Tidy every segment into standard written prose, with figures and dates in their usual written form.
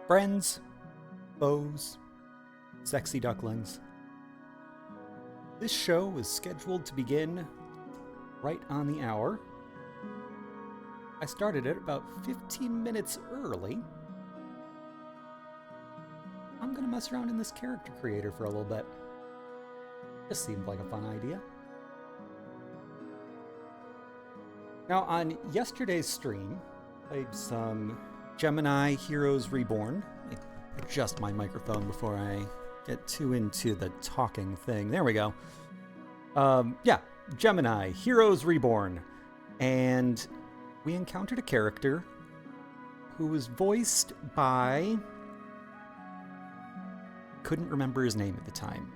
Friends, foes, sexy ducklings. This show is scheduled to begin right on the hour. I started it about 15 minutes early. I'm gonna mess around in this character creator for a little bit. This seemed like a fun idea. Now, on yesterday's stream, I played some Gemini Heroes Reborn. Let me adjust my microphone before I get too into the talking thing. There we go. Yeah, Gemini Heroes Reborn. And we encountered a character who was voiced by... couldn't remember his name at the time.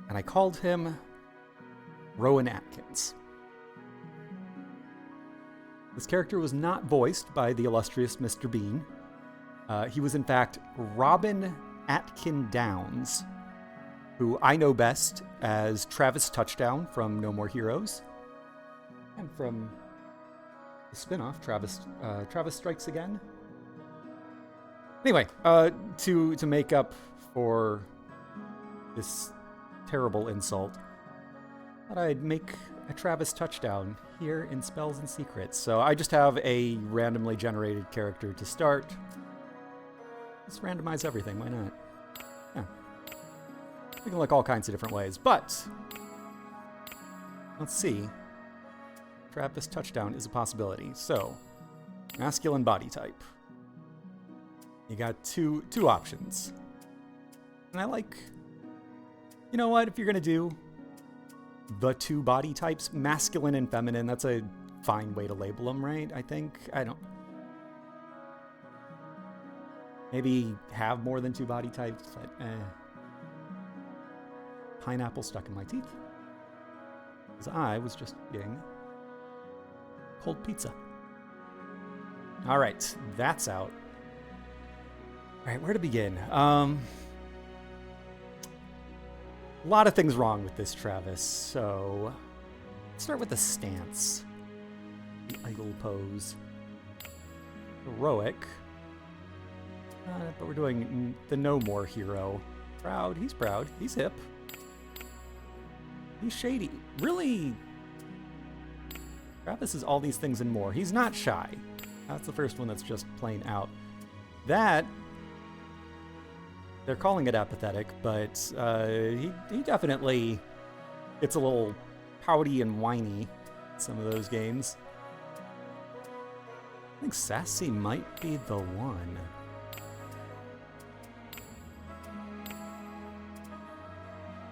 And I called him Rowan Atkins. This character was not voiced by the illustrious Mr. Bean. He was in fact Robin Atkin Downs, who I know best as Travis Touchdown from No More Heroes, and from the spin-off Travis Strikes Again. Anyway, to make up for this terrible insult, I thought I'd make a Travis Touchdown here in Spells and Secrets. So I just have a randomly generated character to start. Just randomize everything, why not? Yeah. We can look all kinds of different ways, but let's see. Travis Touchdown is a possibility. So, masculine body type. You got two options. And I like, you know what, if you're gonna do the two body types, masculine and feminine, that's a fine way to label them, right? I think. I don't... Maybe have more than two body types, but Pineapple stuck in my teeth. Because I was just eating cold pizza. Alright, that's out. Alright, where to begin? A lot of things wrong with this Travis, so let's start with the stance. The idle pose. Heroic. But we're doing the No More hero. Proud, he's hip. He's shady. Really, Travis is all these things and more. He's not shy. That's the first one that's just plain out. That... They're calling it apathetic, but he definitely gets a little pouty and whiny in some of those games. I think sassy might be the one.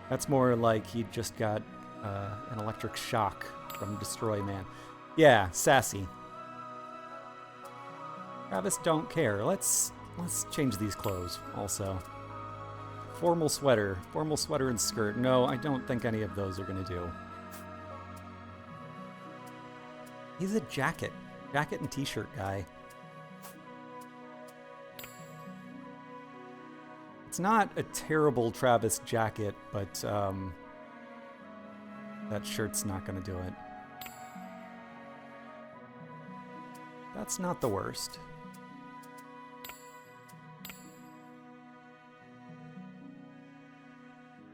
That's more like he just got an electric shock from Destroy Man. Yeah, sassy. Travis don't care. Let's change these clothes also. Formal sweater and skirt. No, I don't think any of those are going to do. He's a jacket and t-shirt guy. It's not a terrible Travis jacket, but that shirt's not going to do it. That's not the worst.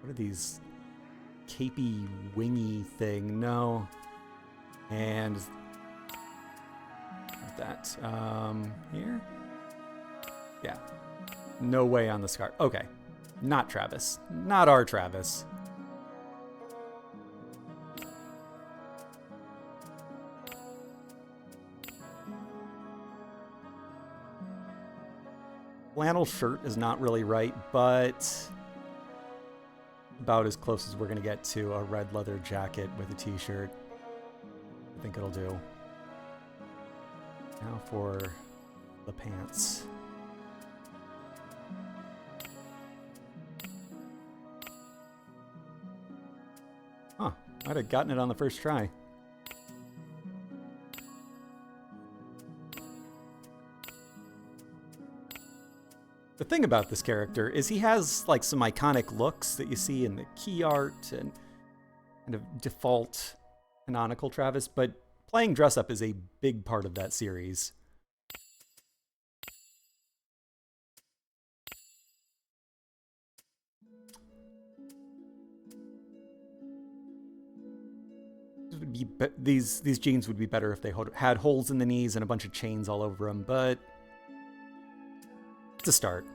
What are these capey, wingy thing? No. And that. Here? Yeah. No way on the scarf. Okay. Not Travis. Not our Travis. Flannel shirt is not really right, but about as close as we're going to get to a red leather jacket with a t-shirt. I think it'll do. Now for the pants. Huh, I'd have gotten it on the first try. The thing about this character is he has like some iconic looks that you see in the key art and kind of default canonical Travis, but playing dress up is a big part of that series. these jeans would be better if they had holes in the knees and a bunch of chains all over them, but it's a start.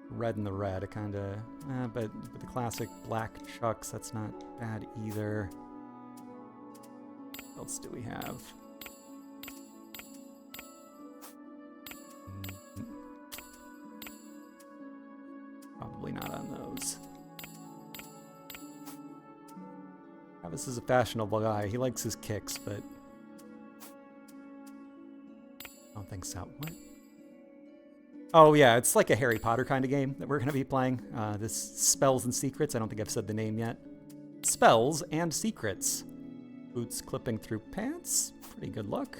Red in the red, it kind of, but the classic black chucks, that's not bad either. What else do we have? Probably not on those. Travis is a fashionable guy. He likes his kicks, but I don't think so. What? Oh yeah, it's like a Harry Potter kind of game that we're going to be playing. This Spells and Secrets. I don't think I've said the name yet. Spells and Secrets. Boots clipping through pants. Pretty good look.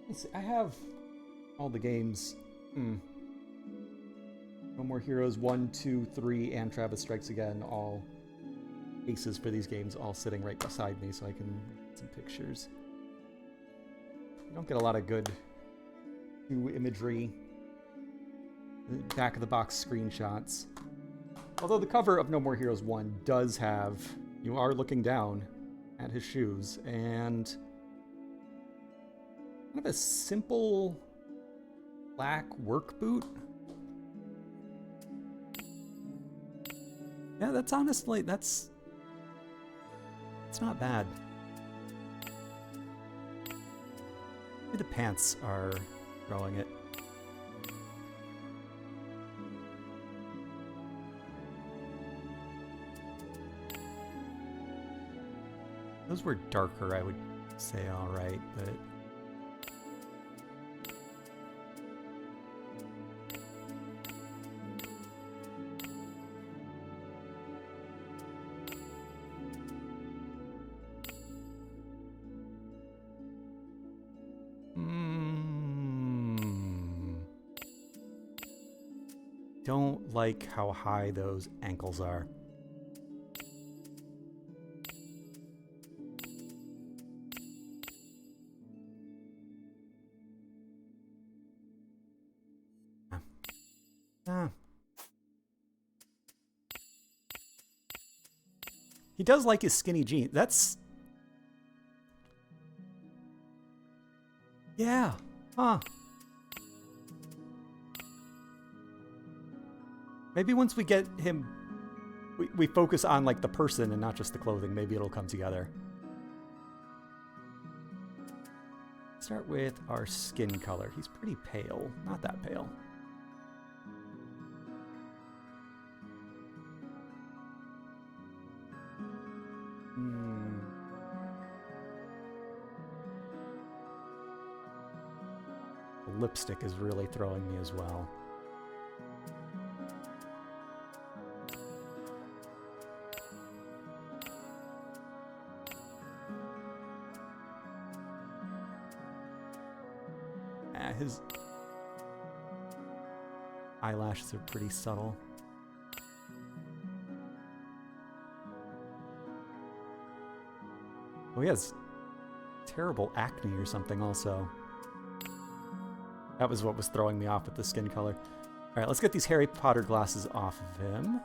Let's see, I have all the games. No More Heroes 1, 2, 3, and Travis Strikes Again. All cases for these games all sitting right beside me so I can get some pictures. We don't get a lot of good imagery, back of the box screenshots. Although the cover of No More Heroes 1 does have, you are looking down at his shoes, and kind of a simple black work boot. Yeah, that's honestly, it's not bad. Maybe the pants are throwing it. Those were darker, I would say, all right, but don't like how high those ankles are. He does like his skinny jeans. That's... yeah. Huh. Maybe once we get him... we focus on, like, the person and not just the clothing. Maybe it'll come together. Start with our skin color. He's pretty pale. Not that pale. The lipstick is really throwing me as well. His eyelashes are pretty subtle. Oh, he has terrible acne or something also. That was what was throwing me off with the skin color. All right, let's get these Harry Potter glasses off of him.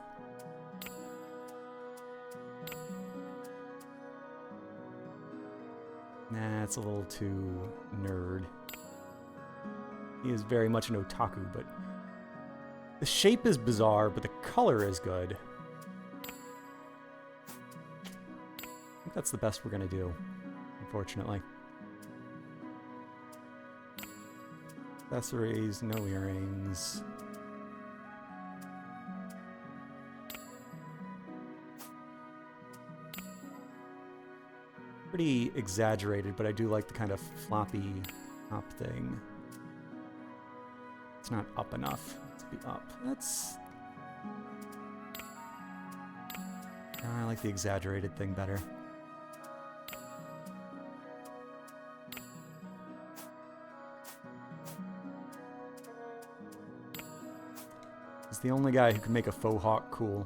Nah, it's a little too nerd. He is very much an otaku, but the shape is bizarre, but the color is good. I think that's the best we're gonna do, unfortunately. Accessories, no earrings. Pretty exaggerated, but I do like the kind of floppy top thing. It's not up enough. Let's be up. That's... I like the exaggerated thing better. He's the only guy who can make a faux hawk cool.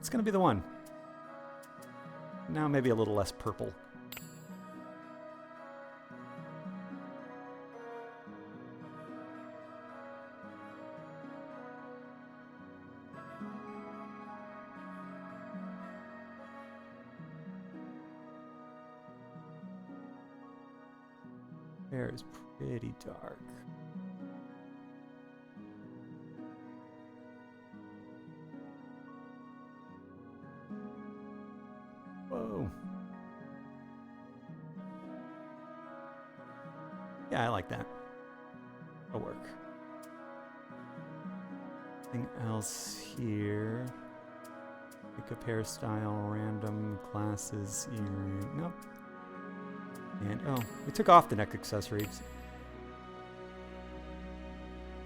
It's gonna be the one. Now maybe a little less purple. Hair is pretty dark. Whoa. Yeah, I like that. It'll work. Anything else here? Pick up hairstyle, random glasses, earring. Nope. And oh, we took off the neck accessories.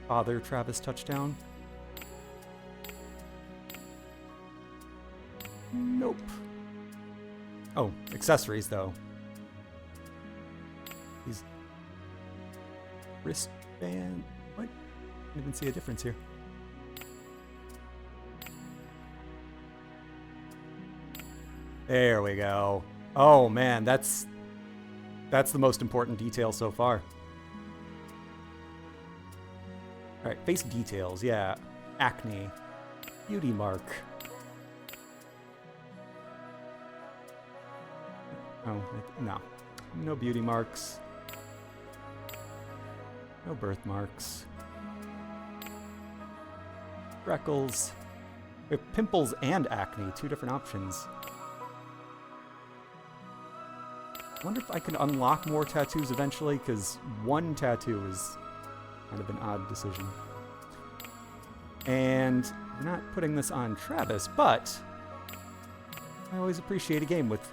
Father Travis touchdown. Nope. Oh, accessories though. These wristband. What? I didn't even see a difference here. There we go. Oh man, that's the most important detail so far. All right, face details. Yeah, acne, beauty mark. Oh no, no beauty marks. No birthmarks. Freckles. We have pimples and acne, two different options. I wonder if I can unlock more tattoos eventually, because one tattoo is kind of an odd decision. And we're not putting this on Travis, but I always appreciate a game with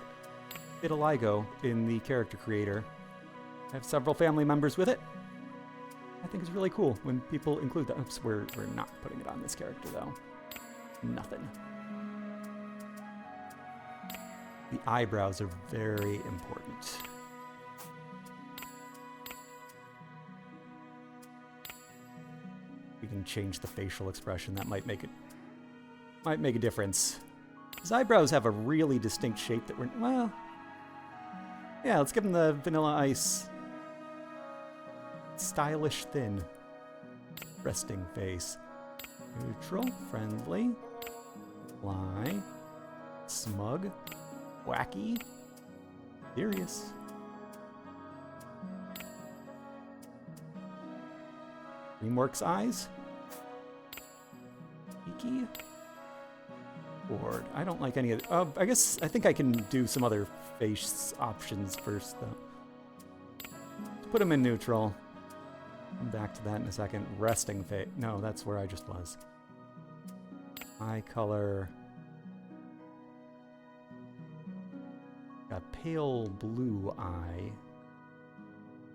vitiligo in the character creator. I have several family members with it. I think it's really cool when people include that. Oops, we're not putting it on this character though. Nothing. The eyebrows are very important. We can change the facial expression. That might make a difference. His eyebrows have a really distinct shape that we're, well, yeah, let's give him the Vanilla Ice stylish thin resting face. Neutral, friendly, fly, smug, wacky, serious. DreamWorks eyes. Peaky. Bored. I don't like any of the, I think I can do some other face options first though. Let's put them in neutral. Come back to that in a second. Resting face. No, that's where I just was. Eye color. A pale blue eye.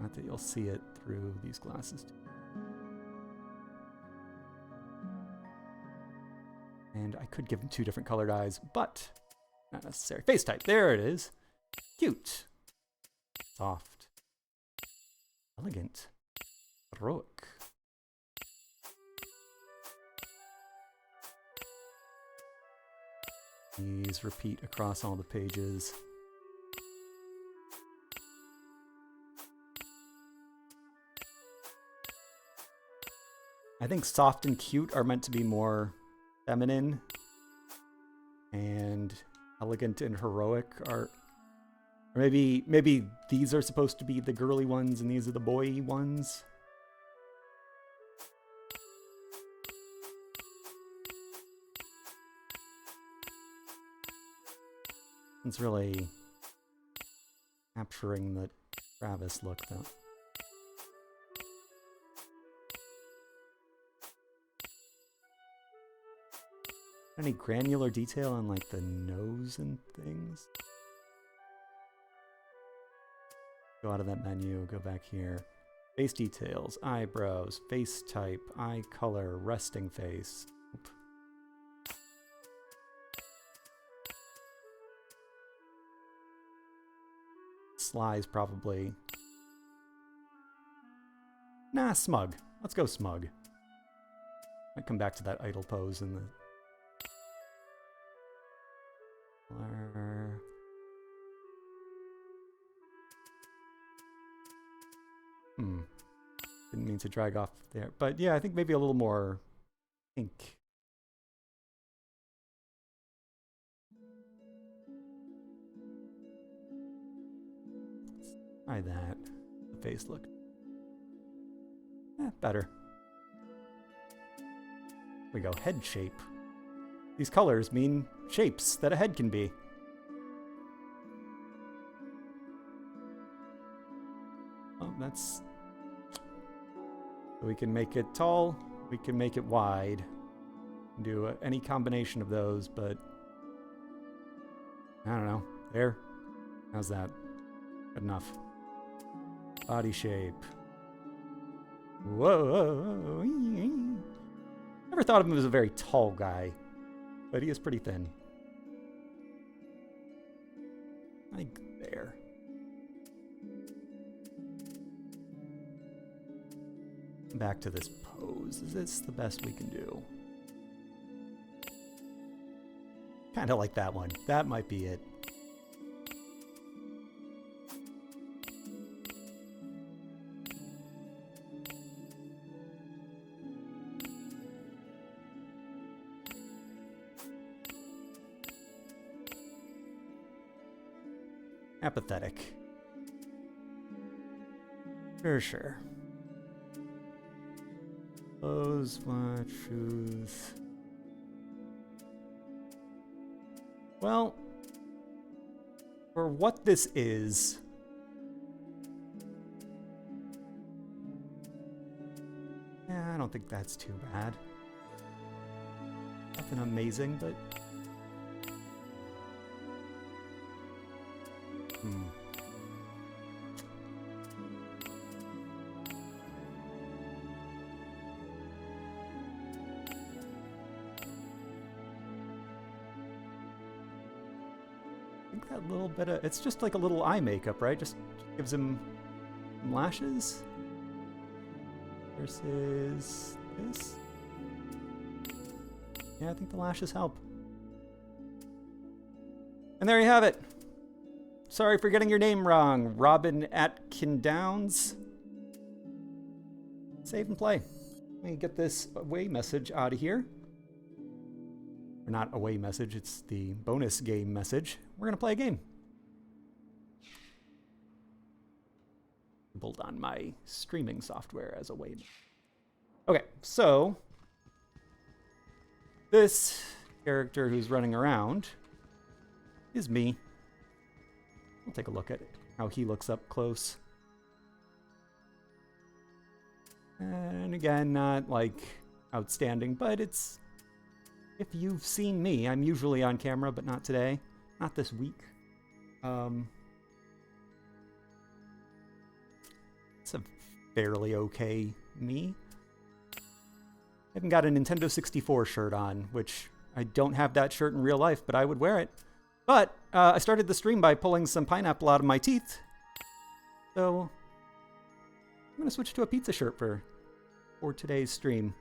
Not that you'll see it through these glasses. And I could give him two different colored eyes, but not necessary. Face type. There it is. Cute. Soft. Elegant. Heroic. These repeat across all the pages. I think soft and cute are meant to be more feminine, and elegant and heroic are, or maybe these are supposed to be the girly ones and these are the boy ones. It's really capturing the Travis look though. Any granular detail on like the nose and things? Go out of that menu, go back here. Face details, eyebrows, face type, eye color, resting face. Oop. Sly's probably... Nah, smug. Let's go smug. Might come back to that idle pose in the... Didn't mean to drag off there. But yeah, I think maybe a little more pink. Let's try that. The face look? Better. We go, head shape. These colors mean shapes that a head can be. Oh, that's... We can make it tall, we can make it wide. Do any combination of those, but... I don't know. There. How's that? Good enough. Body shape. Whoa. Never thought of him as a very tall guy, but he is pretty thin. Like there. Back to this pose. Is this the best we can do? Kind of like that one. That might be it. Apathetic. Sure. Clothes, watch, shoes. Well, for what this is, yeah, I don't think that's too bad. Nothing amazing, but I think that little bit of, it's just like a little eye makeup, right? Just gives him some lashes versus this. Yeah, I think the lashes help. And there you have it. Sorry for getting your name wrong, Robin Atkin Downs. Save and play. Let me get this away message out of here. Or not away message, it's the bonus game message. We're gonna play a game. Built on my streaming software as a way. Okay, so this character who's running around is me. We'll take a look at how he looks up close. And again, not like outstanding, but it's... If you've seen me, I'm usually on camera, but not today. Not this week. It's a fairly okay me. I haven't got a Nintendo 64 shirt on, which I don't have that shirt in real life, but I would wear it. But I started the stream by pulling some pineapple out of my teeth. So I'm going to switch to a pizza shirt for today's stream.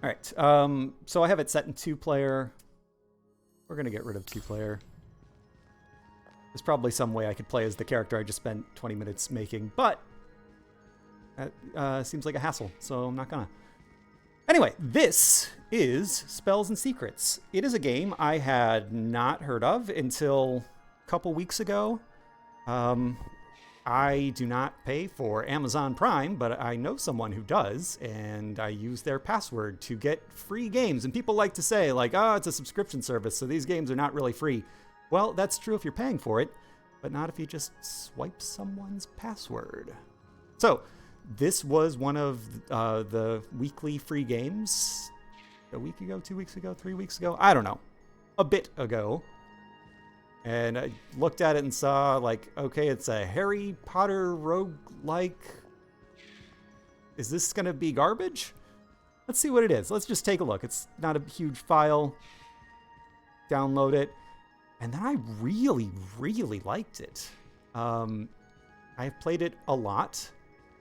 All right, so I have it set in 2-player. We're going to get rid of 2-player. There's probably some way I could play as the character I just spent 20 minutes making, but that seems like a hassle, so I'm not gonna. Anyway, this is Spells and Secrets. It is a game I had not heard of until a couple weeks ago. I do not pay for Amazon Prime, but I know someone who does, and I use their password to get free games. And people like to say, like, oh, it's a subscription service, so these games are not really free. Well, that's true if you're paying for it, but not if you just swipe someone's password. So, this was one of the weekly free games a week ago, 2 weeks ago, 3 weeks ago. I don't know. A bit ago. And I looked at it and saw, like, okay, it's a Harry Potter roguelike. Is this going to be garbage? Let's see what it is. Let's just take a look. It's not a huge file. Download it. And then I really, really liked it. I've played it a lot.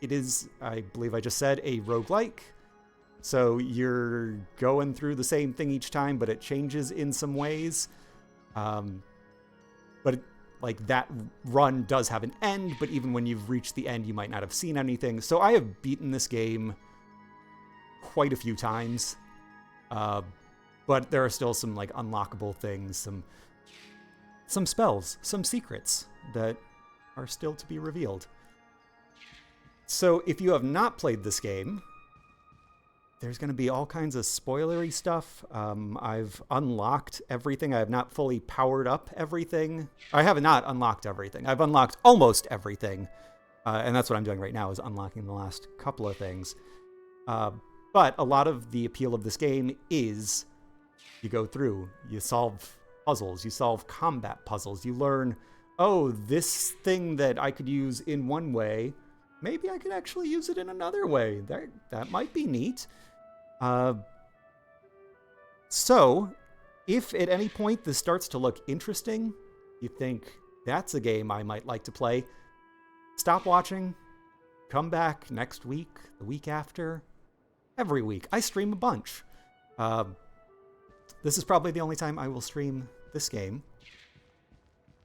It is, I believe I just said, a roguelike. So you're going through the same thing each time, but it changes in some ways. But like that run does have an end, but even when you've reached the end, you might not have seen anything. So I have beaten this game quite a few times. But there are still some like unlockable things, some spells, some secrets that are still to be revealed. So if you have not played this game, there's going to be all kinds of spoilery stuff. I've unlocked everything. I have not fully powered up everything. I have not unlocked everything. I've unlocked almost everything. And that's what I'm doing right now, is unlocking the last couple of things. But a lot of the appeal of this game is you go through, you solve puzzles, you solve combat puzzles, you learn, oh, this thing that I could use in one way, maybe I could actually use it in another way. That might be neat. So, if at any point this starts to look interesting, you think that's a game I might like to play, stop watching, come back next week, the week after, every week. I stream a bunch. This is probably the only time I will stream this game.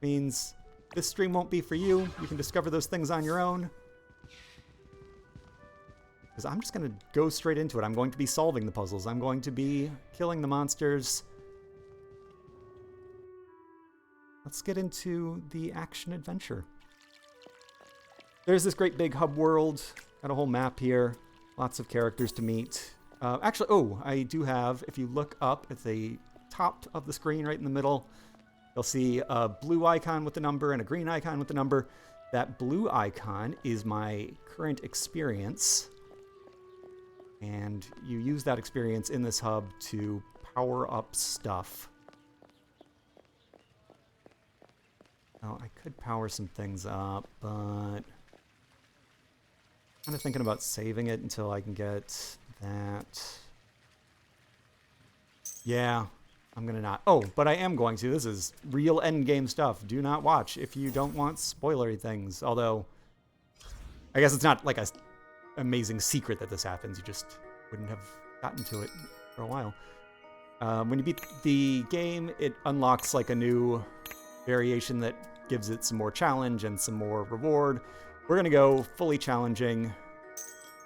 Means this stream won't be for you. You can discover those things on your own. Because I'm just going to go straight into it. I'm going to be solving the puzzles. I'm going to be killing the monsters. Let's get into the action-adventure. There's this great big hub world. Got a whole map here. Lots of characters to meet. Actually, oh, I do have, if you look up at the top of the screen right in the middle, you'll see a blue icon with the number and a green icon with the number. That blue icon is my current experience. And you use that experience in this hub to power up stuff. Oh, I could power some things up, but I'm kind of thinking about saving it until I can get that. Yeah, I'm going to not. Oh, but I am going to. This is real endgame stuff. Do not watch if you don't want spoilery things. Although, I guess it's not like a amazing secret that this happens. You just wouldn't have gotten to it for a while. When you beat the game, it unlocks like a new variation that gives it some more challenge and some more reward. We're going to go fully challenging,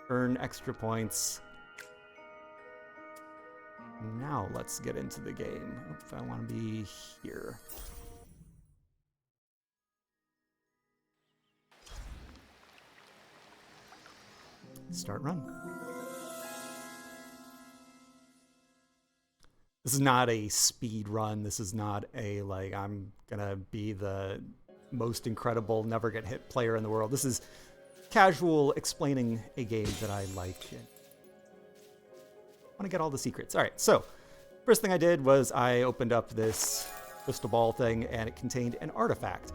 earn extra points. Now let's get into the game. If I want to be here. Start run. This is not a speed run. This is not a, like, I'm gonna be the most incredible, never get hit player in the world. This is casual explaining a game that I like. I want to get all the secrets. All right, so first thing I did was I opened up this crystal ball thing, and it contained an artifact.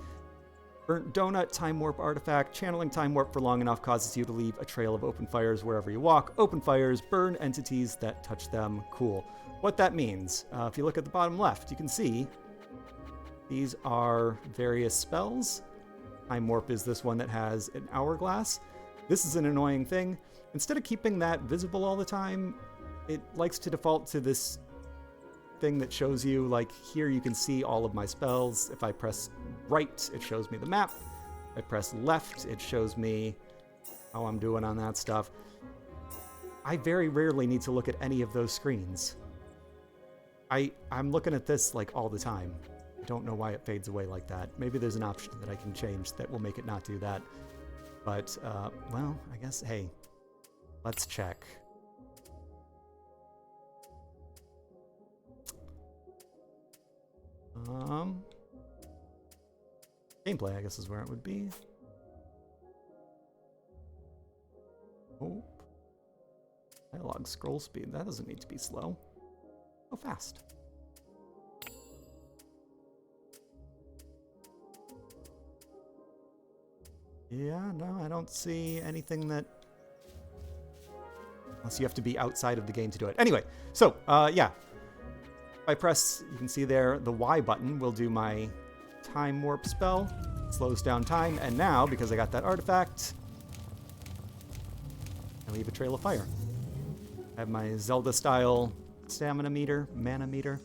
Burnt Donut Time Warp artifact. Channeling Time Warp for long enough causes you to leave a trail of open fires wherever you walk. Open fires burn entities that touch them. Cool. What that means, if you look at the bottom left, you can see these are various spells. Time Warp is this one that has an hourglass. This is an annoying thing. Instead of keeping that visible all the time, it likes to default to this thing that shows you, like, here you can see all of my spells. If I press right, it shows me the map. If I press left, it shows me how I'm doing on that stuff. I very rarely need to look at any of those screens. I'm looking at this like all the time. I don't know why it fades away like that. Maybe there's an option that I can change that will make it not do that. But, well, I guess, hey, let's check. Gameplay, I guess, is where it would be. Oh. Dialogue scroll speed. That doesn't need to be slow. Go fast. Yeah, no, I don't see anything that... Unless you have to be outside of the game to do it. Anyway, so, yeah. If I press, you can see there, the Y button will do my Time Warp spell. Slows down time, and now, because I got that artifact, I leave a trail of fire. I have my Zelda-style stamina meter, mana meter.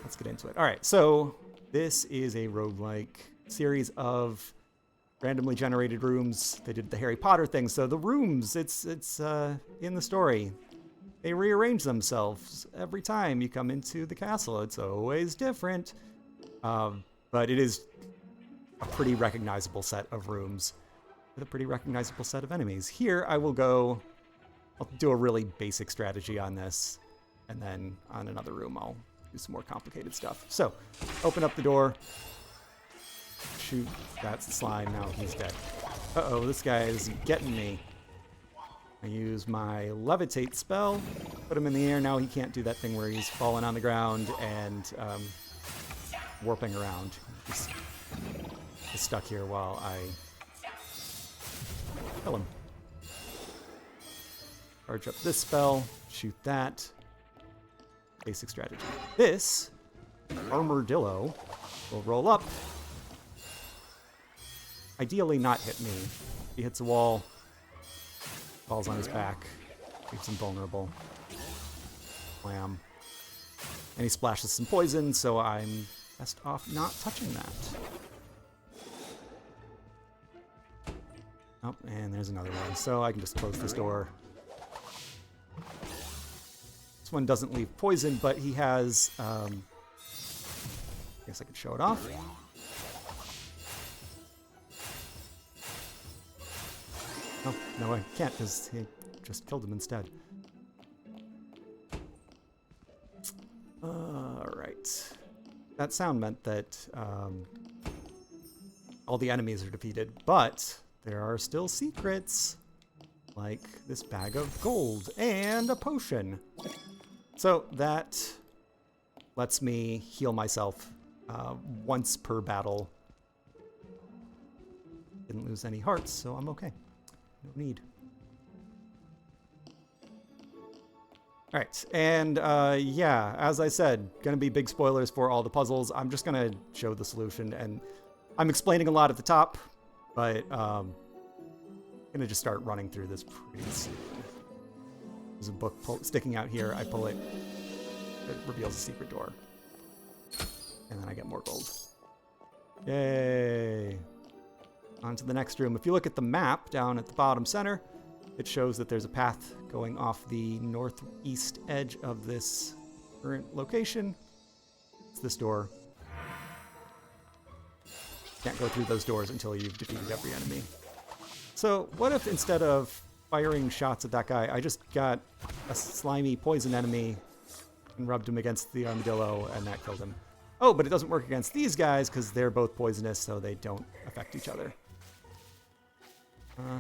Let's get into it. All right, so this is a roguelike series of randomly generated rooms. They did the Harry Potter thing, so the rooms, it's in the story. they rearrange themselves every time you come into the castle. It's always different. But it is a pretty recognizable set of rooms with a pretty recognizable set of enemies. Here, I'll do a really basic strategy on this, and then on another room, I'll do some more complicated stuff. So, open up the door. Shoot, that's the slime. Now he's dead. Uh-oh, this guy is getting me. I use my levitate spell, put him in the air. Now he can't do that thing where he's falling on the ground and warping around. He's stuck here while I kill him. Charge up this spell, shoot that. Basic strategy. This armadillo will roll up. Ideally not hit me. He hits a wall, falls on his back, keeps him vulnerable. Wham. And he splashes some poison, so I'm best off not touching that. Oh, and there's another one. So I can just close this door. This one doesn't leave poison, but he has... I guess I could show it off. Oh, no, I can't, because he just killed him instead. Alright. That sound meant that all the enemies are defeated, but there are still secrets, like this bag of gold and a potion. So that lets me heal myself once per battle. Didn't lose any hearts, so I'm okay. No need. Alright, and yeah, as I said, gonna be big spoilers for all the puzzles. I'm just gonna show the solution, and I'm explaining a lot at the top, but gonna just start running through this pretty soon. There's a book sticking out here. I pull it. It reveals a secret door. And then I get more gold. Yay! On to the next room. If you look at the map down at the bottom center, it shows that there's a path going off the northeast edge of this current location. It's this door. Can't go through those doors until you've defeated every enemy. So what if instead of firing shots at that guy, I just got a slimy poison enemy and rubbed him against the armadillo and that killed him? Oh, but it doesn't work against these guys because they're both poisonous, so they don't affect each other.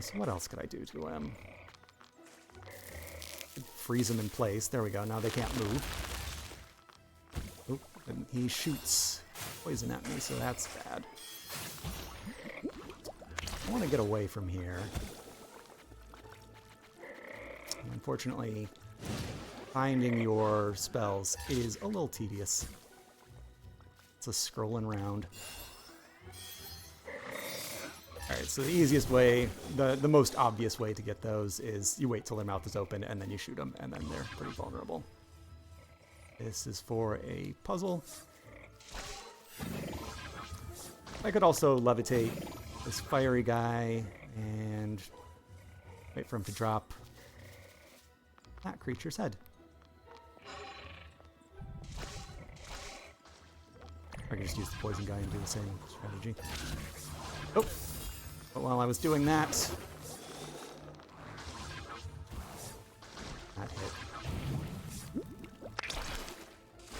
So what else could I do to him? Freeze him in place. There we go. Now they can't move. Oop, and he shoots poison at me, so that's bad. I want to get away from here. Unfortunately, finding your spells is a little tedious. It's a scrolling around. Alright, so the easiest way, the most obvious way to get those is you wait till their mouth is open and then you shoot them, and then they're pretty vulnerable. This is for a puzzle. I could also levitate this fiery guy and wait for him to drop that creature's head. I can just use the poison guy and do the same strategy. Oh! But while I was doing that, that hit.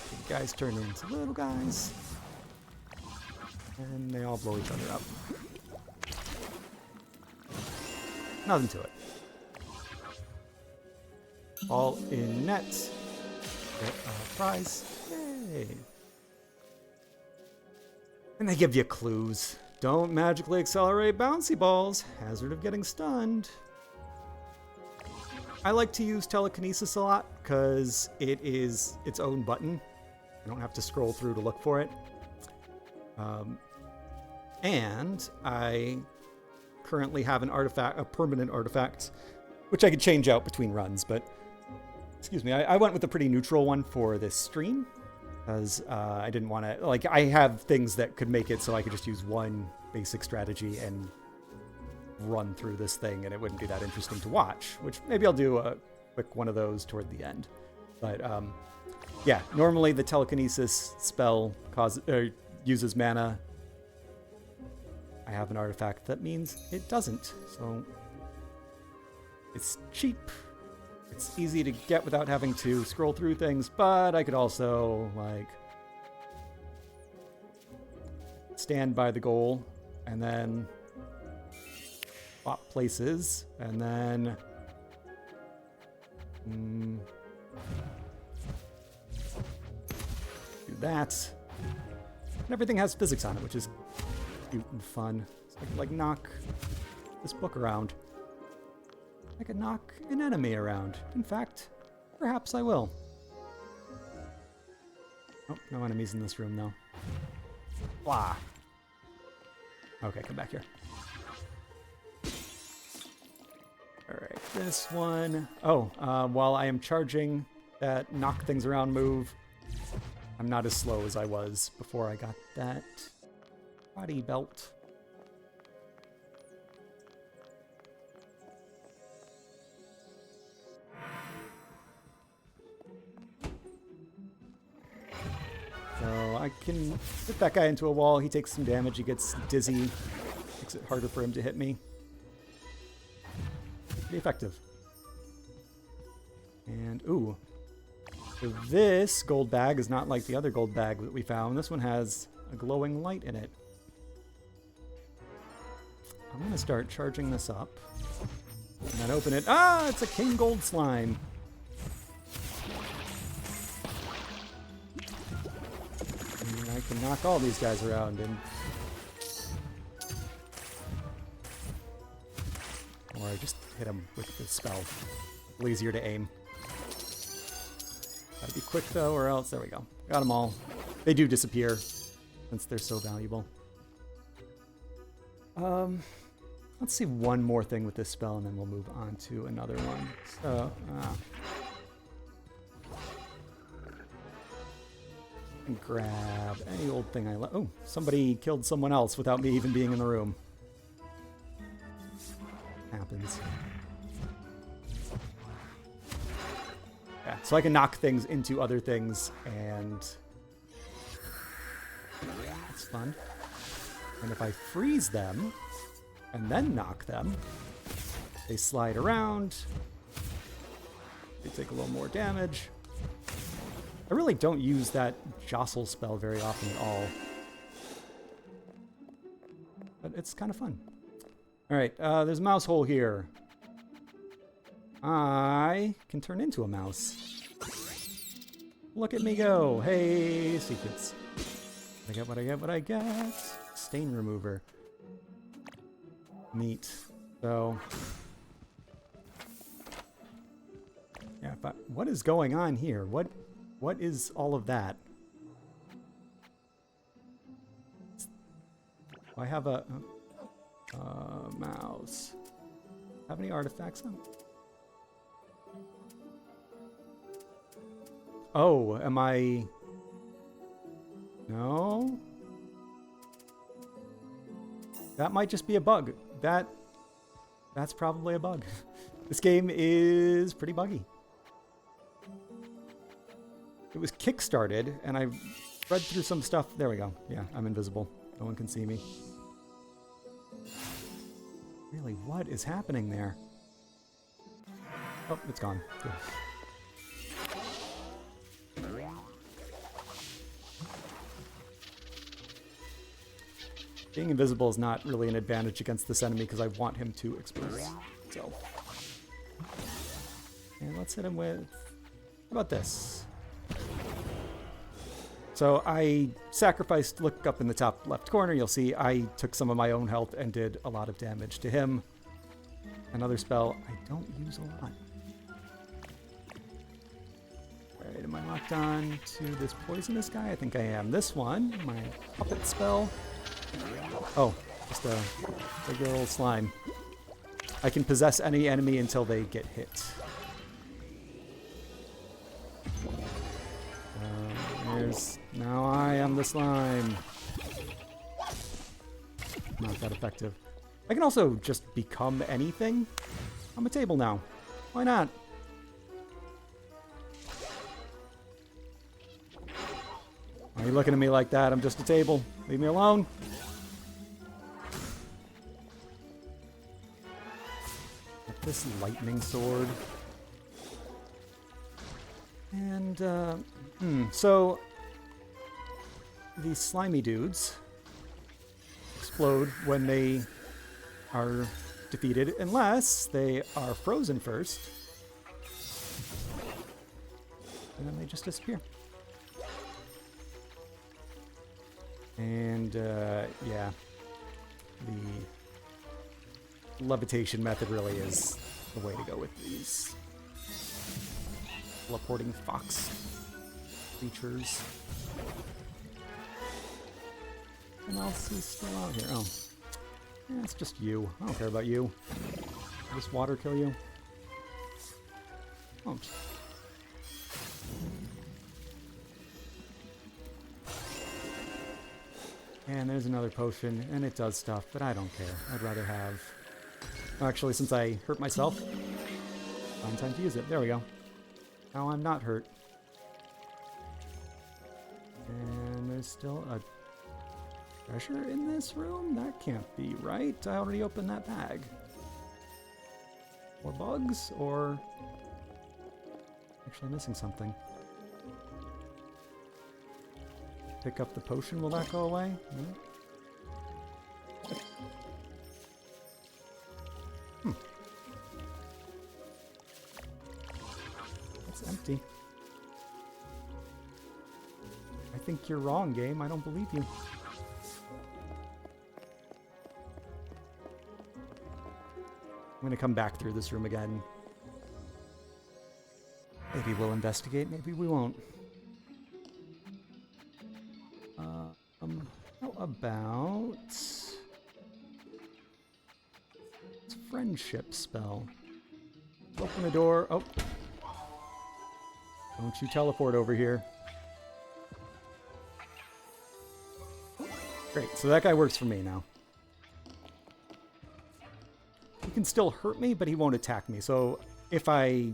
Big guys turn into little guys, and they all blow each other up. Nothing to it. All in net. Get a prize. Yay! And they give you clues. Don't magically accelerate bouncy balls. Hazard of getting stunned. I like to use telekinesis a lot because it is its own button. I don't have to scroll through to look for it. And I currently have an artifact, a permanent artifact, which I could change out between runs, but excuse me, I went with a pretty neutral one for this stream. Because I didn't want to, like, I have things that could make it so I could just use one basic strategy and run through this thing and it wouldn't be that interesting to watch, which maybe I'll do a quick one of those toward the end. But yeah, normally the telekinesis spell uses mana. I have an artifact that means it doesn't, so it's cheap. It's easy to get without having to scroll through things, but I could also, like, stand by the goal and then swap places, and then do that. And everything has physics on it, which is cute and fun. So I can, like, knock this book around. I could knock an enemy around. In fact, perhaps I will. Oh, no enemies in this room, though. Blah. Okay, come back here. Alright, this one. Oh, while I am charging that knock things around move, I'm not as slow as I was before I got that body belt. So I can hit that guy into a wall. He takes some damage. He gets dizzy. Makes it harder for him to hit me. Pretty effective. And, ooh. So this gold bag is not like the other gold bag that we found. This one has a glowing light in it. I'm going to start charging this up. And then open it. Ah, it's a king gold slime. And I can knock all these guys around and... Or I just hit him with the spell. A little easier to aim. Gotta be quick though, or else... There we go. Got them all. They do disappear, since they're so valuable. Let's see one more thing with this spell, and then we'll move on to another one. So, and grab any old thing I oh, somebody killed someone else without me even being in the room. Happens. Yeah, so I can knock things into other things, and that's fun. And if I freeze them and then knock them, they slide around. They take a little more damage. I really don't use that jostle spell very often at all, but it's kind of fun. All right, there's a mouse hole here. I can turn into a mouse. Look at me go. Hey, secrets. I get what I get, what I get. Stain remover. Neat. So, yeah, but what is going on here? What is all of that? I have a mouse. Have any artifacts on? Oh, am I? No. That might just be a bug. That's probably a bug. This game is pretty buggy. It was kickstarted, and I read through some stuff. There we go. Yeah, I'm invisible. No one can see me. Really, what is happening there? Oh, it's gone. Good. Being invisible is not really an advantage against this enemy because I want him to expose. So, and let's hit him with, how about this? So I sacrificed, look up in the top left corner, you'll see I took some of my own health and did a lot of damage to him. Another spell I don't use a lot. Alright, am I locked on to this poisonous guy? I think I am. This one, my puppet spell. Oh, just a regular old slime. I can possess any enemy until they get hit. Now I am the slime. Not that effective. I can also just become anything. I'm a table now. Why not? Why are you looking at me like that? I'm just a table. Leave me alone. Get this lightning sword. And, so these slimy dudes explode when they are defeated, unless they are frozen first. And then they just disappear. And, yeah. The levitation method really is the way to go with these teleporting fox creatures. And else is still out here. Oh. Yeah, it's just you. I don't care about you. Will this water kill you? Oh. And there's another potion, and it does stuff, but I don't care. I'd rather have... Actually, since I hurt myself, find time to use it. There we go. Now I'm not hurt. And there's still a treasure in this room? That can't be right. I already opened that bag. More bugs, or... Actually missing something. Pick up the potion, will that go away? No? It's empty. I think you're wrong, game. I don't believe you. I'm gonna come back through this room again. Maybe we'll investigate, maybe we won't. How about... It's a friendship spell. Open the door. Oh. Don't you teleport over here. Great, so that guy works for me now. He can still hurt me, but he won't attack me. So if I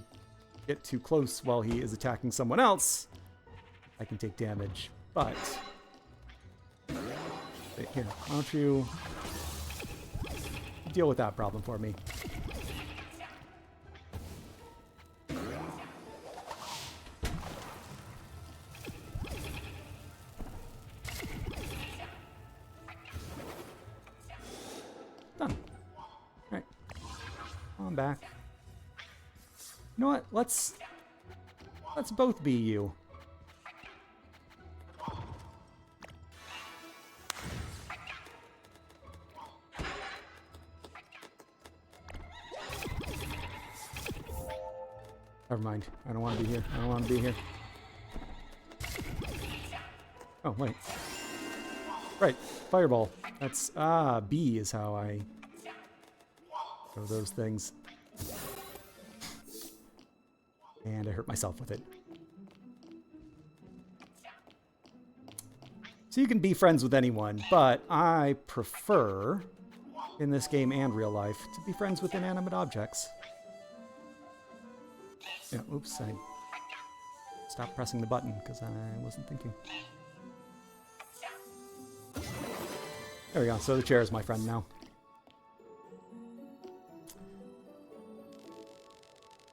get too close while he is attacking someone else, I can take damage. But... Here, why don't you deal with that problem for me? Done. Alright. I'm back. You know what? Let's both be you. Never mind. I don't want to be here. I don't want to be here. Oh, wait. Right. Fireball. That's... B is how I... throw those things. And I hurt myself with it. So you can be friends with anyone, but I prefer, in this game and real life, to be friends with inanimate objects. Yeah, oops, I stopped pressing the button because I wasn't thinking. There we go, so the chair is my friend now.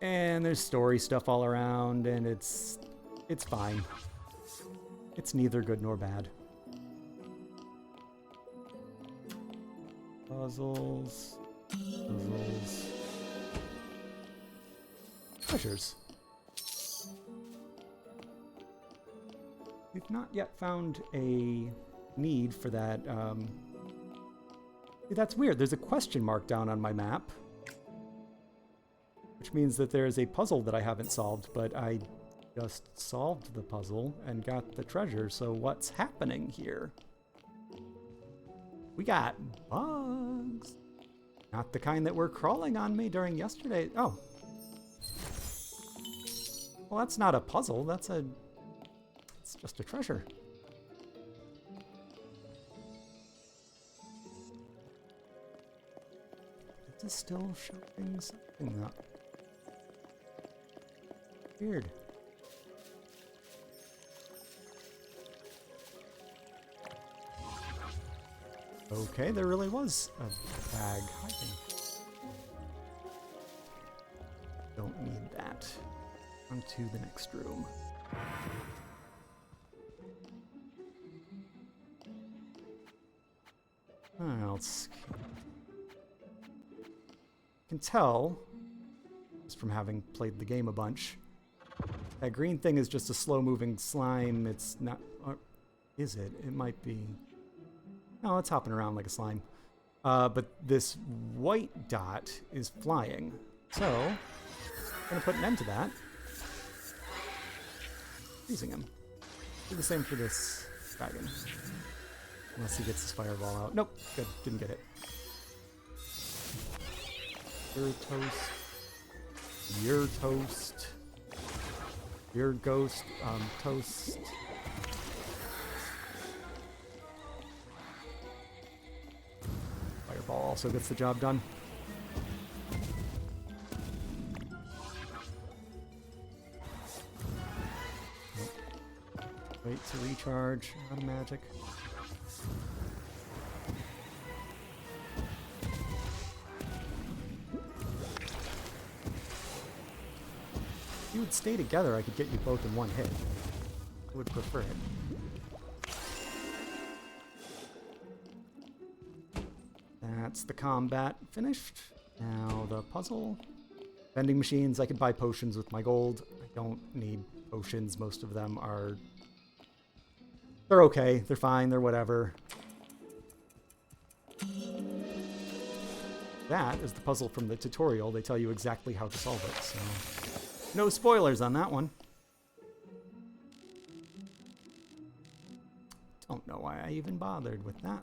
And there's story stuff all around, and it's fine. It's neither good nor bad. Puzzles. Puzzles. Treasures. We've not yet found a need for that. That's weird. There's a question mark down on my map, which means that there's a puzzle that I haven't solved, but I just solved the puzzle and got the treasure, so what's happening here? We got bugs. Not the kind that were crawling on me during yesterday. Oh. Well, that's not a puzzle. It's just a treasure. It is still showing something up. Weird. Okay, there really was a bag hiding. Don't need that. On to the next room. What else? I can tell, just from having played the game a bunch, that green thing is just a slow-moving slime. It's not... Or is it? It might be... No, it's hopping around like a slime. But this white dot is flying. So, I'm going to put an end to that. Freezing him. Do the same for this dragon. Unless he gets his fireball out. Nope, good. Didn't get it. Your toast. Your toast. Your ghost. Toast. Fireball also gets the job done. Wait to recharge. Out of magic. If you would stay together, I could get you both in one hit. I would prefer it. That's the combat finished. Now the puzzle. Vending machines. I could buy potions with my gold. I don't need potions. Most of them are... They're okay. They're fine. They're whatever. That is the puzzle from the tutorial. They tell you exactly how to solve it, so... No spoilers on that one. Don't know why I even bothered with that.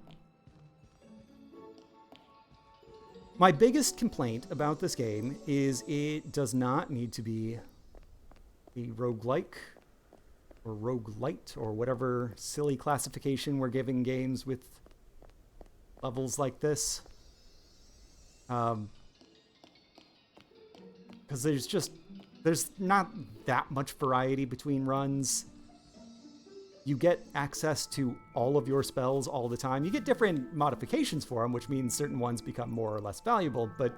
My biggest complaint about this game is it does not need to be a roguelike or roguelite or whatever silly classification we're giving games with levels like this. Because there's not that much variety between runs. You get access to all of your spells all the time. You get different modifications for them, which means certain ones become more or less valuable, but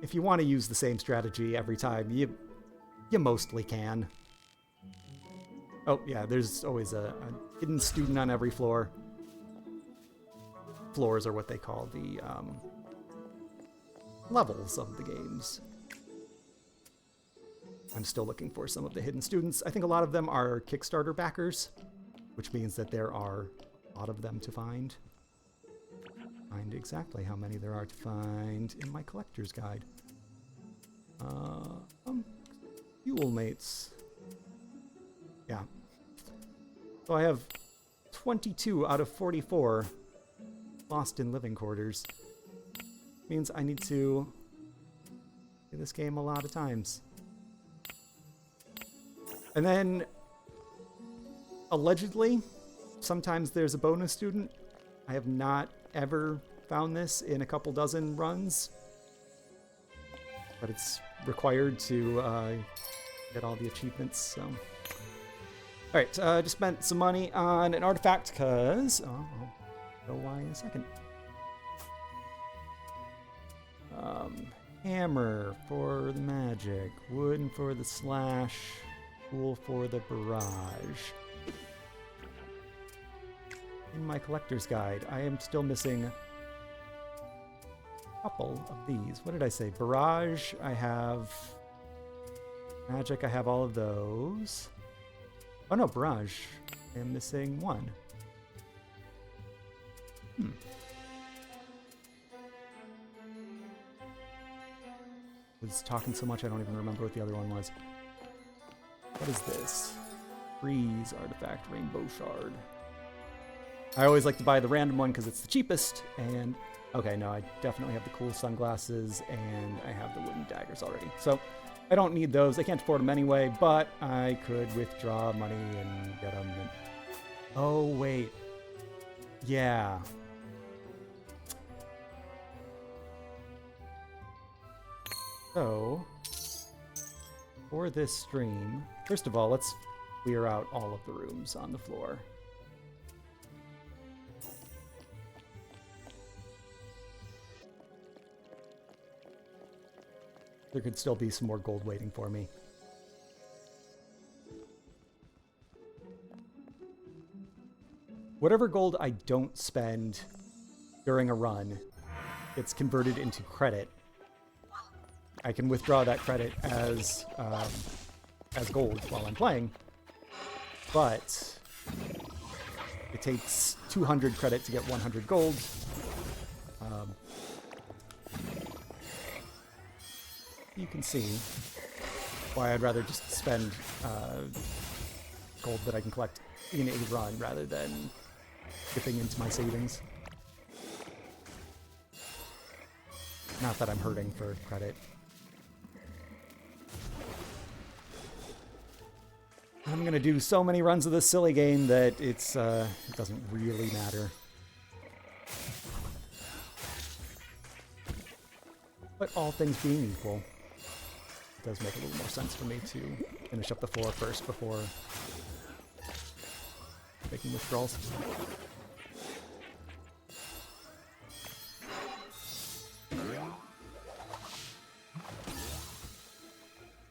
if you want to use the same strategy every time, you mostly can. Oh, yeah, there's always a hidden student on every floor. Floors are what they call the levels of the games. I'm still looking for some of the hidden students. I think a lot of them are Kickstarter backers, which means that there are a lot of them to find. Find exactly how many there are to find in my collector's guide. Fuel mates. Yeah. So I have 22 out of 44 lost in living quarters. Means I need to play this game a lot of times. And then, allegedly, sometimes there's a bonus student. I have not ever found this in a couple dozen runs. But it's required to get all the achievements, so... Alright, just spent some money on an artifact, because... I'll know why in a second. Hammer for the magic. Wooden for the slash. Tool for the barrage. In my collector's guide, I am still missing a couple of these. What did I say? Barrage, I have... Magic, I have all of those. Oh no, barrage. I am missing one. I was talking so much I don't even remember what the other one was. What is this? Freeze artifact, rainbow shard. I always like to buy the random one because it's the cheapest, and... Okay, no, I definitely have the cool sunglasses, and I have the wooden daggers already. So, I don't need those. I can't afford them anyway, but I could withdraw money and get them. And... Oh, wait. Yeah. So, for this stream, first of all, let's clear out all of the rooms on the floor. there could still be some more gold waiting for me. Whatever gold I don't spend during a run gets converted into credit. I can withdraw that credit as gold while I'm playing, but it takes 200 credit to get 100 gold. You can see why I'd rather just spend gold that I can collect in a run rather than dipping into my savings. Not that I'm hurting for credit. I'm gonna do so many runs of this silly game that it doesn't really matter. But all things being equal, it does make a little more sense for me to finish up the floor first before making withdrawals.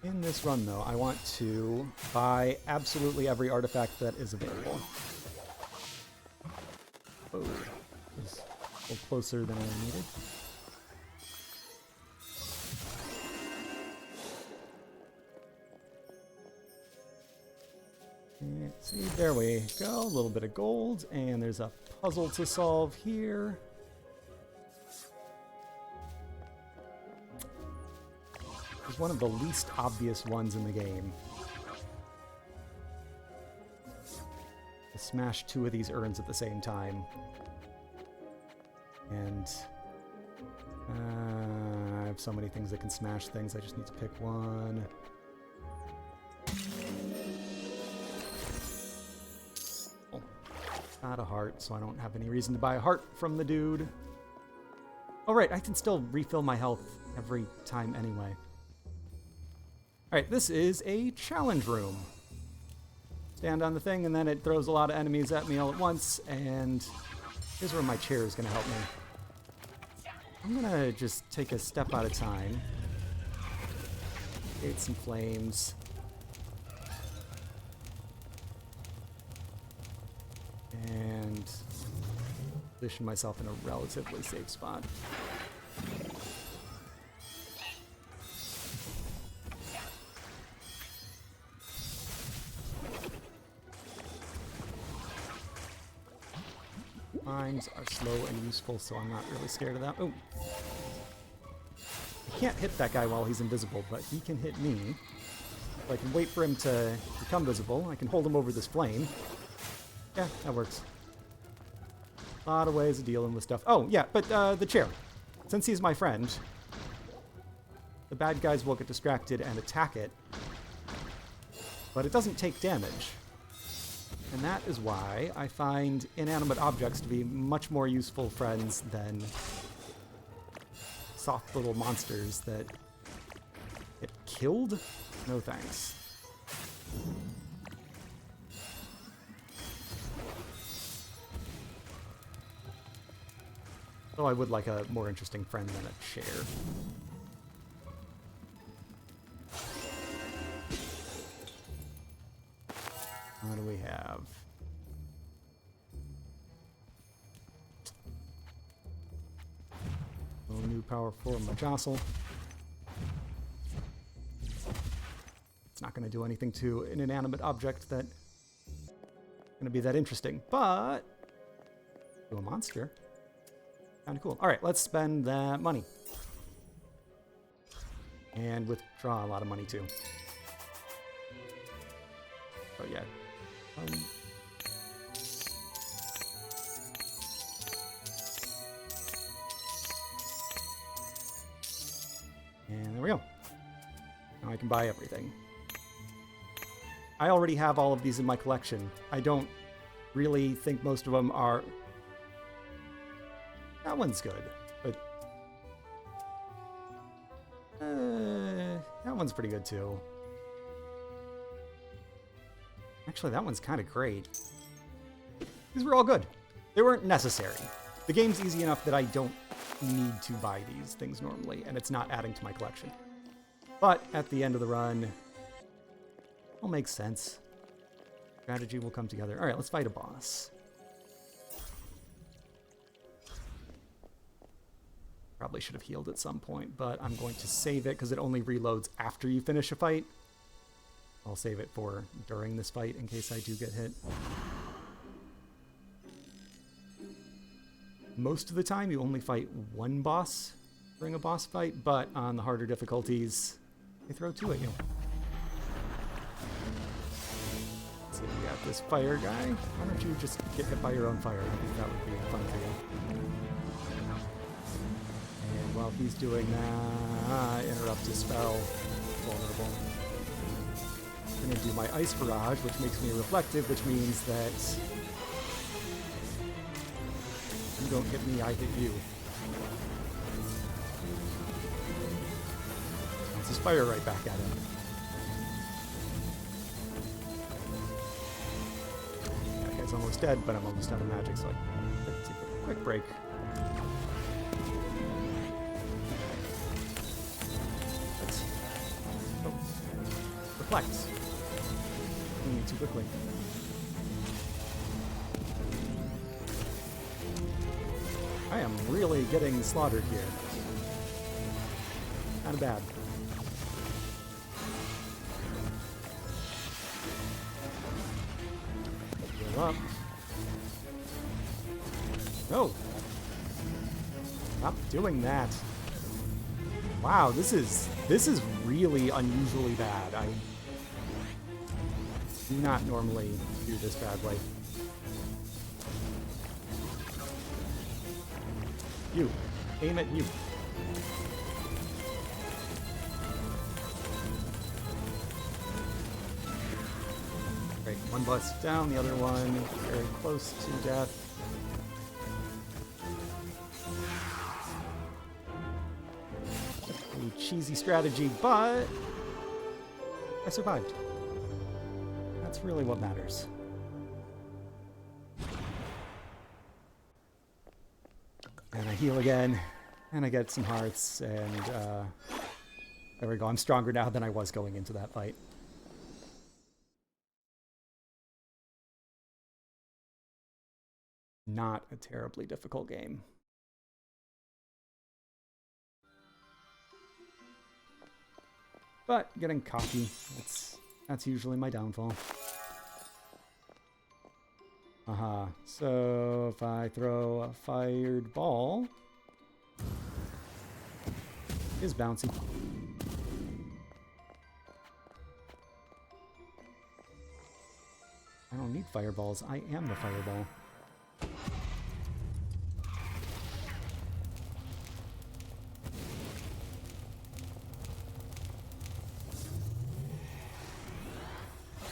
In this run, though, I want to buy absolutely every artifact that is available. Oh, it's a little closer than I needed. Let's see, there we go. A little bit of gold, and there's a puzzle to solve here. It's one of the least obvious ones in the game. I smash two of these urns at the same time. And I have so many things that can smash things, I just need to pick one. Oh, not a heart, so I don't have any reason to buy a heart from the dude. Oh right, I can still refill my health every time anyway. Alright, this is a challenge room. Stand on the thing, and then it throws a lot of enemies at me all at once, and here's where my chair is going to help me. I'm going to just take a step at a time. Create some flames. And position myself in a relatively safe spot. Mines are slow and useful, so I'm not really scared of that. Oh! I can't hit that guy while he's invisible, but he can hit me. So I can wait for him to become visible. I can hold him over this flame. Yeah, that works. A lot of ways of dealing with stuff. Oh, yeah, but the chair. Since he's my friend, the bad guys will get distracted and attack it, but it doesn't take damage. And that is why I find inanimate objects to be much more useful friends than soft little monsters that get killed? No thanks. Though I would like a more interesting friend than a chair. What do we have? No new power for my jostle. It's not going to do anything to an inanimate object that going to be that interesting, but to a monster, kind of cool. All right, let's spend that money and withdraw a lot of money too. Oh yeah. And there we go. Now I can buy everything. I already have all of these in my collection. I don't really think most of them are... That one's good, but... that one's pretty good too. Actually, that one's kind of great. These were all good. They weren't necessary. The game's easy enough that I don't need to buy these things normally, and it's not adding to my collection. But at the end of the run, it'll make sense. Strategy will come together. All right, let's fight a boss. Probably should have healed at some point, but I'm going to save it because it only reloads after you finish a fight. I'll save it for during this fight in case I do get hit. Most of the time, you only fight one boss during a boss fight, but on the harder difficulties, they throw two at you. Let's see, we got this fire guy. Why don't you just get hit by your own fire? I think that would be fun for you. And while he's doing that, interrupt his spell. Vulnerable. I'm going to do my ice barrage, which makes me reflective, which means that you don't hit me, I hit you. Bounce his fire right back at him. That guy's almost dead, but I'm almost out of magic, so I take a quick break. Reflect. Too quickly. I am really getting slaughtered here. Kind of bad. Heal up. No! Stop doing that. Wow, this is really unusually bad. I do not normally do this badly. You. Aim at you. Great. One boss down, the other one very close to death. A cheesy strategy, but I survived. That's really what matters. And I heal again, and I get some hearts, and there we go. I'm stronger now than I was going into that fight. Not a terribly difficult game. But getting cocky, that's usually my downfall. Aha. So if I throw a fired ball, it is bouncy. I don't need fireballs. I am the fireball.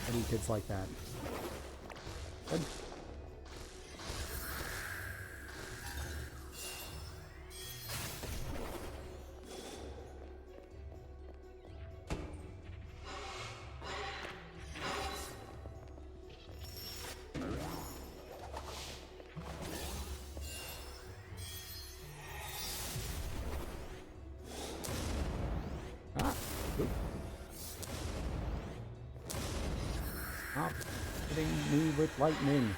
I do kids like that. Good. Stop hitting me with lightning.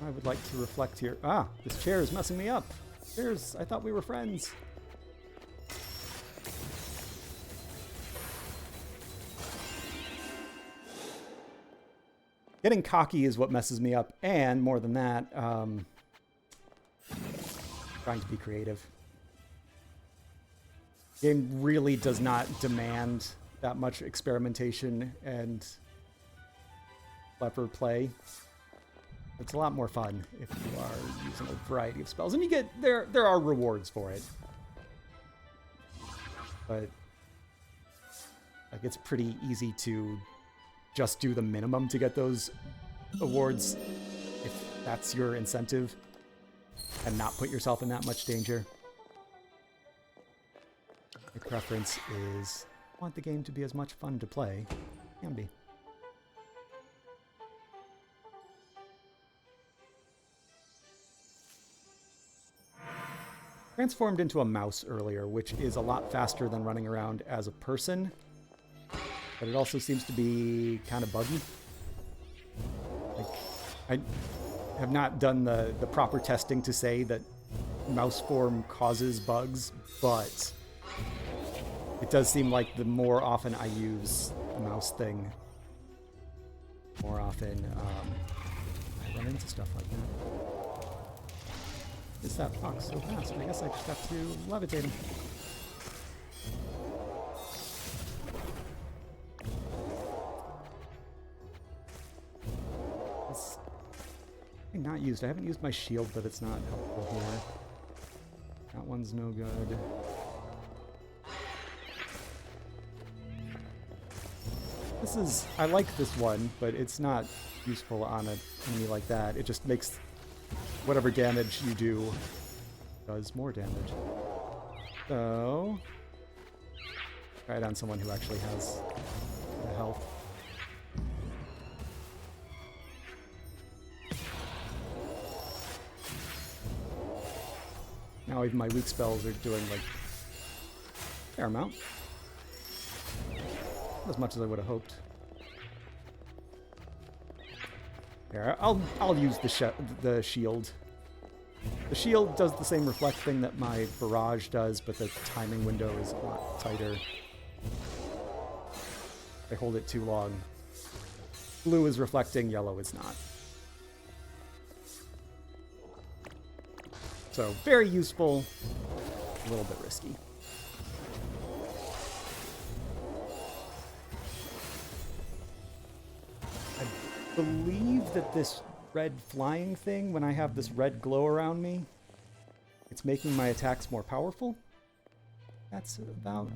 I would like to reflect here. Ah, this chair is messing me up. Chairs, I thought we were friends. Getting cocky is what messes me up, and more than that, trying to be creative. Game really does not demand that much experimentation and clever play. It's a lot more fun if you are using a variety of spells, and you get there are rewards for it. But like, it's pretty easy to just do the minimum to get those awards if that's your incentive, and not put yourself in that much danger. My preference is I want the game to be as much fun to play. Can be. transformed into a mouse earlier, which is a lot faster than running around as a person. But it also seems to be kind of buggy. Like, I have not done the proper testing to say that mouse form causes bugs, but it does seem like the more often I use the mouse thing, more often I run into stuff like that. Is that fox so fast? I guess I just have to levitate him. It's not used. I haven't used my shield, but it's not helpful here. That one's no good. This is... I like this one, but it's not useful on an enemy like that. It just makes whatever damage you do does more damage. So... try it on someone who actually has the health. Now even my weak spells are doing, like, a fair amount. Not as much as I would have hoped. Here, I'll use the shield. The shield does the same reflect thing that my barrage does, but the timing window is a lot tighter. If I hold it too long. Blue is reflecting, yellow is not. So, very useful, a little bit risky. I believe that this red flying thing, when I have this red glow around me, it's making my attacks more powerful. That's about...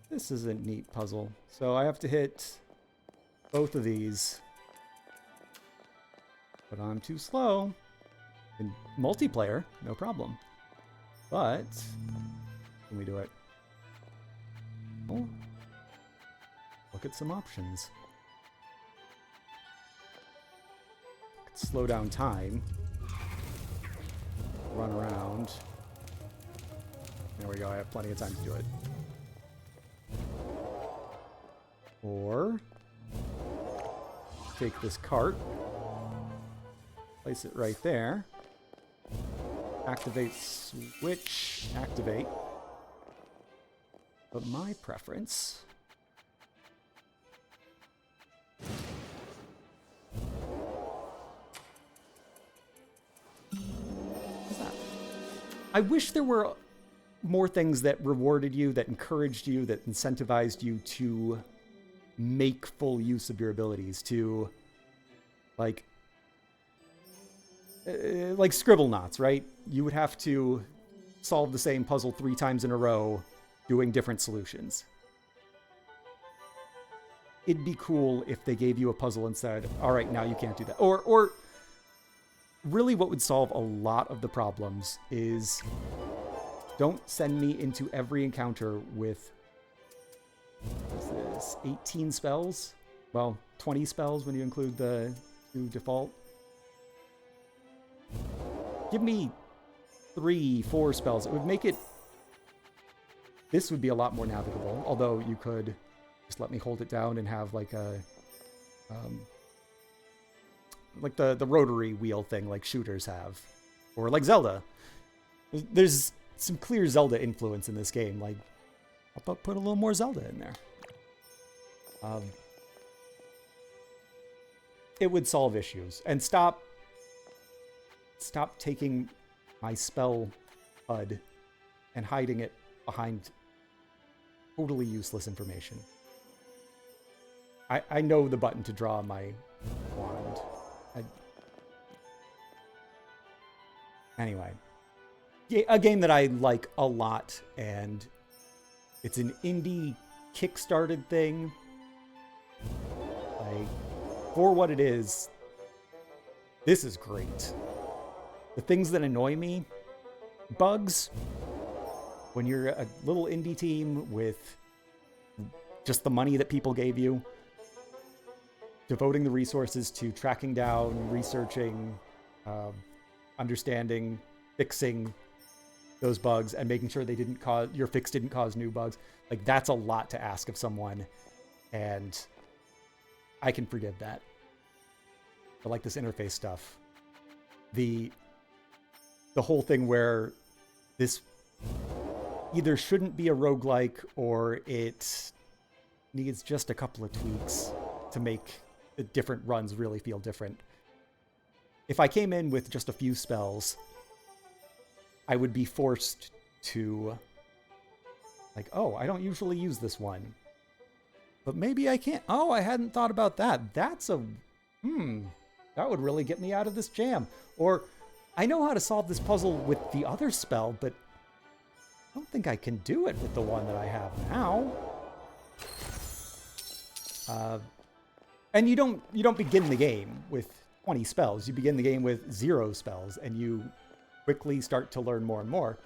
This is a neat puzzle. So I have to hit both of these. But I'm too slow. In multiplayer, no problem. But, can we do it? Oh, look at some options. Slow down time. Run around. There we go, I have plenty of time to do it. Or, take this cart. Place it right there. Activate switch. Activate. But my preference... What's that? I wish there were more things that rewarded you, that encouraged you, that incentivized you to make full use of your abilities, to, like Scribble Knots, right? You would have to solve the same puzzle 3 times in a row, doing different solutions. It'd be cool if they gave you a puzzle and said, all right, now you can't do that. Or really what would solve a lot of the problems is don't send me into every encounter with, what's this, 18 spells? Well, 20 spells when you include the 2 default. Give me 3, 4 spells. It would make it... This would be a lot more navigable, although you could just let me hold it down and have like a... like the rotary wheel thing like shooters have. Or like Zelda. There's some clear Zelda influence in this game. Like, I'll put a little more Zelda in there. It would solve issues. And stop taking my spell HUD and hiding it behind totally useless information. I know the button to draw my wand. Anyway. A game that I like a lot, and it's an indie kickstarted thing. Like, for what it is, this is great. The things that annoy me, bugs, when you're a little indie team with just the money that people gave you, devoting the resources to tracking down, researching, understanding fixing those bugs and making sure they didn't cause, your fix didn't cause new bugs. Like, that's a lot to ask of someone, and I can forgive that. I like this interface stuff. The whole thing where this either shouldn't be a roguelike or it needs just a couple of tweaks to make the different runs really feel different. If I came in with just a few spells, I would be forced to, like, oh, I don't usually use this one, but maybe I can't. Oh, I hadn't thought about that. That's a, that would really get me out of this jam. Or, I know how to solve this puzzle with the other spell, but I don't think I can do it with the one that I have now. And you don't begin the game with 20 spells. You begin the game with 0 spells, and you quickly start to learn more and more.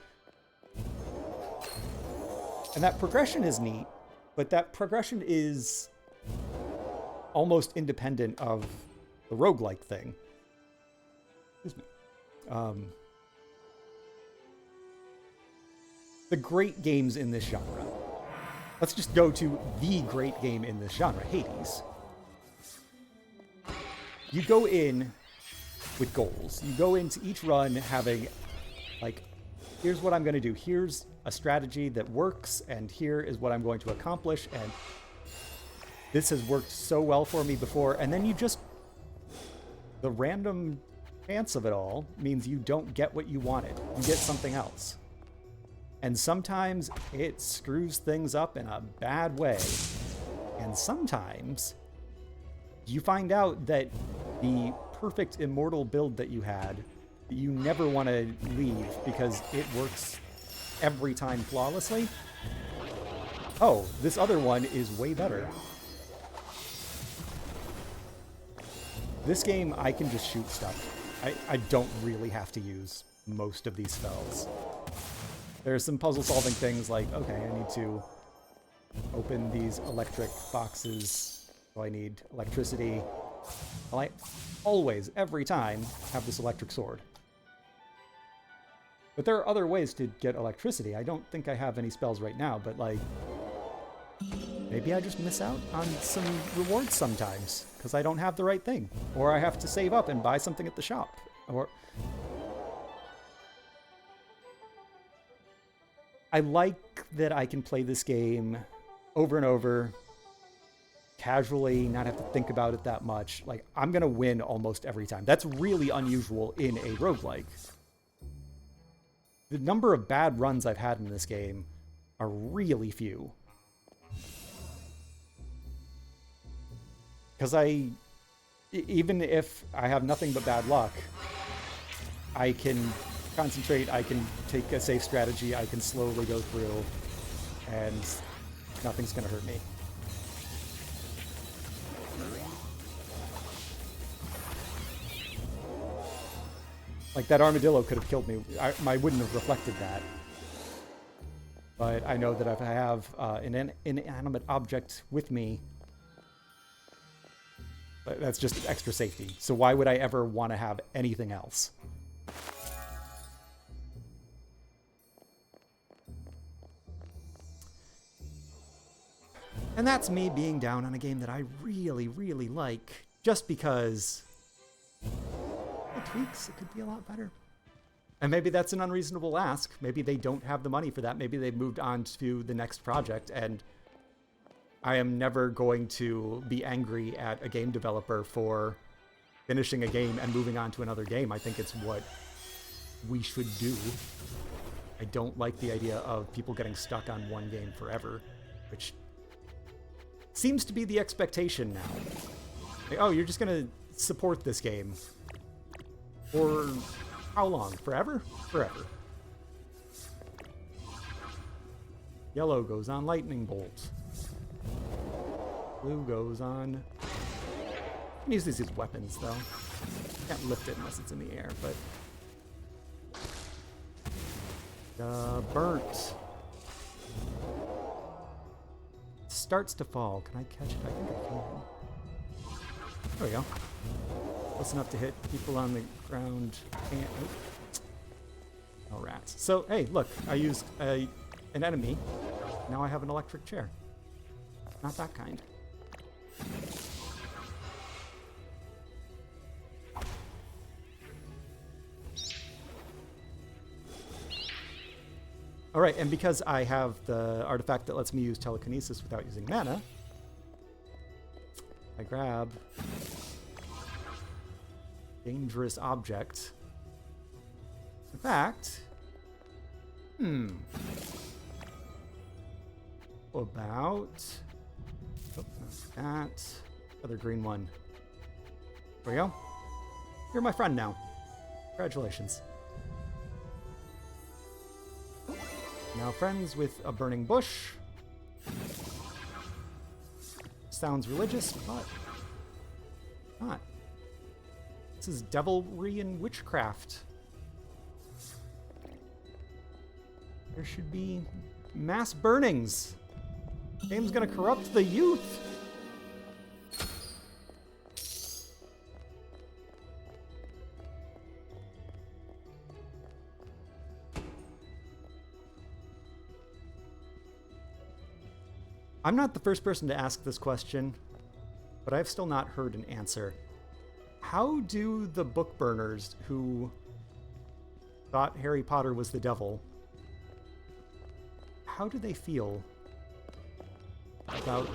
And that progression is neat, but that progression is almost independent of the roguelike thing. Excuse me. The great games in this genre. Let's just go to the great game in this genre, Hades. You go in with goals. You go into each run having, like, here's what I'm going to do. Here's a strategy that works, and here is what I'm going to accomplish, and this has worked so well for me before. And then you just, the random chance of it all means you don't get what you wanted. You get something else. And sometimes it screws things up in a bad way. And sometimes you find out that the perfect immortal build that you had, you never want to leave because it works every time flawlessly. Oh, this other one is way better. This game, I can just shoot stuff. I don't really have to use most of these spells. There's some puzzle-solving things like, okay, I need to open these electric boxes, so I need electricity. Well, I always, every time, have this electric sword. But there are other ways to get electricity. I don't think I have any spells right now, but, like, maybe I just miss out on some rewards sometimes, because I don't have the right thing. Or I have to save up and buy something at the shop. Or I like that I can play this game over and over, casually, not have to think about it that much. Like, I'm going to win almost every time. That's really unusual in a roguelike. The number of bad runs I've had in this game are really few. Because even if I have nothing but bad luck, I can concentrate, I can take a safe strategy, I can slowly go through, and nothing's going to hurt me. Like, that armadillo could have killed me. I wouldn't have reflected that. But I know that if I have an inanimate object with me, that's just extra safety. So why would I ever want to have anything else? And that's me being down on a game that I really, really like, just because the tweaks, it could be a lot better. And maybe that's an unreasonable ask. Maybe they don't have the money for that. Maybe they've moved on to the next project, and I am never going to be angry at a game developer for finishing a game and moving on to another game. I think it's what we should do. I don't like the idea of people getting stuck on one game forever, which seems to be the expectation now. Like, oh, you're just gonna support this game for how long? Forever? Forever. Yellow goes on lightning bolt. Blue goes on... I can use these as weapons, though. Can't lift it unless it's in the air, but... burnt. Starts to fall. Can I catch it? I think I can. There we go. Close enough to hit people on the ground. And, Oh, rats. So, hey, look, I used an enemy. Now I have an electric chair. Not that kind. All right, and because I have the artifact that lets me use telekinesis without using mana, I grab dangerous object. In fact, about, oh, that other green one. There we go. You're my friend now. Congratulations. Now friends with a burning bush. Sounds religious, but not. This is devilry and witchcraft. There should be mass burnings. Game's gonna corrupt the youth. I'm not the first person to ask this question, but I've still not heard an answer. How do the book burners who thought Harry Potter was the devil, how do they feel about...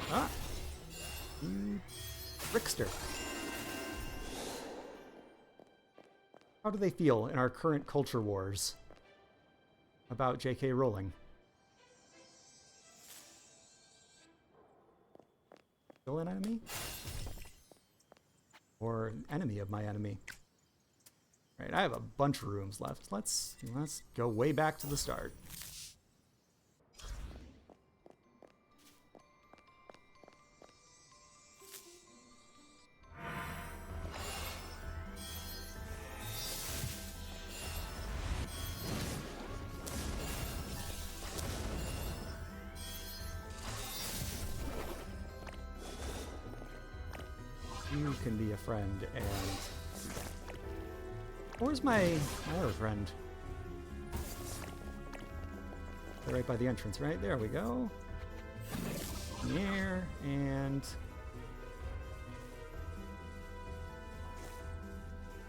you trickster. How do they feel in our current culture wars about J.K. Rowling? Still an enemy? Or an enemy of my enemy? Right, I have a bunch of rooms left. Let's go way back to the start. You can be a friend, and... Where's my other friend? They're right by the entrance, right? There we go. In the air, and...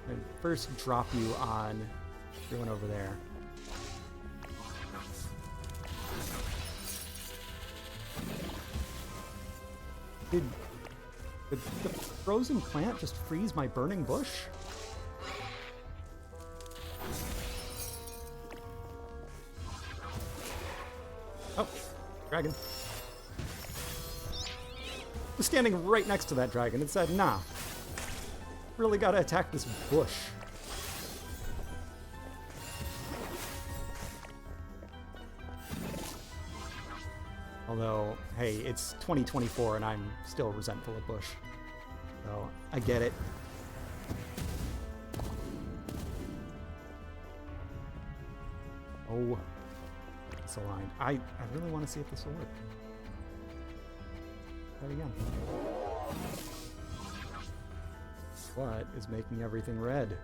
I'd first drop you on everyone over there. Did the frozen plant just freeze my burning bush? Oh, dragon. I was standing right next to that dragon and said, nah, really gotta attack this bush. Although, hey, it's 2024 and I'm still resentful of Bush. So, I get it. Oh, it's aligned. I really want to see if this will work. Try it again. What is making everything red?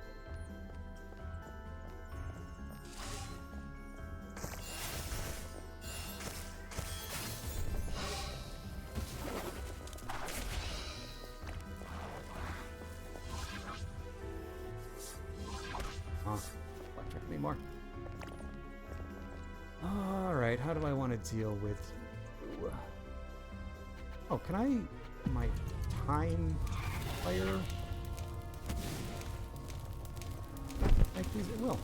Electric anymore. Alright, how do I want to deal with you? Oh, can I... my time player? Please, it will.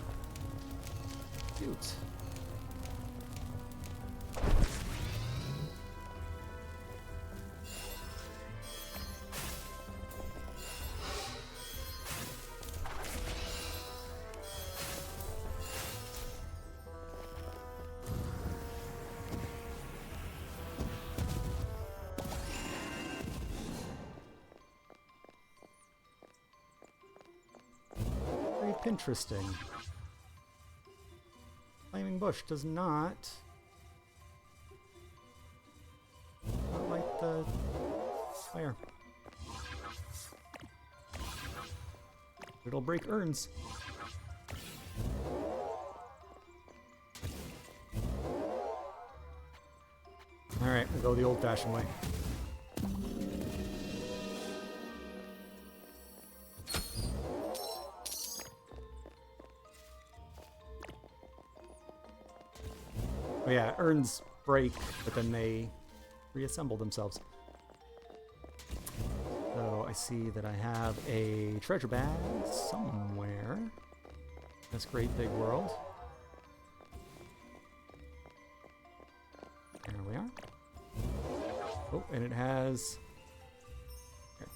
Cute. Interesting. Flaming bush does not light the fire. It'll break urns. Alright, we'll go the old-fashioned way. Oh yeah, urns break, but then they reassemble themselves. So I see that I have a treasure bag somewhere. This great big world. There we are. Oh, and it has... Okay.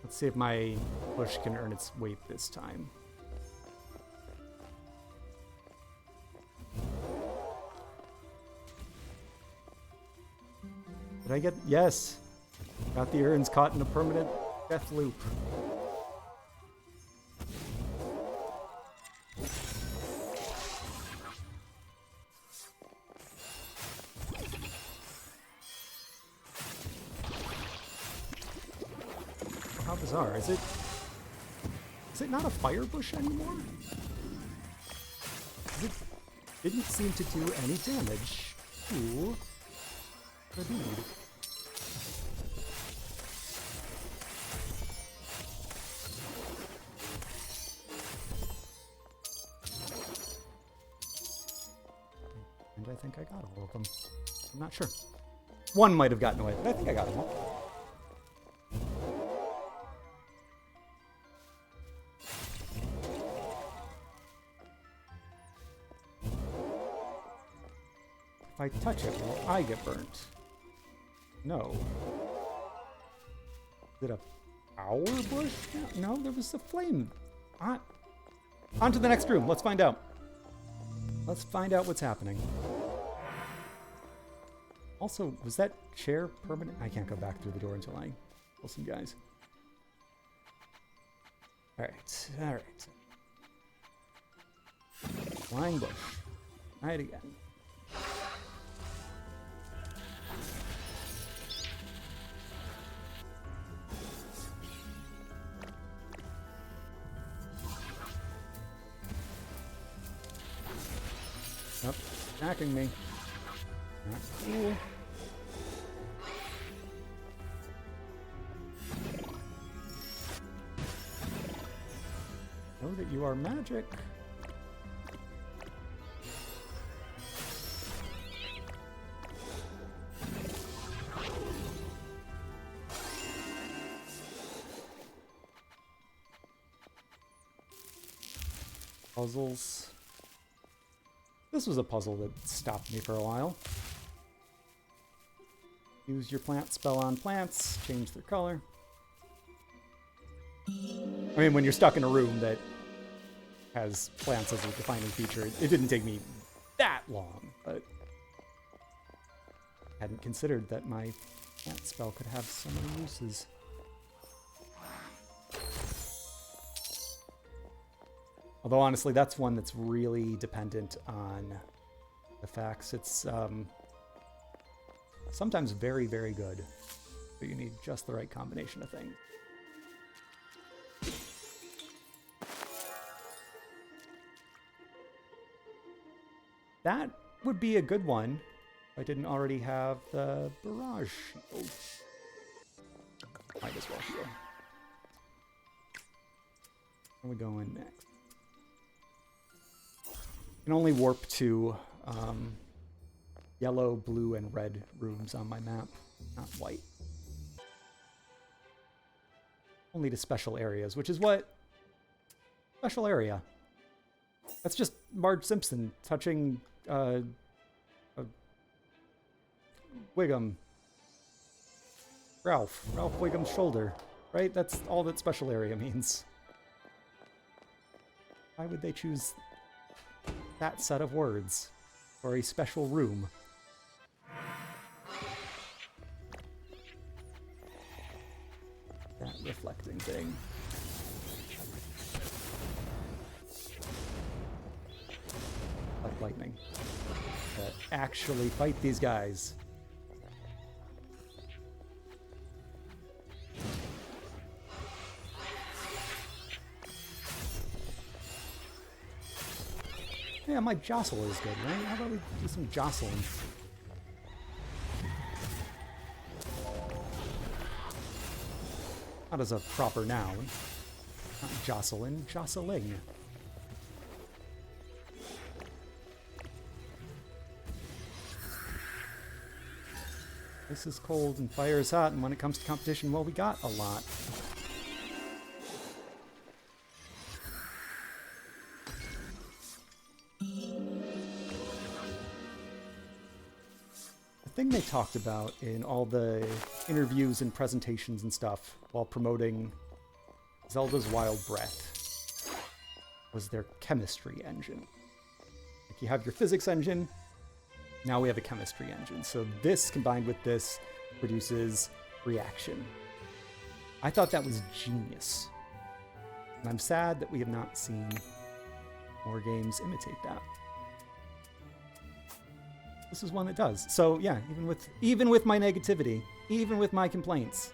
Let's see if my push can earn its weight this time. Did I get... Yes! Got the urns caught in a permanent death loop. How bizarre. Is it not a fire bush anymore? It didn't seem to do any damage to the dude. And I think I got all of them. I'm not sure. One might have gotten away, but I think I got them all. If I touch it, will I get burnt? No. Is it a power bush? No, there was a flame. On to the next room. Let's find out. Let's find out what's happening. Also, was that chair permanent? I can't go back through the door until I kill some guys. Alright, alright. Flying bush. Try it again. Nope, attacking me. Not cool. Know that you are magic. Puzzles. This was a puzzle that stopped me for a while. Use your plant spell on plants, change their color. I mean, when you're stuck in a room that has plants as a defining feature, it didn't take me that long, but I hadn't considered that my plant spell could have so many uses. Although, honestly, that's one that's really dependent on the facts. It's sometimes very, very good, but you need just the right combination of things. That would be a good one if I didn't already have the barrage shield. Might as well heal. Where are we going next? I can only warp to yellow, blue, and red rooms on my map, not white. Only to special areas, which is what? Special area. That's just Marge Simpson touching Wiggum. Ralph Wiggum's shoulder, right? That's all that special area means. Why would they choose that set of words for a special room? That reflecting thing. Like lightning. Actually fight these guys. Yeah, my jostle is good, right? How about we do some jostling? Not as a proper noun. Not Jocelyn, jostling. Ice is cold and fire is hot, and when it comes to competition, well, we got a lot. The thing they talked about in all the interviews and presentations and stuff while promoting Zelda's Wild Breath was their chemistry engine. Like, you have your physics engine, now we have a chemistry engine. So this combined with this produces reaction. I thought that was genius. And I'm sad that we have not seen more games imitate that. This is one that does. So yeah, even with my negativity, even with my complaints,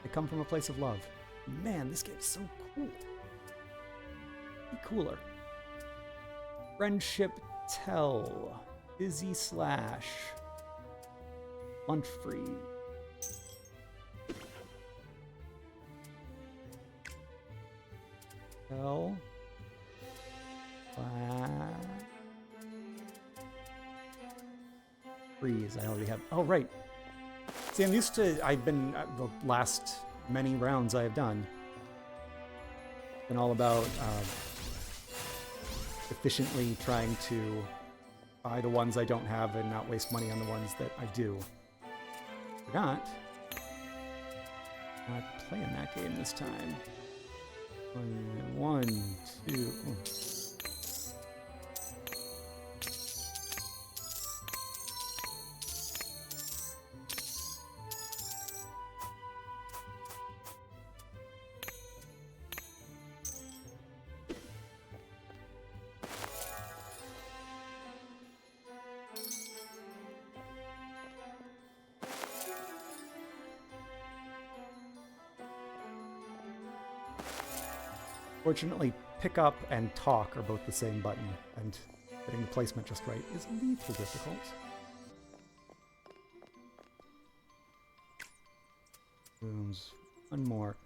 they come from a place of love. Man, this game's so cool. Be cooler. Friendship Tell. Busy Slash. Lunch Free. Tell. Freeze, I already have. Oh, right. See, I'm used to. I've been. The last many rounds I have done. Been all about efficiently trying to buy the ones I don't have and not waste money on the ones that I do. Forgot. I'm not playing that game this time. One, two. Fortunately, pick up and talk are both the same button, and getting the placement just right is a little difficult. Booms. One more.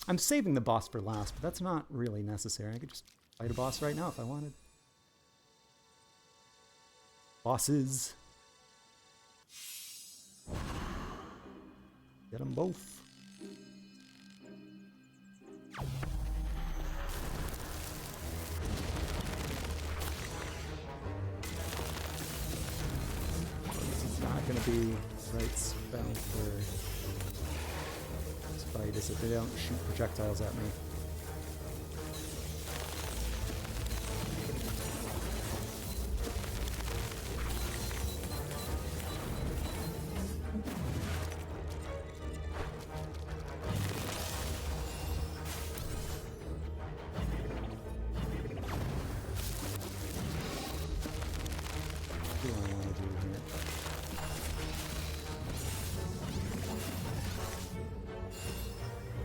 I'm saving the boss for last, but that's not really necessary. I could just fight a boss right now if I wanted. Bosses. Get them both. Gonna be the right spell for this fight is if they don't shoot projectiles at me.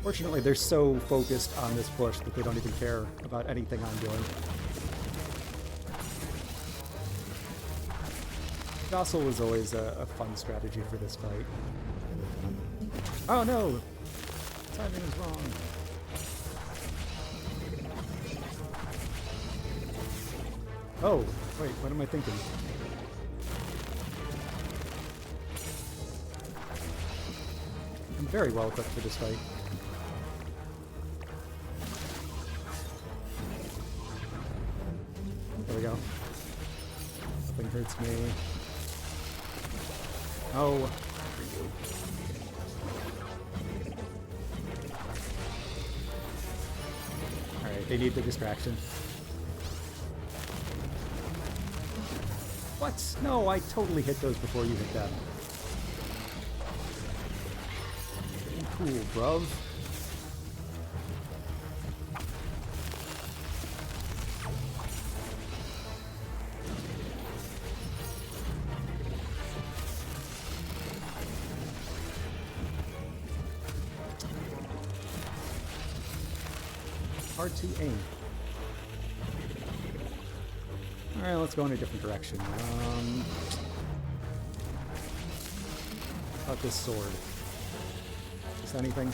Fortunately, they're so focused on this push that they don't even care about anything I'm doing. Jostle was always a fun strategy for this fight. Oh no! Timing is wrong. Oh, wait, what am I thinking? I'm very well equipped for this fight. There we go. Nothing hurts me. Oh, for you. Alright, they need the distraction. What? No, I totally hit those before you hit them. Cool, bruv. Hard to aim. Alright, let's go in a different direction. About this sword. Is this anything?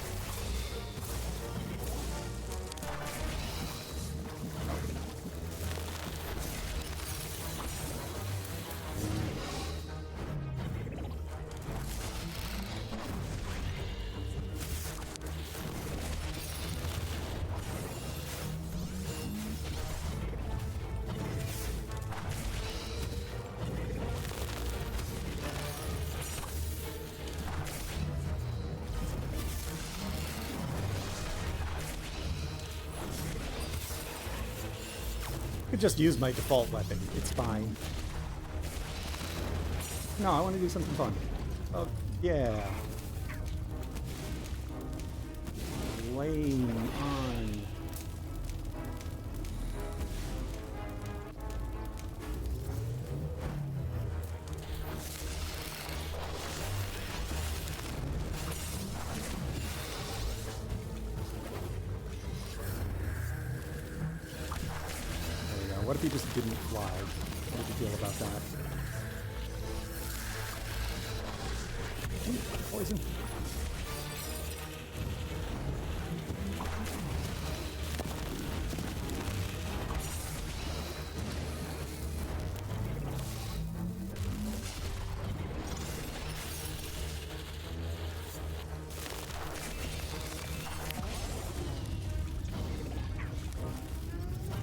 Could just use my default weapon. It's fine. No, I want to do something fun. Oh, yeah. Flame on. What if he just didn't fly? How did you feel about that? Ooh, poison.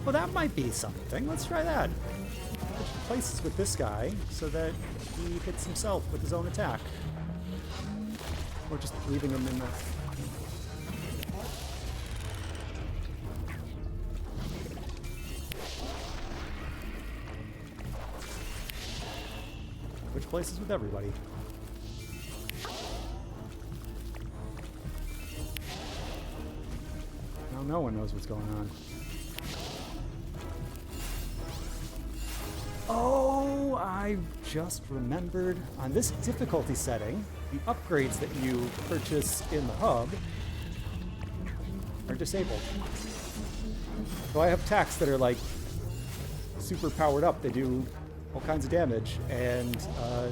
Well, that might be something. Let's try that. Switch places with this guy so that he hits himself with his own attack. Or just leaving him in the... Switch places with everybody. Now no one knows what's going on. Oh, I just remembered. On this difficulty setting, the upgrades that you purchase in the hub are disabled. So I have attacks that are like super powered up. They do all kinds of damage, and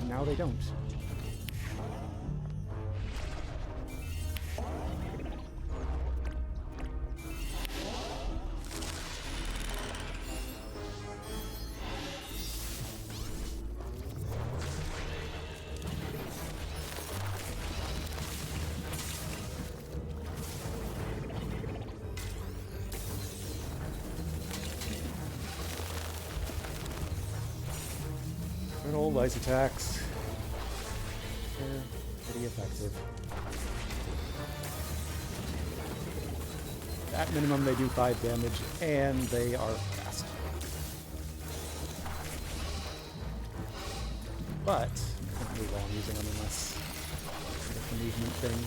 now they don't. Good old ice attacks. They're pretty effective. At minimum, they do 5 damage, and they are fast. But I can't move while I'm using them unless I get the movement thing.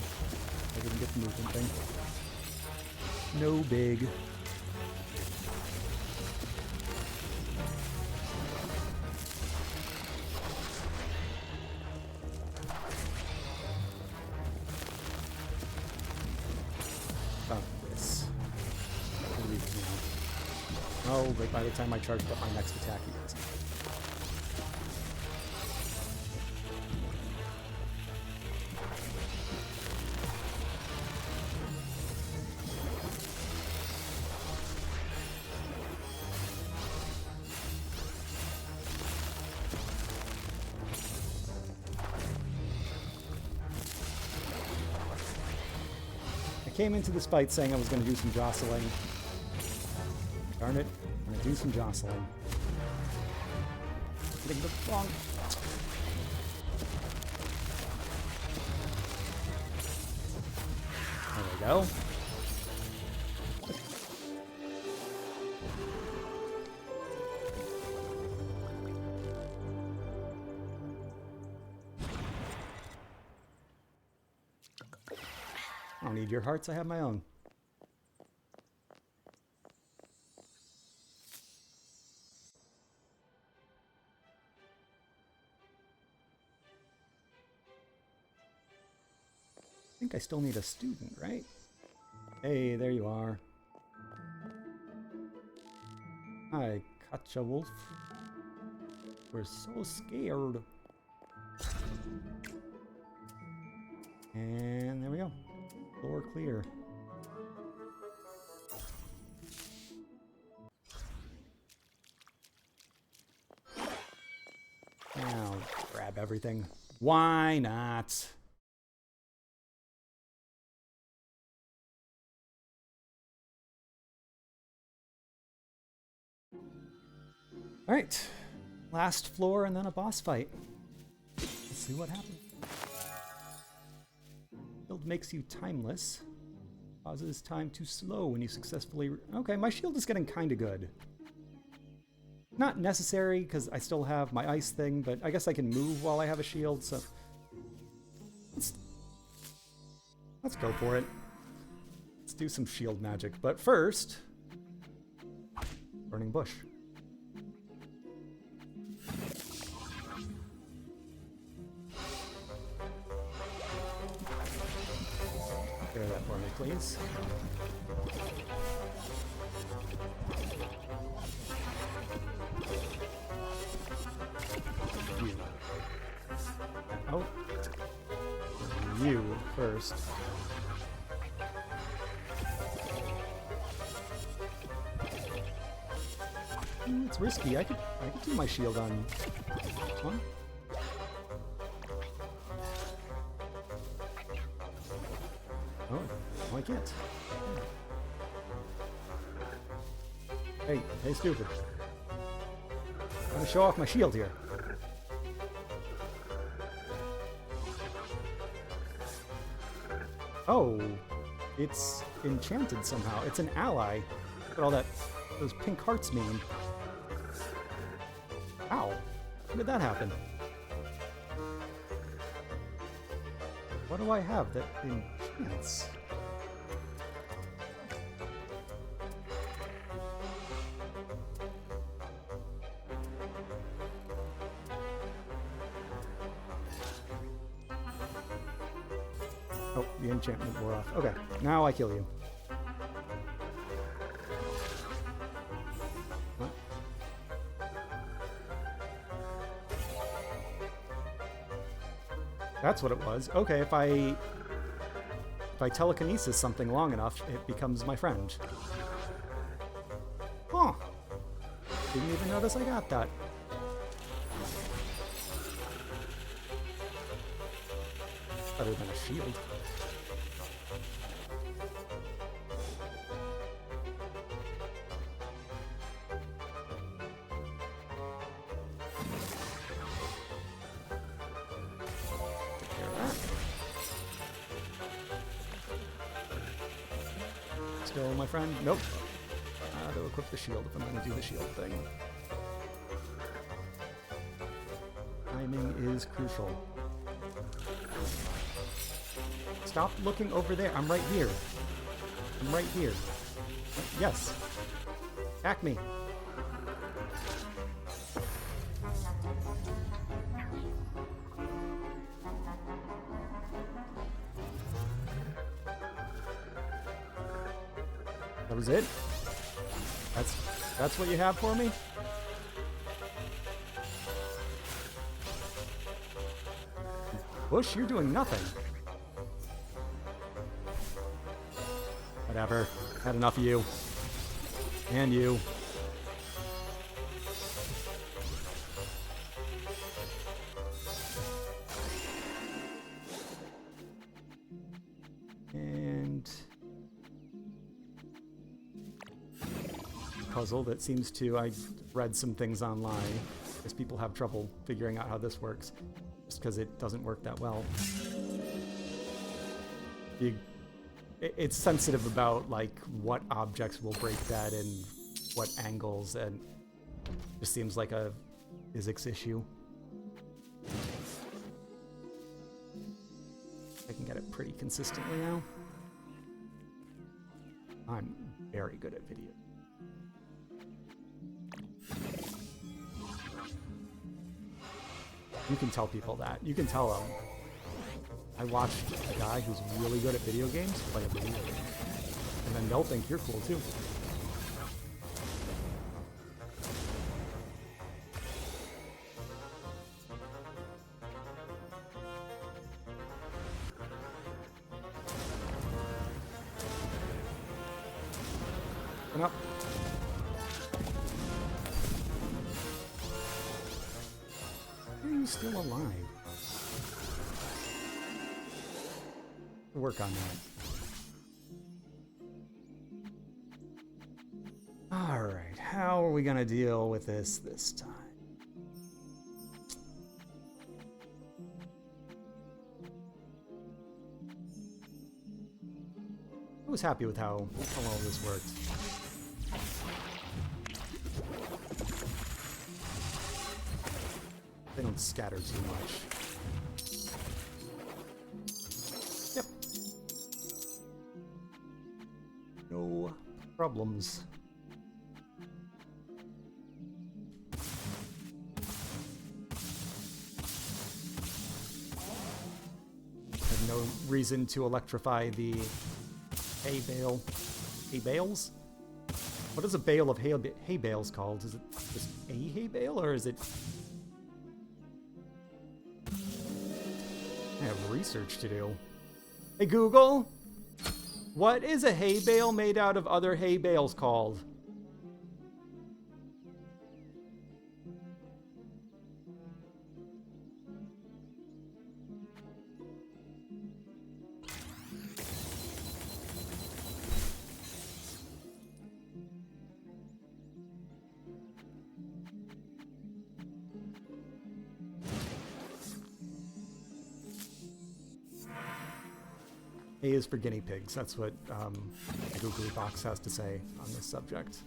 I didn't get the movement thing. No big. Oh, but by the time I charged up my next attack, he doesn't. I came into this fight saying I was going to do some jostling. Darn it, I'm going to do some jostling. Getting the wrong. There we go. I don't need your hearts, I have my own. I think I still need a student, right? Hey, there you are. Hi, Katja Wolf. We're so scared. And there we go. Floor clear. Now grab everything. Why not? All right, last floor and then a boss fight. Let's see what happens. Shield makes you timeless. Causes time to slow when you successfully... Okay, my shield is getting kind of good. Not necessary, because I still have my ice thing, but I guess I can move while I have a shield, so... Let's go for it. Let's do some shield magic. But first... Burning Bush. Clear that for me, please. You. Oh. You first. It's risky. I could do my shield on this one. Oh, no, I can't. Hey, stupid. I'm gonna show off my shield here. Oh, it's enchanted somehow. It's an ally. What all those pink hearts mean. Ow. When did that happen? What do I have that enchants? Oh, the enchantment wore off. Okay, now I kill you. What? That's what it was. Okay, if I telekinesis something long enough, it becomes my friend. Huh. Didn't even notice I got that. Better than a shield. Still my friend? Nope. To equip the shield if I'm going to do the shield thing. Timing is crucial. Stop looking over there. I'm right here. I'm right here. Yes. Attack me. That was it? That's what you have for me? Bush, you're doing nothing. Whatever. Had enough of you. And you. And puzzle that seems to, I've read some things online, because people have trouble figuring out how this works, just because it doesn't work that well. It's sensitive about like what objects will break that and what angles, and it just seems like a physics issue. I can get it pretty consistently now. I'm very good at video. You can tell people that. You can tell them. I watched a guy who's really good at video games play a video game. And then they'll think you're cool too. Come up. Why are you still alive? Work on that. Alright, how are we gonna deal with this time? I was happy with how well this worked. They don't scatter too much. Yep. No problems. Have no reason to electrify the hay bale. Hay bales? What is a bale of hay bales called? Is it just a hay bale, or is it... I have research to do. Hey Google, what is a hay bale made out of other hay bales called? A is for guinea pigs. That's what the Google box has to say on this subject.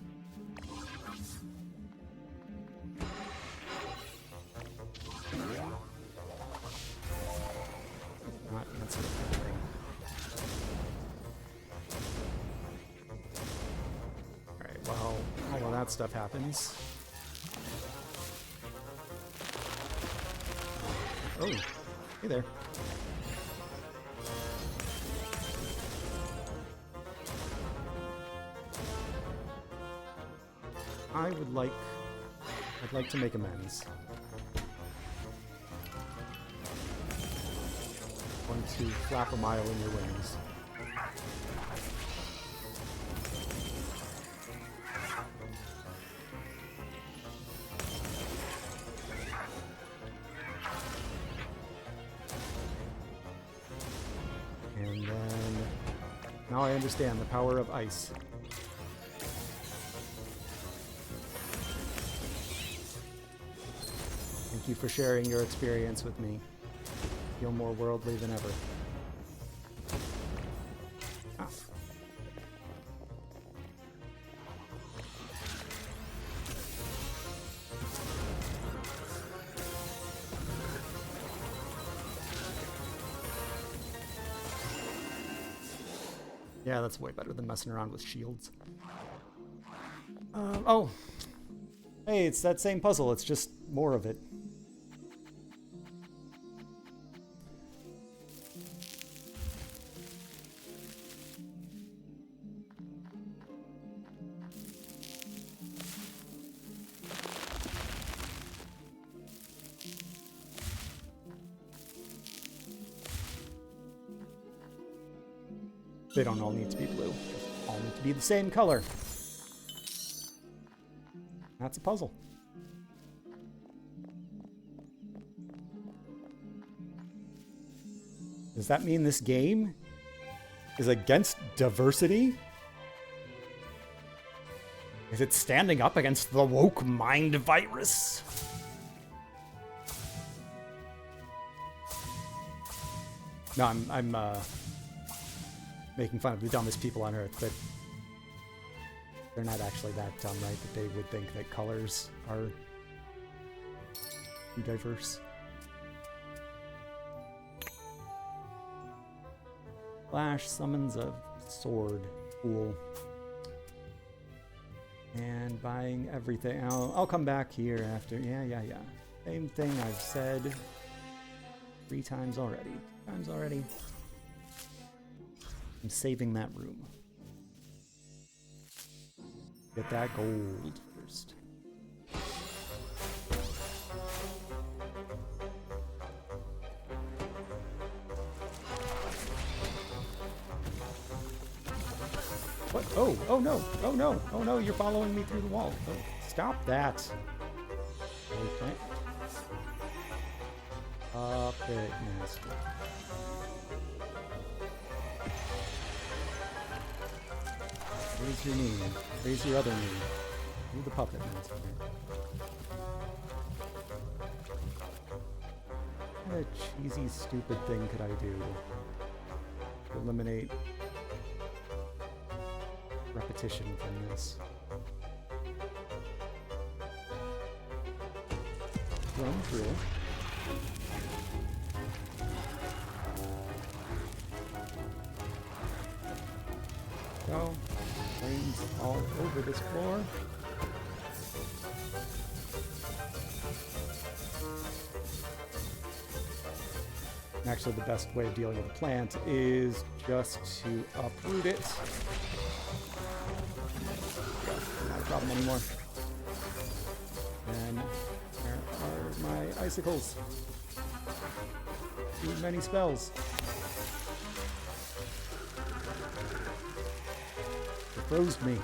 Not answer anything. Alright, well, all of that stuff happens. Oh, hey there. I'd like to make amends. Want to flap a mile in your wings. And then now I understand the power of ice. Thank you for sharing your experience with me. I feel more worldly than ever. Ah. Yeah, that's way better than messing around with shields. Oh. Hey, it's that same puzzle. It's just more of it. They don't all need to be blue. They all need to be the same color. That's a puzzle. Does that mean this game is against diversity? Is it standing up against the woke mind virus? No, I'm making fun of the dumbest people on Earth, but they're not actually that dumb, right? That they would think that colors are too diverse. Flash summons a sword. Cool. And buying everything. I'll come back here after. Yeah. Same thing I've said 3 times already. I'm saving that room. Get that gold first. What? Oh, oh no, oh no, oh no, you're following me through the wall. Oh, stop that. Okay. Puppet master. Raise your knee. Raise your other knee. Do the puppet master. What a cheesy, stupid thing could I do to eliminate repetition from this? Run through. Go. Flames all over this floor. Actually, the best way of dealing with a plant is just to uproot it. Not a problem anymore. And there are my icicles. Too many spells. It froze me.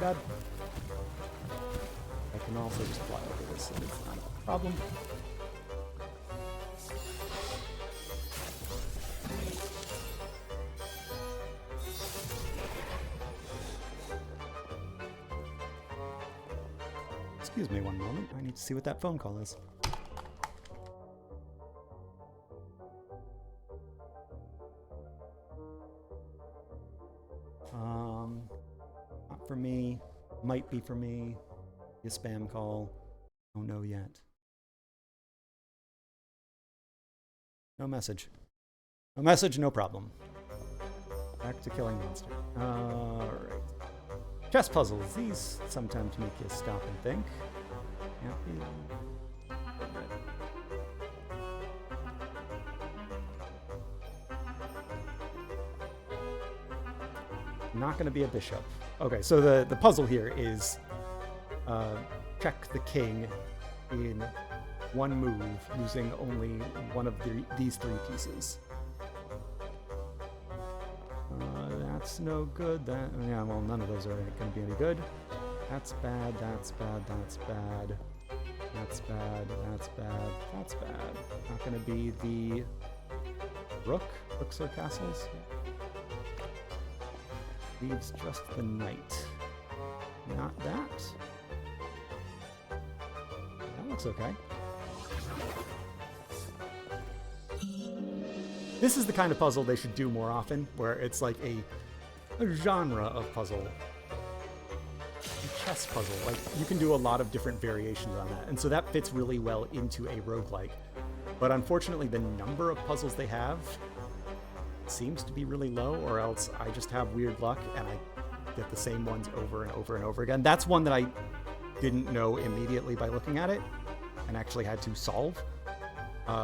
Bad. I can also just fly over this and it's not a problem. Excuse me one moment. I need to see what that phone call is. Not for me. Might be for me. A spam call. Don't know yet. No message. No message, no problem. Back to killing monster. Alright. Chess puzzles. These sometimes make you stop and think. Not going to be a bishop. Okay, so the puzzle here is check the king in one move using only one of these three pieces. That's no good. Yeah, well, none of those are going to be any good. That's bad, that's bad, that's bad. That's bad, that's bad, that's bad. Not going to be the rook. Rooks are castles. Leaves just the knight. Not that. That looks okay. This is the kind of puzzle they should do more often, where it's like a genre of puzzle. A chess puzzle. Like, you can do a lot of different variations on that, and so that fits really well into a roguelike. But unfortunately, the number of puzzles they have seems to be really low, or else I just have weird luck and I get the same ones over and over and over again. That's one that I didn't know immediately by looking at it and actually had to solve.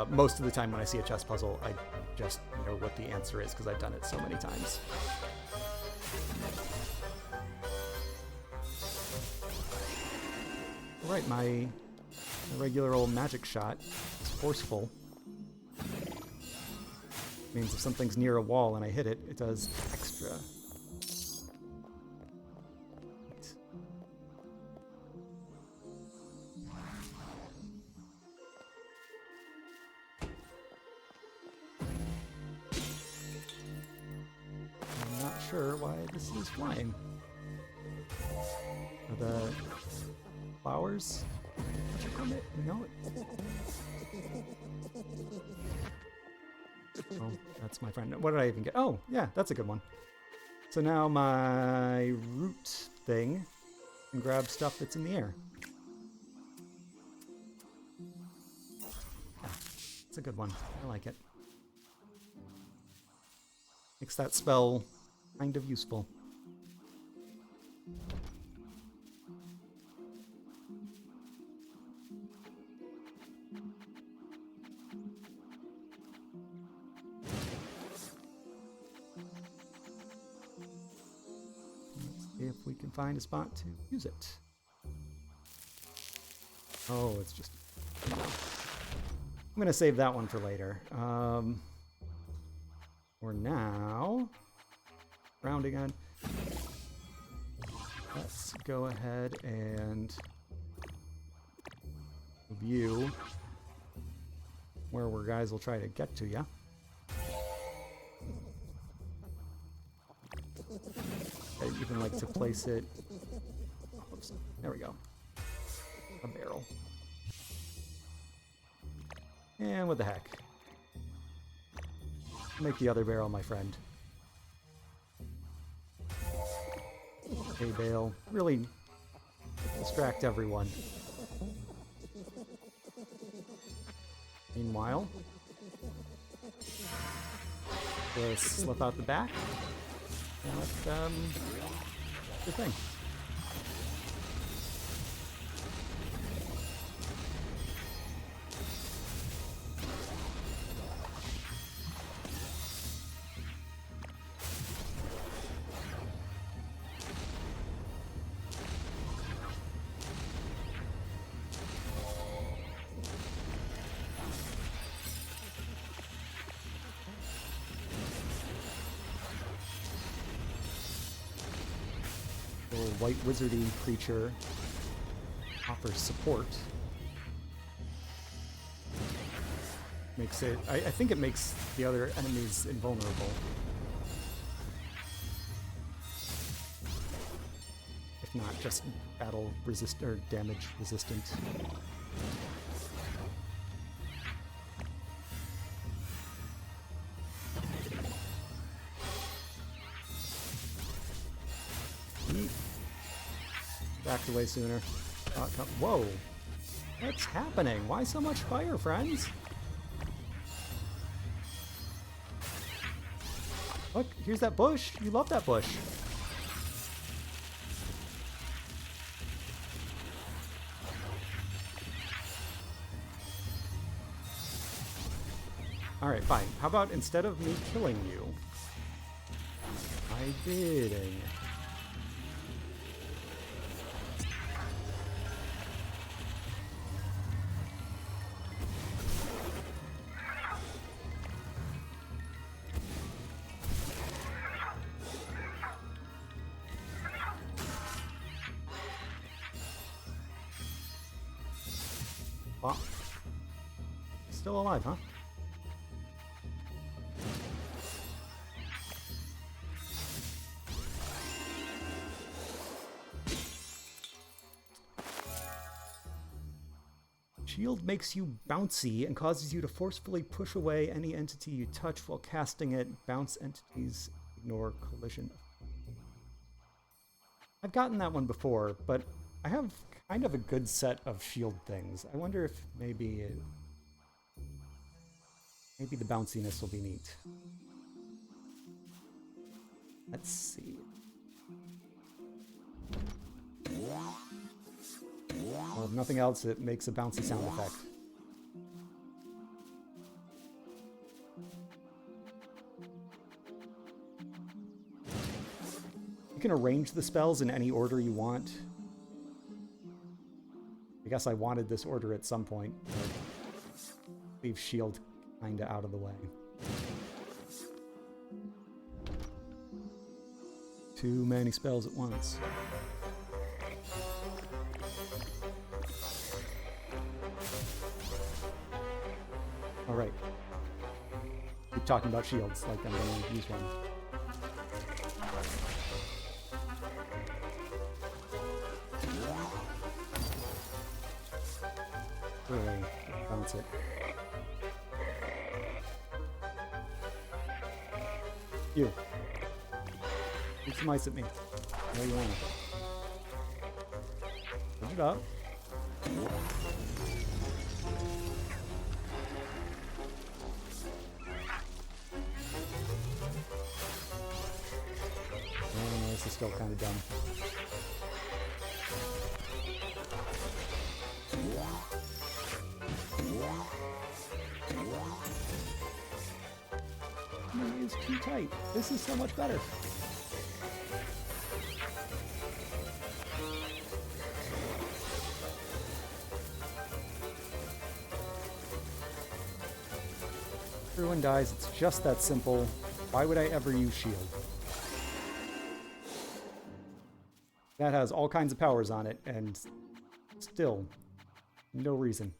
Most of the time when I see a chess puzzle, I just know what the answer is because I've done it so many times. All right, my regular old magic shot is forceful. Means if something's near a wall and I hit it, it does extra. I'm not sure why this is flying. Are the flowers? No. Oh, that's my friend. What did I even get? Oh, yeah, that's a good one. So now my root thing can grab stuff that's in the air. Yeah, it's a good one. I like it. Makes that spell kind of useful. if we can find a spot to use it. Oh, it's just... I'm going to save that one for later. For now, rounding on. Let's go ahead and view where our guys will try to get to ya. I even like to place it. Oops, there we go. A barrel. And what the heck? Make the other barrel my friend. Hay bale. Really distract everyone. Meanwhile, just slip out the back and let the thing. White wizardy creature offers support. Makes it... I think it makes the other enemies invulnerable. If not, just battle resist or damage resistant. Backed away sooner. Whoa! What's happening? Why so much fire, friends? Look, here's that bush. You love that bush. Alright, fine. How about instead of me killing you, my bidding? Oh. Still alive, huh? Shield makes you bouncy and causes you to forcefully push away any entity you touch while casting it. Bounce entities ignore collision. I've gotten that one before, but I have kind of a good set of shield things. I wonder if maybe the bounciness will be neat. Let's see. Well, if nothing else, it makes a bouncy sound effect. You can arrange the spells in any order you want. I guess I wanted this order at some point, but leave shield kinda out of the way. Too many spells at once. Alright. Keep talking about shields like I'm going to use one. Really bounce it. You. Keep some ice at me. No, you want it. Put it up. Oh, no, this is still kind of dumb. It's too tight. This is so much better. Everyone dies. It's just that simple. Why would I ever use shield? That has all kinds of powers on it, and still, no reason.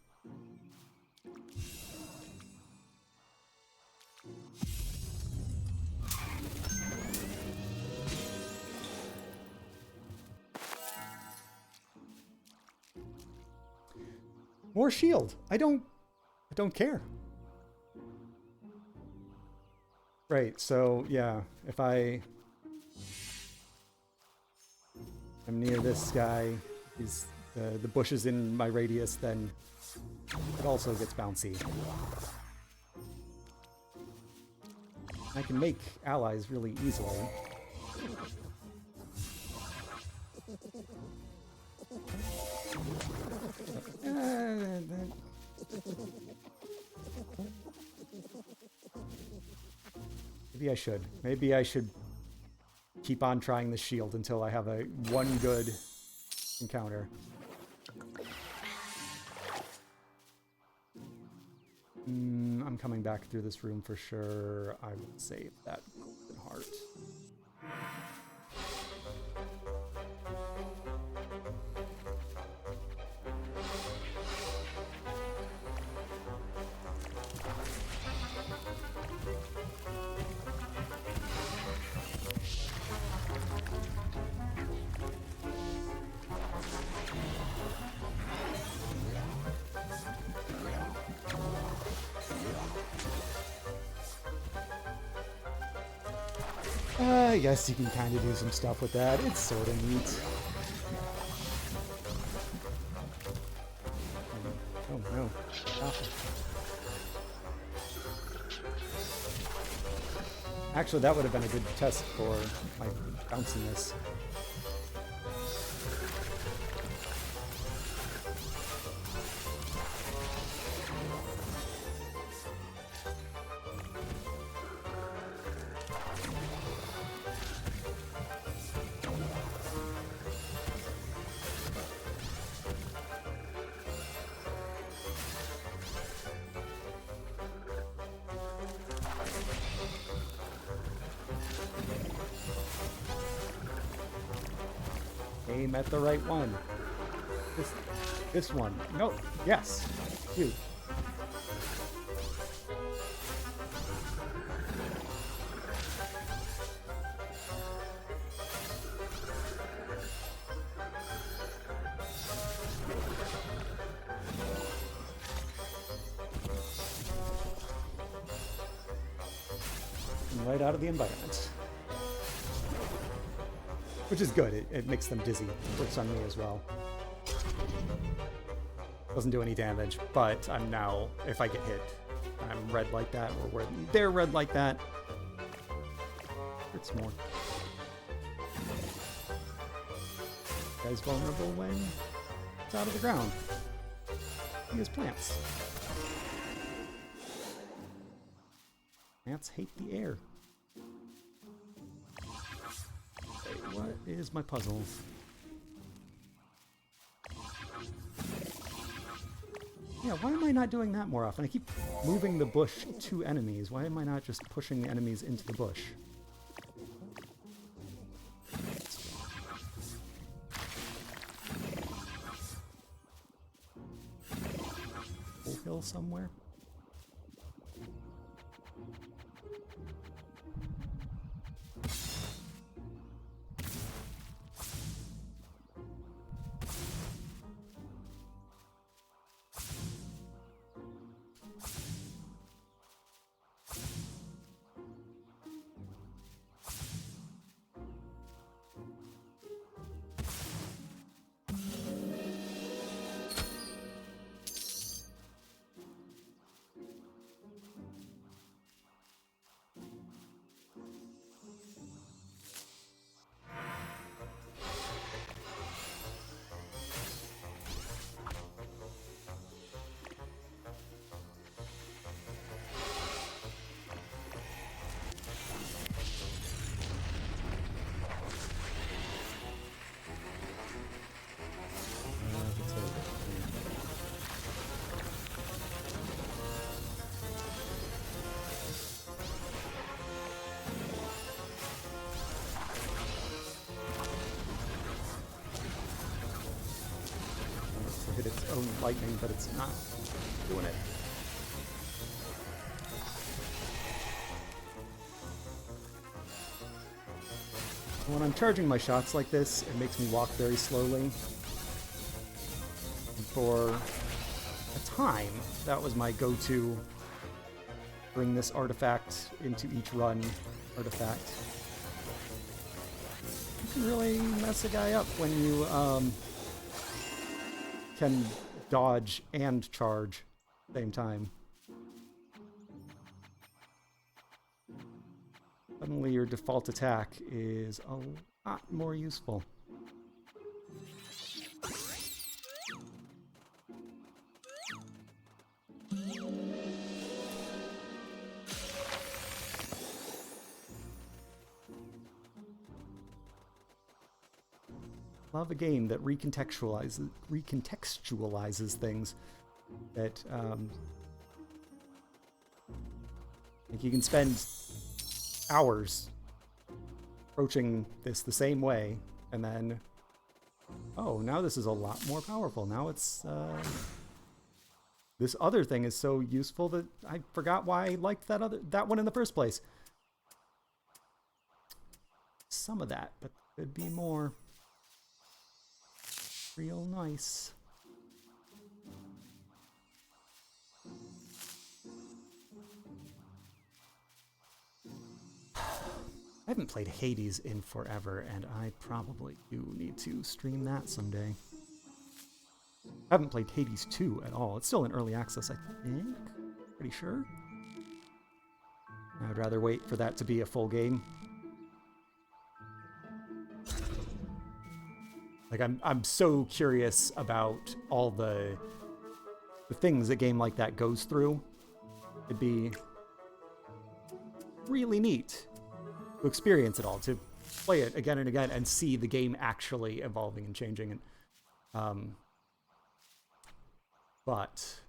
More shield. I don't care. Right, so yeah, if I am near this guy, he's the bush is in my radius, then it also gets bouncy. I can make allies really easily. Maybe I should. Maybe I should keep on trying the shield until I have a one good encounter. I'm coming back through this room for sure. I will save that golden heart. I guess you can kind of do some stuff with that. It's sort of neat. Oh no. Stop it. Actually, that would have been a good test for my bounciness. Aim at the right one. This one. No. Yes. You. Right out of the environment. Which is good. It makes them dizzy. It works on me as well. Doesn't do any damage, but I'm now, if I get hit, I'm red like that, or where they're red like that, hurts more. Guy's vulnerable when it's out of the ground. He has plants. Plants hate the air. What is my puzzle? Yeah, why am I not doing that more often? I keep moving the bush to enemies. Why am I not just pushing the enemies into the bush? Full hill somewhere? lightning, but it's not doing it. When I'm charging my shots like this, it makes me walk very slowly. And for a time, that was my go-to bring this artifact into each run artifact. You can really mess a guy up when you can dodge and charge at the same time. Suddenly your default attack is a lot more useful. Love a game that recontextualizes things. That like you can spend hours approaching this the same way, and then, oh, now this is a lot more powerful. Now it's this other thing is so useful that I forgot why I liked that one in the first place. Some of that, but could be more. Real nice. I haven't played Hades in forever, and I probably do need to stream that someday. I haven't played Hades 2 at all. It's still in early access, I think. Pretty sure. I would rather wait for that to be a full game. Like, I'm so curious about all the things a game like that goes through. It'd be really neat to experience it all, to play it again and again and see the game actually evolving and changing. And but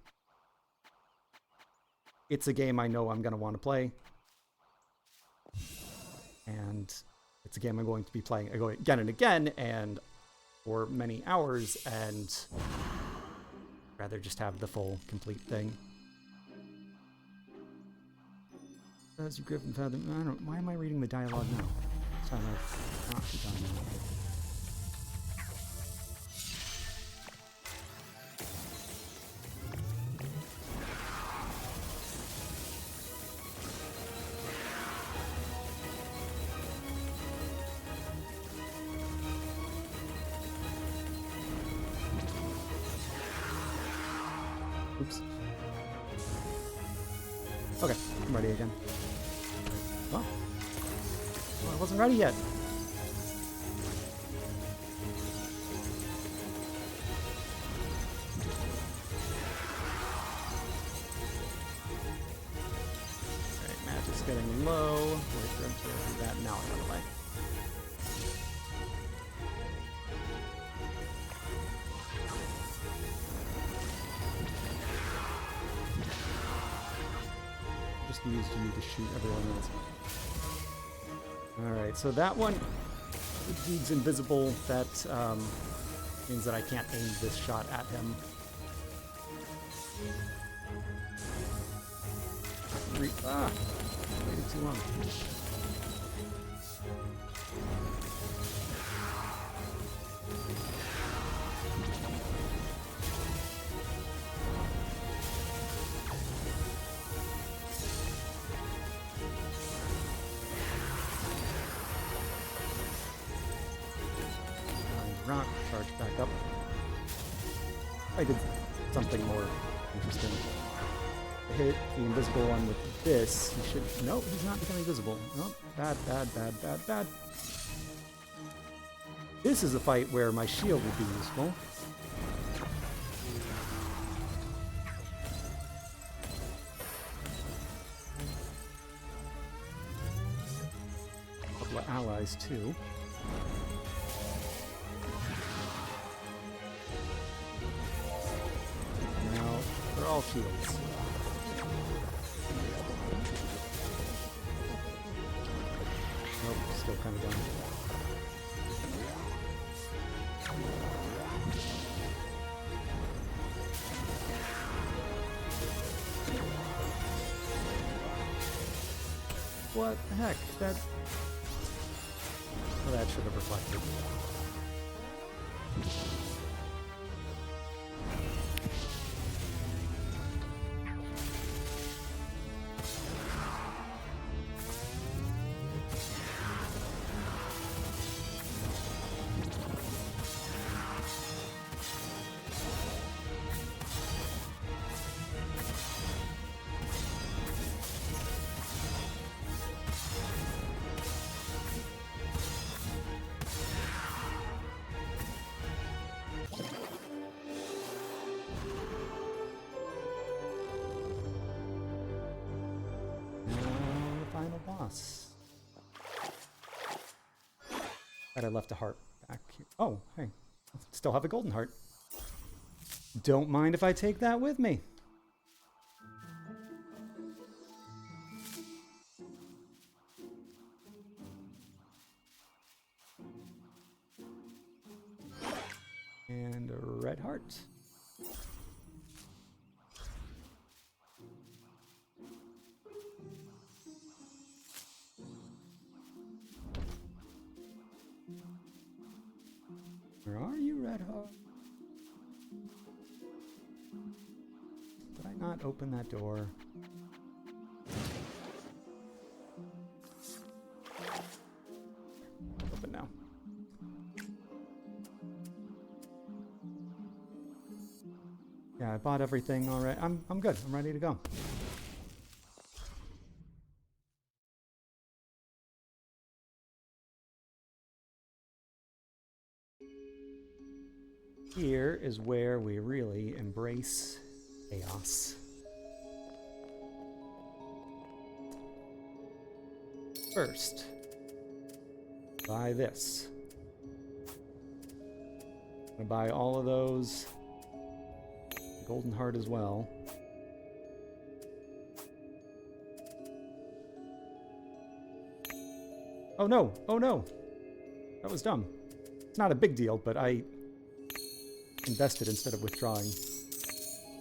it's a game I know I'm going to want to play, and it's a game I'm going to be playing again and again and for many hours, and rather just have the full complete thing. As you Griffin Fathom, I don't. Why am I reading the dialogue now? This time I've not done that. Oops. Okay, I'm ready again. Well, I wasn't ready yet. Alright, magic's getting low. Wait for him to do that. Now I'm out of the way. Just used you to shoot everyone else. Alright, so that one, the dude's invisible. That means that I can't aim this shot at him. Waited too long. Rock, charge back up. I did something more interesting. I hit the invisible one with this. He should. Nope, he's not becoming visible. Nope. Bad, bad, bad, bad, bad. This is a fight where my shield would be useful. A couple of allies, too. They're all shields. Nope, still kind of done. What the heck? That... Well, that should have reflected. Boss. But I left a heart back here. Oh, hey. Still have a golden heart. Don't mind if I take that with me. And a red heart. Where are you, Red Hawk? Did I not open that door? Open now. Yeah, I bought everything already. I'm good. I'm ready to go. Here is where we really embrace chaos. First, buy this. I'm gonna buy all of those. Golden heart as well. Oh no! Oh no! That was dumb. It's not a big deal, but I invested instead of withdrawing.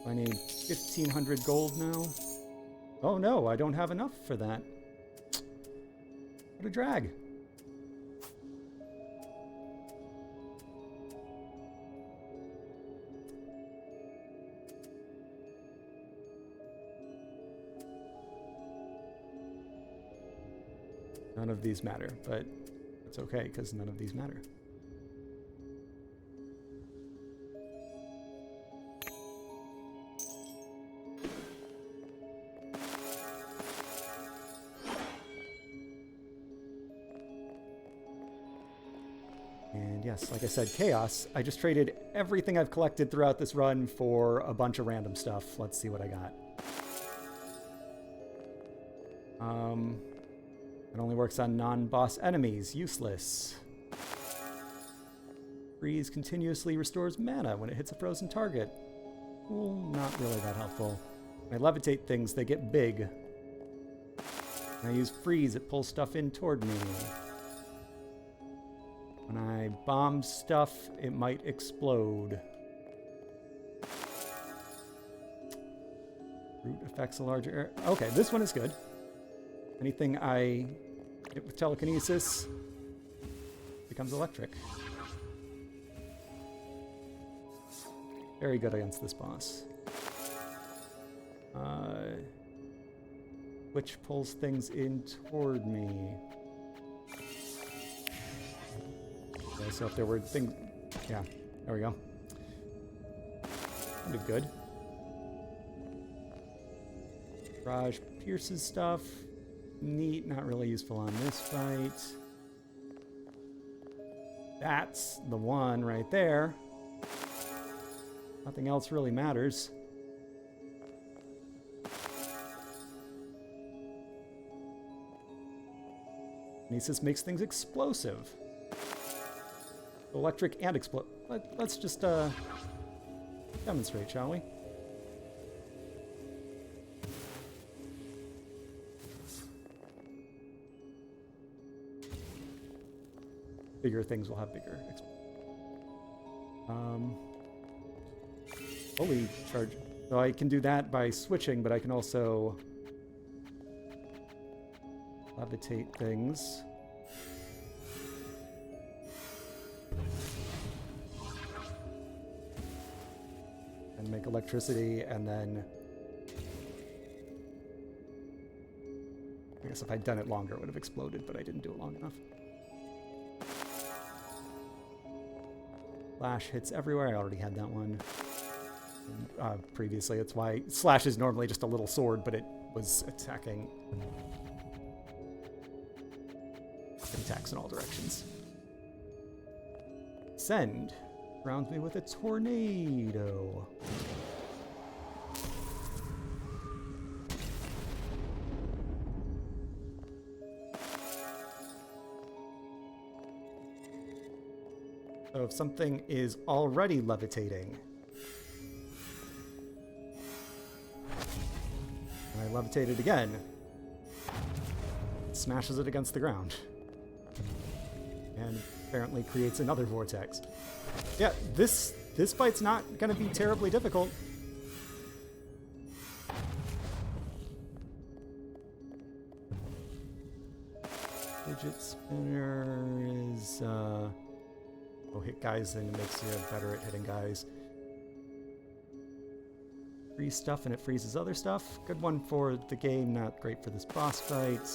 I need 1,500 gold now. Oh no, I don't have enough for that. What a drag. None of these matter, but it's okay because none of these matter. And yes, like I said, chaos. I just traded everything I've collected throughout this run for a bunch of random stuff. Let's see what I got. It only works on non-boss enemies. Useless. Freeze continuously restores mana when it hits a frozen target. Well, not really that helpful. When I levitate things, they get big. When I use freeze, it pulls stuff in toward me. When I bomb stuff, it might explode. Root affects a larger area. Okay, this one is good. Anything I hit with telekinesis becomes electric. Very good against this boss. Which pulls things in toward me. Okay, so if there were things... Yeah, there we go. Kind of good. Barrage pierces stuff. Neat, not really useful on this fight. That's the one right there. Nothing else really matters. Kinesis makes things explosive. Electric and explode. Let's just demonstrate, shall we? Bigger things will have bigger. Holy charge. So I can do that by switching, but I can also levitate things. And make electricity, and then... I guess if I'd done it longer, it would have exploded, but I didn't do it long enough. Slash hits everywhere. I already had that one previously. That's why slash is normally just a little sword, but it was attacking. It attacks in all directions. Send. Surrounds me with a tornado. So if something is already levitating, and I levitate it again, it smashes it against the ground. And apparently creates another vortex. Yeah, this fight's not going to be terribly difficult. Fidget spinner is... Oh, hit guys, and it makes you better at hitting guys. Freeze stuff, and it freezes other stuff. Good one for the game, not great for this boss fight.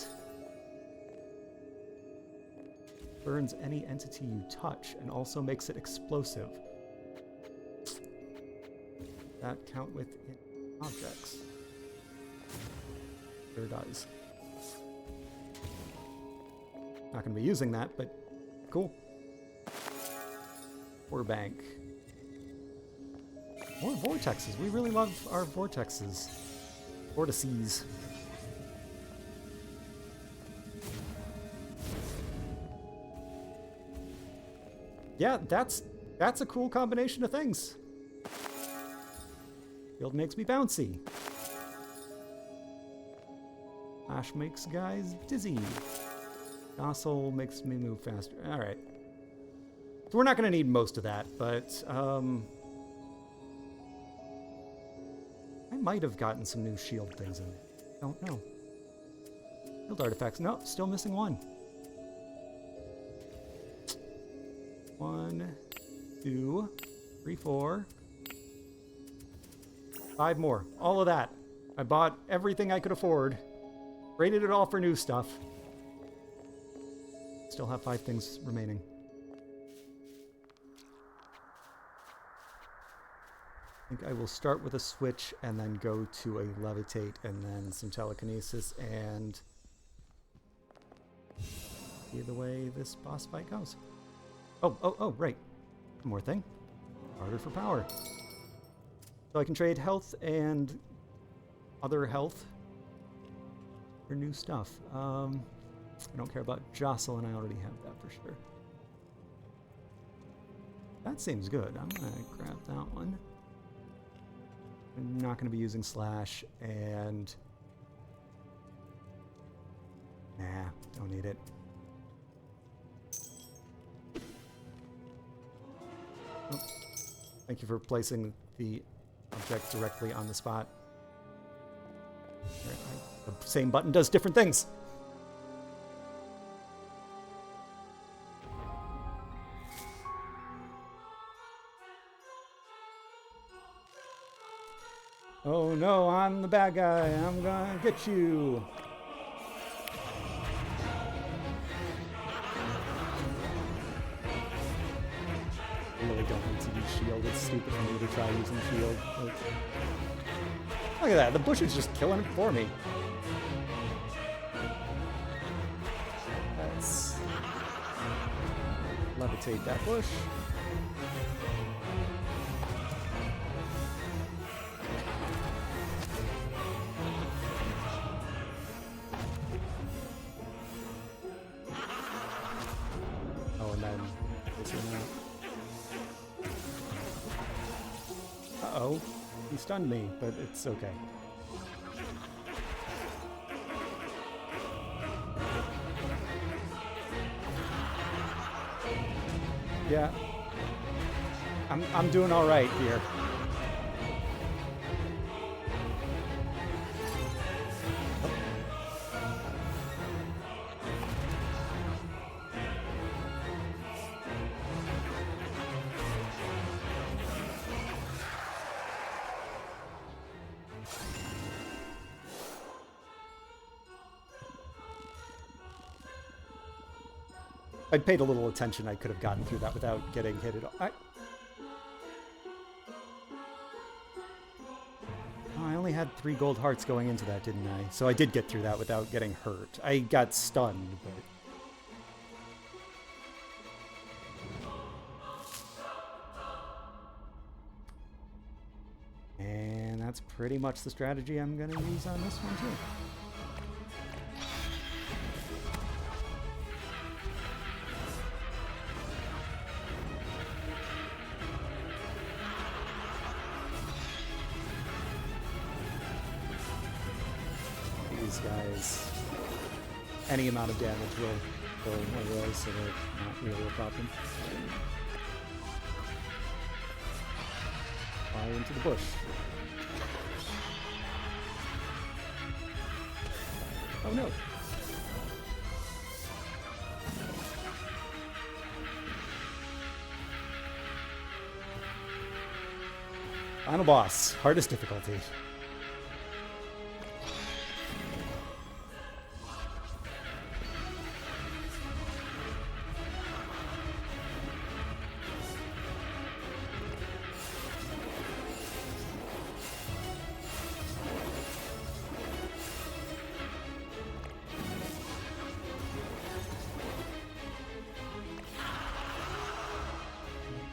Burns any entity you touch, and also makes it explosive. That count with objects? Sure does. Not going to be using that, but cool. Bank. More vortexes. We really love our vortexes. Vortices. Yeah, that's a cool combination of things. Field makes me bouncy. Ash makes guys dizzy. Docile makes me move faster. All right. So we're not going to need most of that, but I might have gotten some new shield things in it. Don't know. Shield artifacts. No, still missing one. 1, 2, 3, 4, 5 more. All of that. I bought everything I could afford. Traded it all for new stuff. Still have 5 things remaining. I think I will start with a switch and then go to a levitate and then some telekinesis and see the way this boss fight goes. Oh, right. One more thing. Harder for power. So I can trade health and other health for new stuff. I don't care about Jocelyn. I already have that for sure. That seems good. I'm going to grab that one. I'm not going to be using slash, and nah, don't need it. Oh. Thank you for placing the object directly on the spot. The same button does different things. Oh no, I'm the bad guy. I'm gonna get you. I really don't need to use shield. It's stupid for me to try using shield. Look at that. The bush is just killing it for me. Let's levitate that bush. Uh-oh, he stunned me, but it's okay. Yeah, I'm doing all right here. I'd paid a little attention, I could have gotten through that without getting hit at all. I only had 3 gold hearts going into that, didn't I? So I did get through that without getting hurt. I got stunned, but... And that's pretty much the strategy I'm going to use on this one, too. These guys, any amount of damage will go away, so they're not really a problem. Fly into the bush. Oh no! Final boss, hardest difficulty.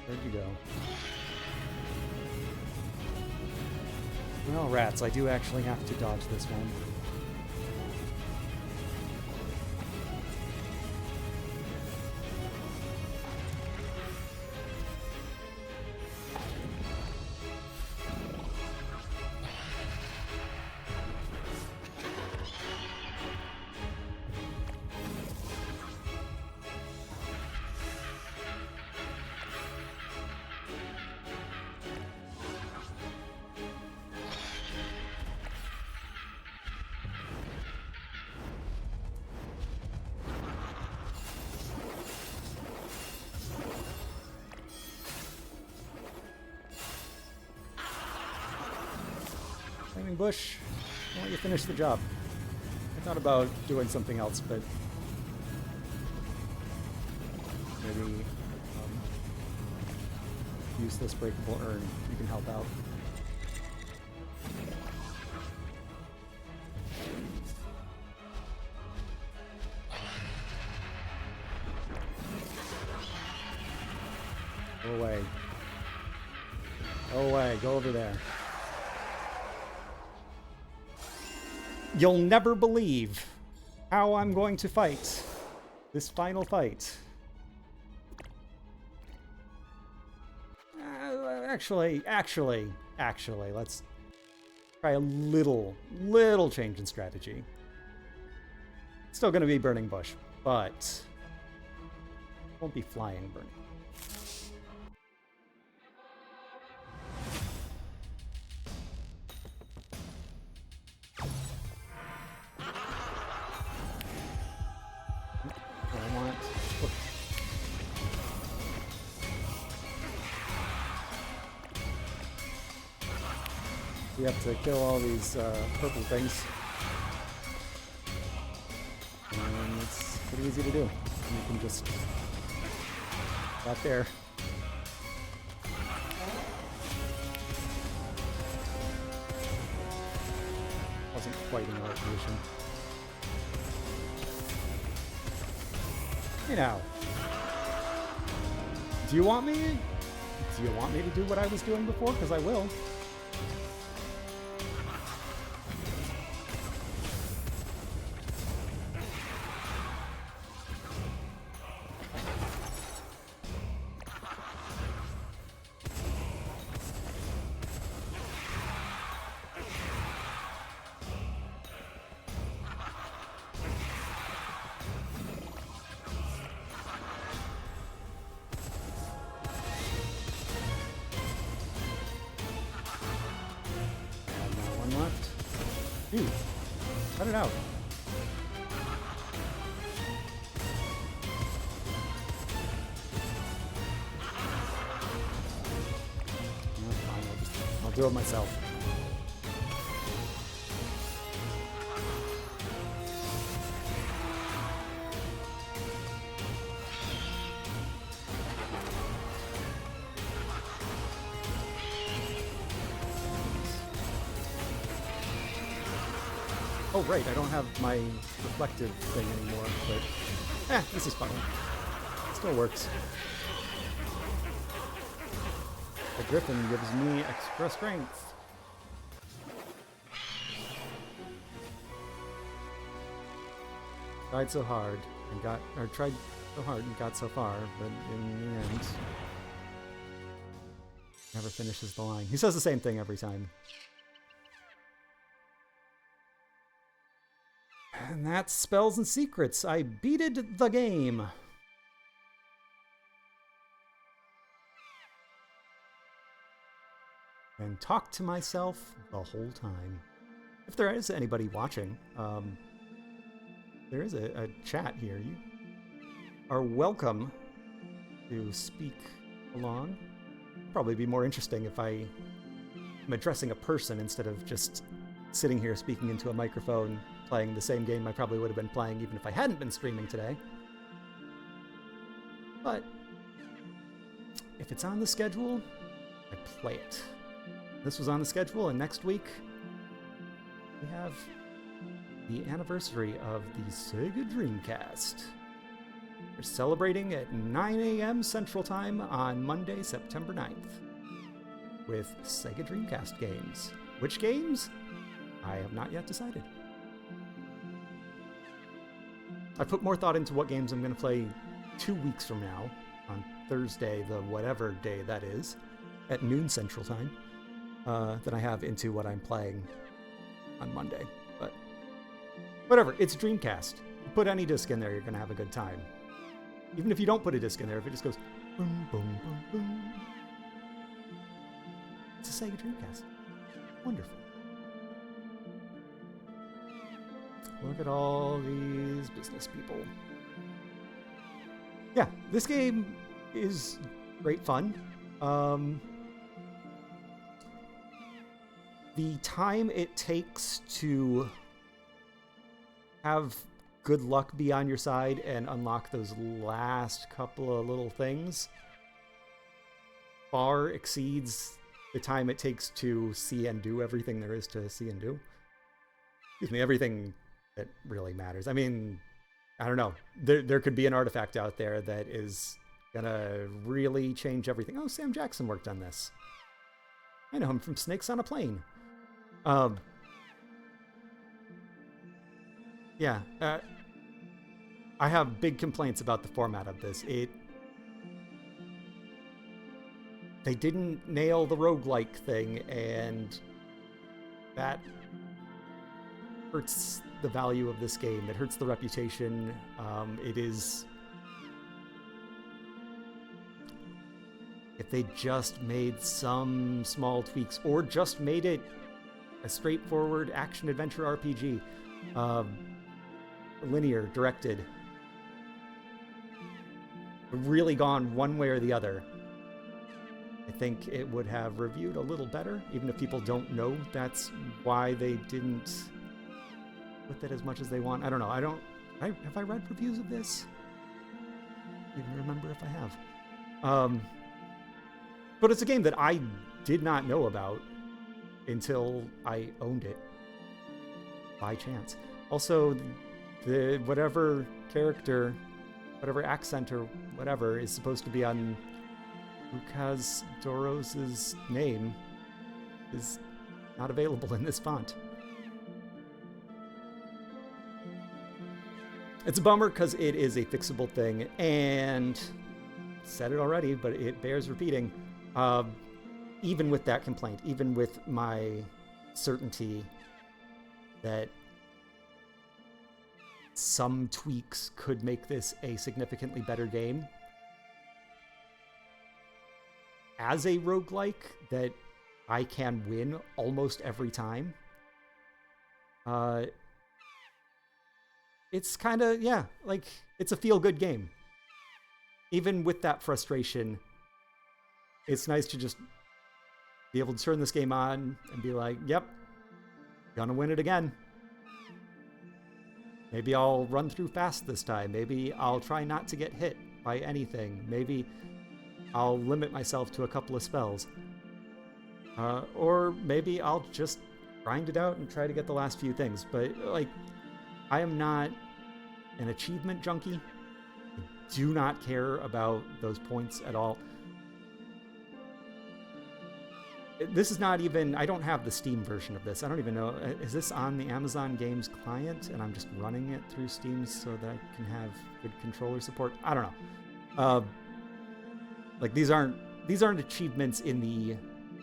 Where'd you go? Well, rats, I do actually have to dodge this one. Flaming bush, I'll let you finish the job. I thought about doing something else, but maybe use this breakable urn. You can help out. Go away. Go away. Go over there. You'll never believe how I'm going to fight this final fight. Actually, let's try a little change in strategy. Still going to be burning bush, but won't be flying burning. We have to kill all these purple things. And it's pretty easy to do. You can just... Right there. Wasn't quite in the right position. Hey now. Do you want me to do what I was doing before? Because I will. Dude, cut it out. No, fine, I'll do it myself. Oh, right, I don't have my reflective thing anymore, but this is fine. It still works. The Griffin gives me extra strength. Tried so hard and got so far, but in the end, never finishes the line. He says the same thing every time. And that's Spells and Secrets. I beated the game. And talked to myself the whole time. If there is anybody watching, there is a chat here. You are welcome to speak along. Probably be more interesting if I am addressing a person instead of just sitting here speaking into a microphone, playing the same game I probably would have been playing even if I hadn't been streaming today. But if it's on the schedule, I play it. This was on the schedule, and next week we have the anniversary of the Sega Dreamcast. We're celebrating at 9 a.m. Central Time on Monday, September 9th, with Sega Dreamcast games. Which games? I have not yet decided. I put more thought into what games I'm going to play 2 weeks from now, on Thursday, the whatever day that is, at noon Central Time, than I have into what I'm playing on Monday. But whatever, it's Dreamcast. You put any disc in there, you're going to have a good time. Even if you don't put a disc in there, if it just goes boom, boom, boom, boom. It's a Sega Dreamcast. Wonderful. Look at all these business people. Yeah, this game is great fun. The time it takes to have good luck be on your side and unlock those last couple of little things far exceeds the time it takes to see and do everything there is to see and do. Excuse me, everything that really matters. I mean, I don't know. There could be an artifact out there that is gonna really change everything. Oh, Sam Jackson worked on this. I know him from Snakes on a Plane. Yeah, I have big complaints about the format of this. They didn't nail the roguelike thing, and that hurts the value of this game. It hurts the reputation. It is... If they just made some small tweaks, or just made it a straightforward action-adventure RPG, linear, directed, really gone one way or the other, I think it would have reviewed a little better, even if people don't know that's why they didn't put that as much as they want. I don't know. Have I read reviews of this? I don't even remember if I have. But it's a game that I did not know about until I owned it by chance. Also, the whatever character, whatever accent or whatever is supposed to be on Lucas Doros' name is not available in this font. It's a bummer because it is a fixable thing, and said it already, but it bears repeating. Even with that complaint, even with my certainty that some tweaks could make this a significantly better game, as a roguelike that I can win almost every time, it's kind of, yeah, like, it's a feel-good game. Even with that frustration, it's nice to just be able to turn this game on and be like, yep, gonna win it again. Maybe I'll run through fast this time. Maybe I'll try not to get hit by anything. Maybe I'll limit myself to a couple of spells. Or maybe I'll just grind it out and try to get the last few things. But, like, I am not an achievement junkie. I do not care about those points at all. This is not even... I don't have the Steam version of this. I don't even know... Is this on the Amazon Games client and I'm just running it through Steam so that I can have good controller support? I don't know. Like, these aren't achievements in the...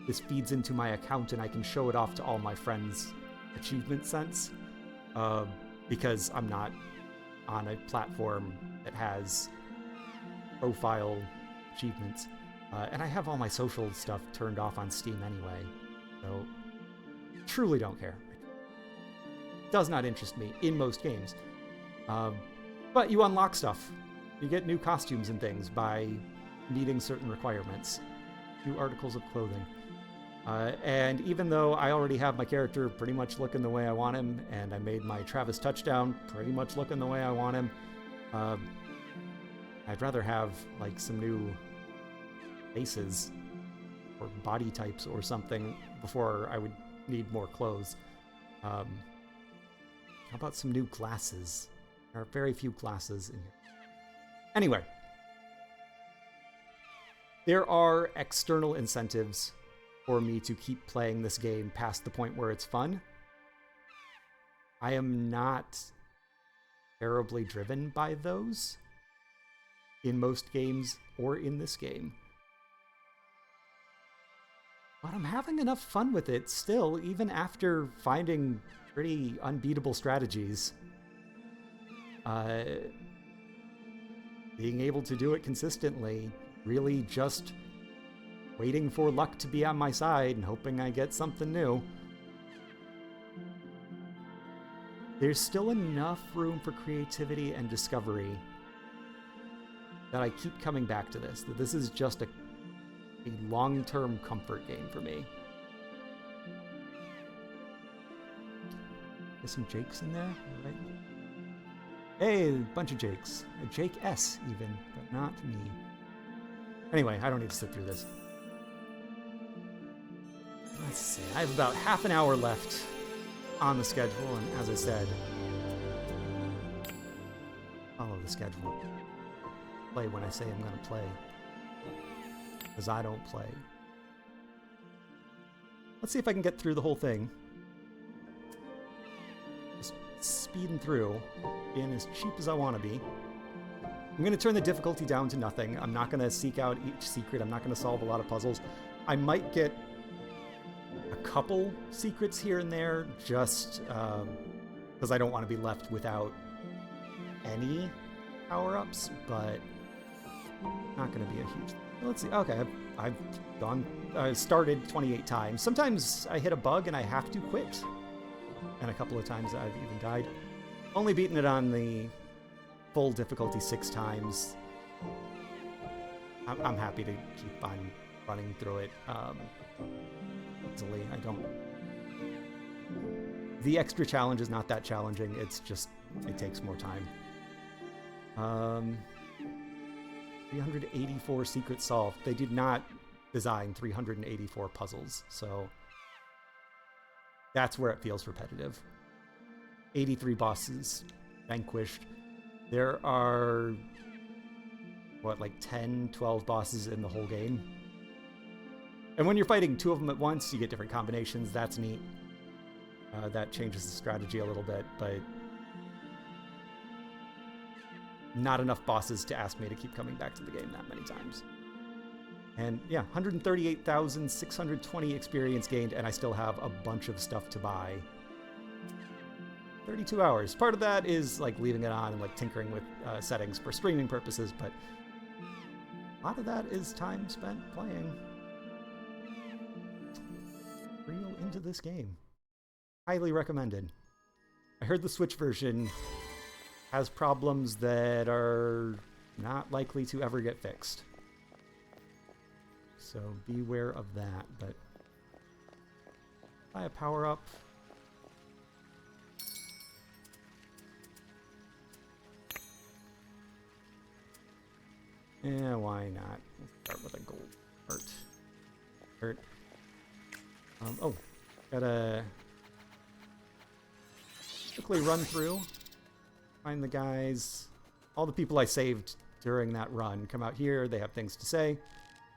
This feeds into my account and I can show it off to all my friends achievement sense. Because I'm not on a platform that has profile achievements. And I have all my social stuff turned off on Steam anyway, so truly don't care. It does not interest me in most games. But you unlock stuff. You get new costumes and things by meeting certain requirements. New articles of clothing. And even though I already have my character pretty much looking the way I want him, and I made my Travis touchdown pretty much looking the way I want him, I'd rather have, like, some new faces or body types or something before I would need more clothes. How about some new glasses? There are very few glasses in here. Anyway, there are external incentives for me to keep playing this game past the point where it's fun. I am not terribly driven by those in most games or in this game. But I'm having enough fun with it still, even after finding pretty unbeatable strategies. Being able to do it consistently, really just waiting for luck to be on my side and hoping I get something new. There's still enough room for creativity and discovery that I keep coming back to this, that this is just a long-term comfort game for me. There's some Jakes in there, right? Hey, a bunch of Jakes. A Jake S, even, but not me. Anyway, I don't need to sit through this. Let's see, I have about half an hour left on the schedule, and as I said, follow the schedule. Play when I say I'm going to play. Because I don't play. Let's see if I can get through the whole thing. Just speeding through, being as cheap as I want to be. I'm going to turn the difficulty down to nothing. I'm not going to seek out each secret. I'm not going to solve a lot of puzzles. I might get a couple secrets here and there, just because I don't want to be left without any power-ups, but not going to be a huge... Let's see. Okay, I've started 28 times. Sometimes I hit a bug and I have to quit. And a couple of times I've even died. Only beaten it on the full difficulty 6 times. I'm happy to keep on running through it easily. I don't... The extra challenge is not that challenging. It's just, it takes more time. 384 secrets solved. They did not design 384 puzzles, so that's where it feels repetitive. 83 bosses vanquished. There are, what, like 10, 12 bosses in the whole game. And when you're fighting 2 of them at once, you get different combinations. That's neat. That changes the strategy a little bit, but not enough bosses to ask me to keep coming back to the game that many times. And yeah, 138,620 experience gained, and I still have a bunch of stuff to buy. 32 hours. Part of that is like leaving it on and like tinkering with settings for streaming purposes, but a lot of that is time spent playing. Real into this game. Highly recommended. I heard the Switch version has problems that are not likely to ever get fixed. So beware of that, but buy a power-up. Yeah, why not? Let's start with a gold heart. Oh, got a quickly run through, find the guys, all the people I saved during that run come out here. They have things to say.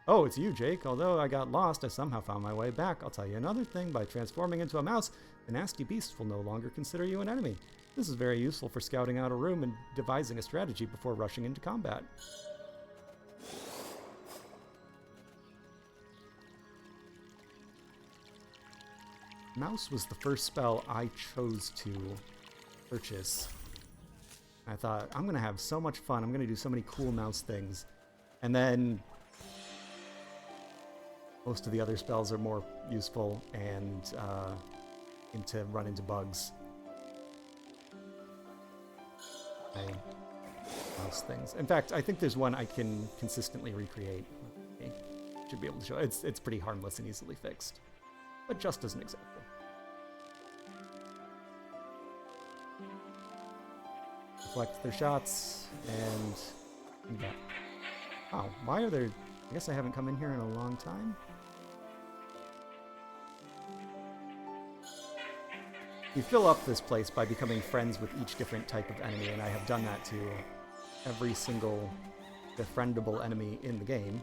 Oh, it's you, Jake. Although I got lost, I somehow found my way back. I'll tell you another thing. By transforming into a mouse, the nasty beast will no longer consider you an enemy. This is very useful for scouting out a room and devising a strategy before rushing into combat. Mouse was the first spell I chose to purchase. I thought, I'm going to have so much fun. I'm going to do so many cool mouse things. And then most of the other spells are more useful and run into bugs. Mouse things. In fact, I think there's one I can consistently recreate. Okay. Should be able to show. It's pretty harmless and easily fixed. But just as an example. Deflect their shots, and yeah. Oh, why are there... I guess I haven't come in here in a long time. You fill up this place by becoming friends with each different type of enemy, and I have done that to every single befriendable enemy in the game.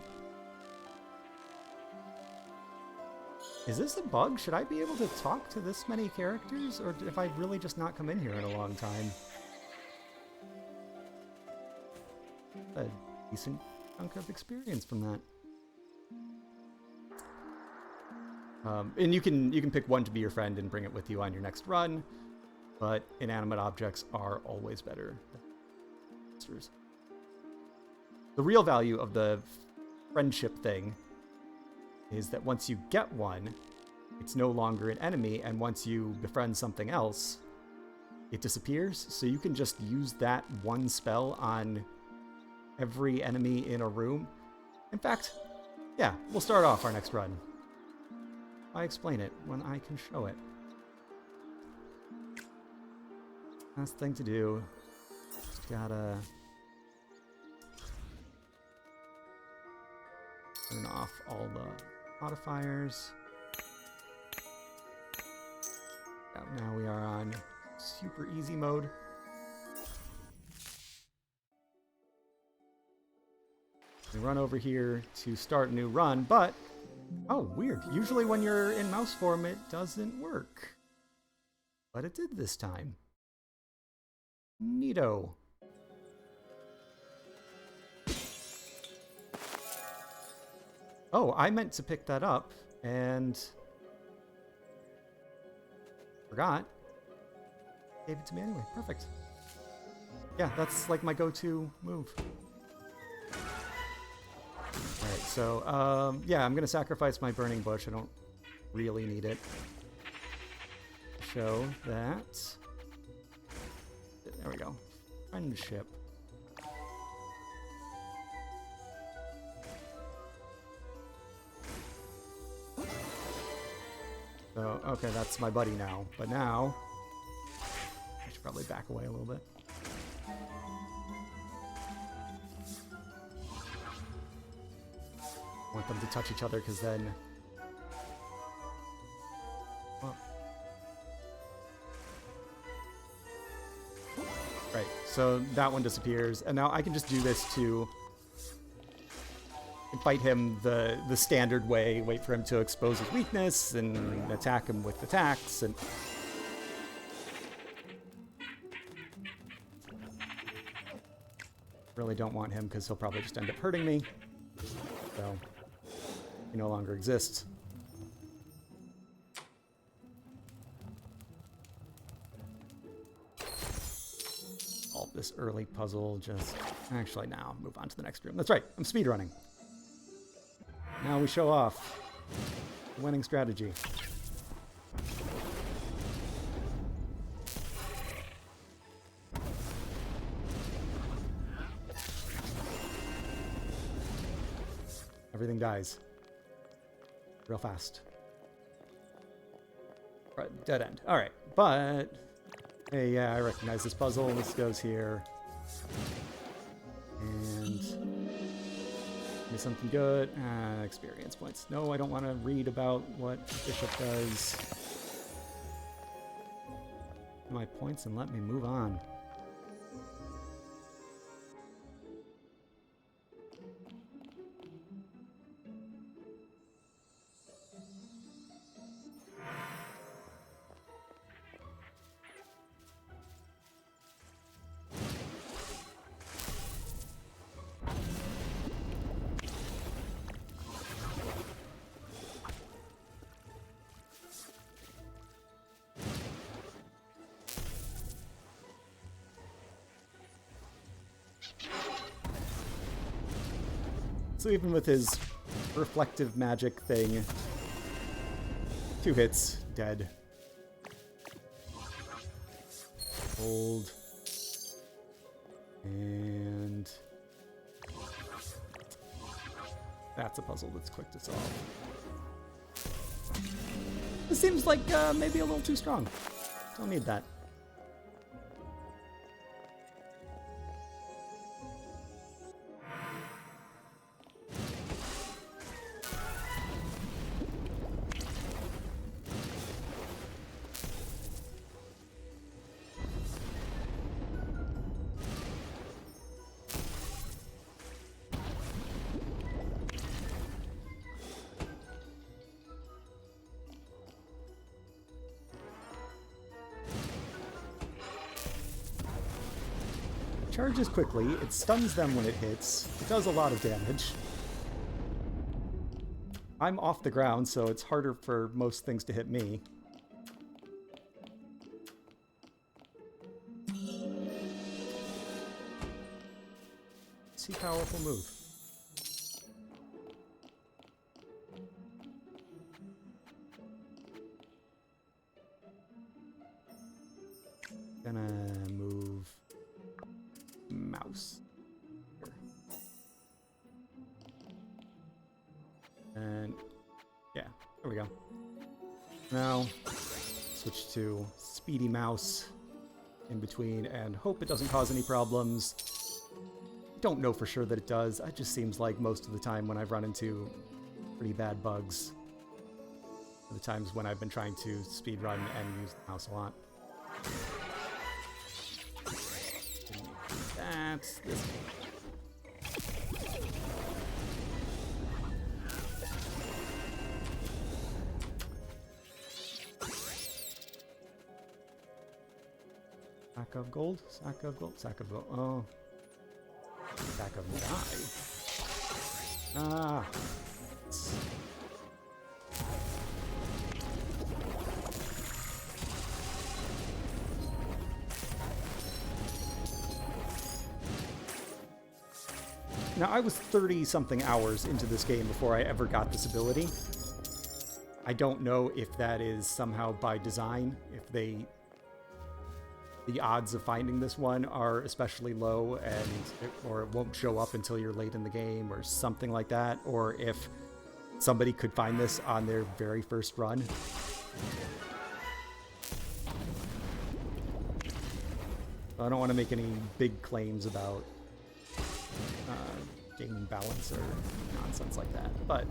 Is this a bug? Should I be able to talk to this many characters, or have I really just not come in here in a long time? A decent chunk of experience from that. And you can pick one to be your friend and bring it with you on your next run, but inanimate objects are always better than monsters. The real value of the friendship thing is that once you get one, it's no longer an enemy, and once you befriend something else, it disappears, so you can just use that one spell on every enemy in a room. In fact, yeah, we'll start off our next run. I explain it when I can show it. Last thing to do, just gotta turn off all the modifiers. Now we are on super easy mode. We run over here to start a new run, but oh, weird. Usually when you're in mouse form, it doesn't work. But it did this time. Neato. Oh, I meant to pick that up, and forgot. Gave it to me anyway. Perfect. Yeah, that's like my go-to move. Alright, so, yeah, I'm gonna sacrifice my burning bush. I don't really need it. Show that. There we go. Friendship. So, okay, that's my buddy now. But now, I should probably back away a little bit. I want them to touch each other, because then... Oh. Right, so that one disappears, and now I can just do this to fight him the standard way, wait for him to expose his weakness, and attack him with attacks, and... Really don't want him, because he'll probably just end up hurting me. So, he no longer exists. All this early puzzle just... Actually, now, move on to the next room. That's right, I'm speedrunning. Now we show off the winning strategy. Everything dies. Real fast. Right, dead end. Alright, but... Hey, yeah, I recognize this puzzle. This goes here. And... Give me something good. Experience points. No, I don't want to read about what Bishop does. my points and let me move on. So even with his reflective magic thing, 2 hits, dead. Hold. And that's a puzzle that's quick to solve. This seems like maybe a little too strong. Don't need that. Charges quickly, it stuns them when it hits, it does a lot of damage. I'm off the ground, so it's harder for most things to hit me. See powerful move. Gonna move mouse. Here. And yeah, there we go. Now switch to speedy mouse in between and hope it doesn't cause any problems. Don't know for sure that it does. It just seems like most of the time when I've run into pretty bad bugs, the times when I've been trying to speedrun and use the mouse a lot. That's this. Sack of gold, sack of gold, sack of gold. Oh. Sack of dye. Ah. Now, I was 30-something hours into this game before I ever got this ability. I don't know if that is somehow by design, if the odds of finding this one are especially low or it won't show up until you're late in the game or something like that, or if somebody could find this on their very first run. I don't want to make any big claims about game balance or nonsense like that, but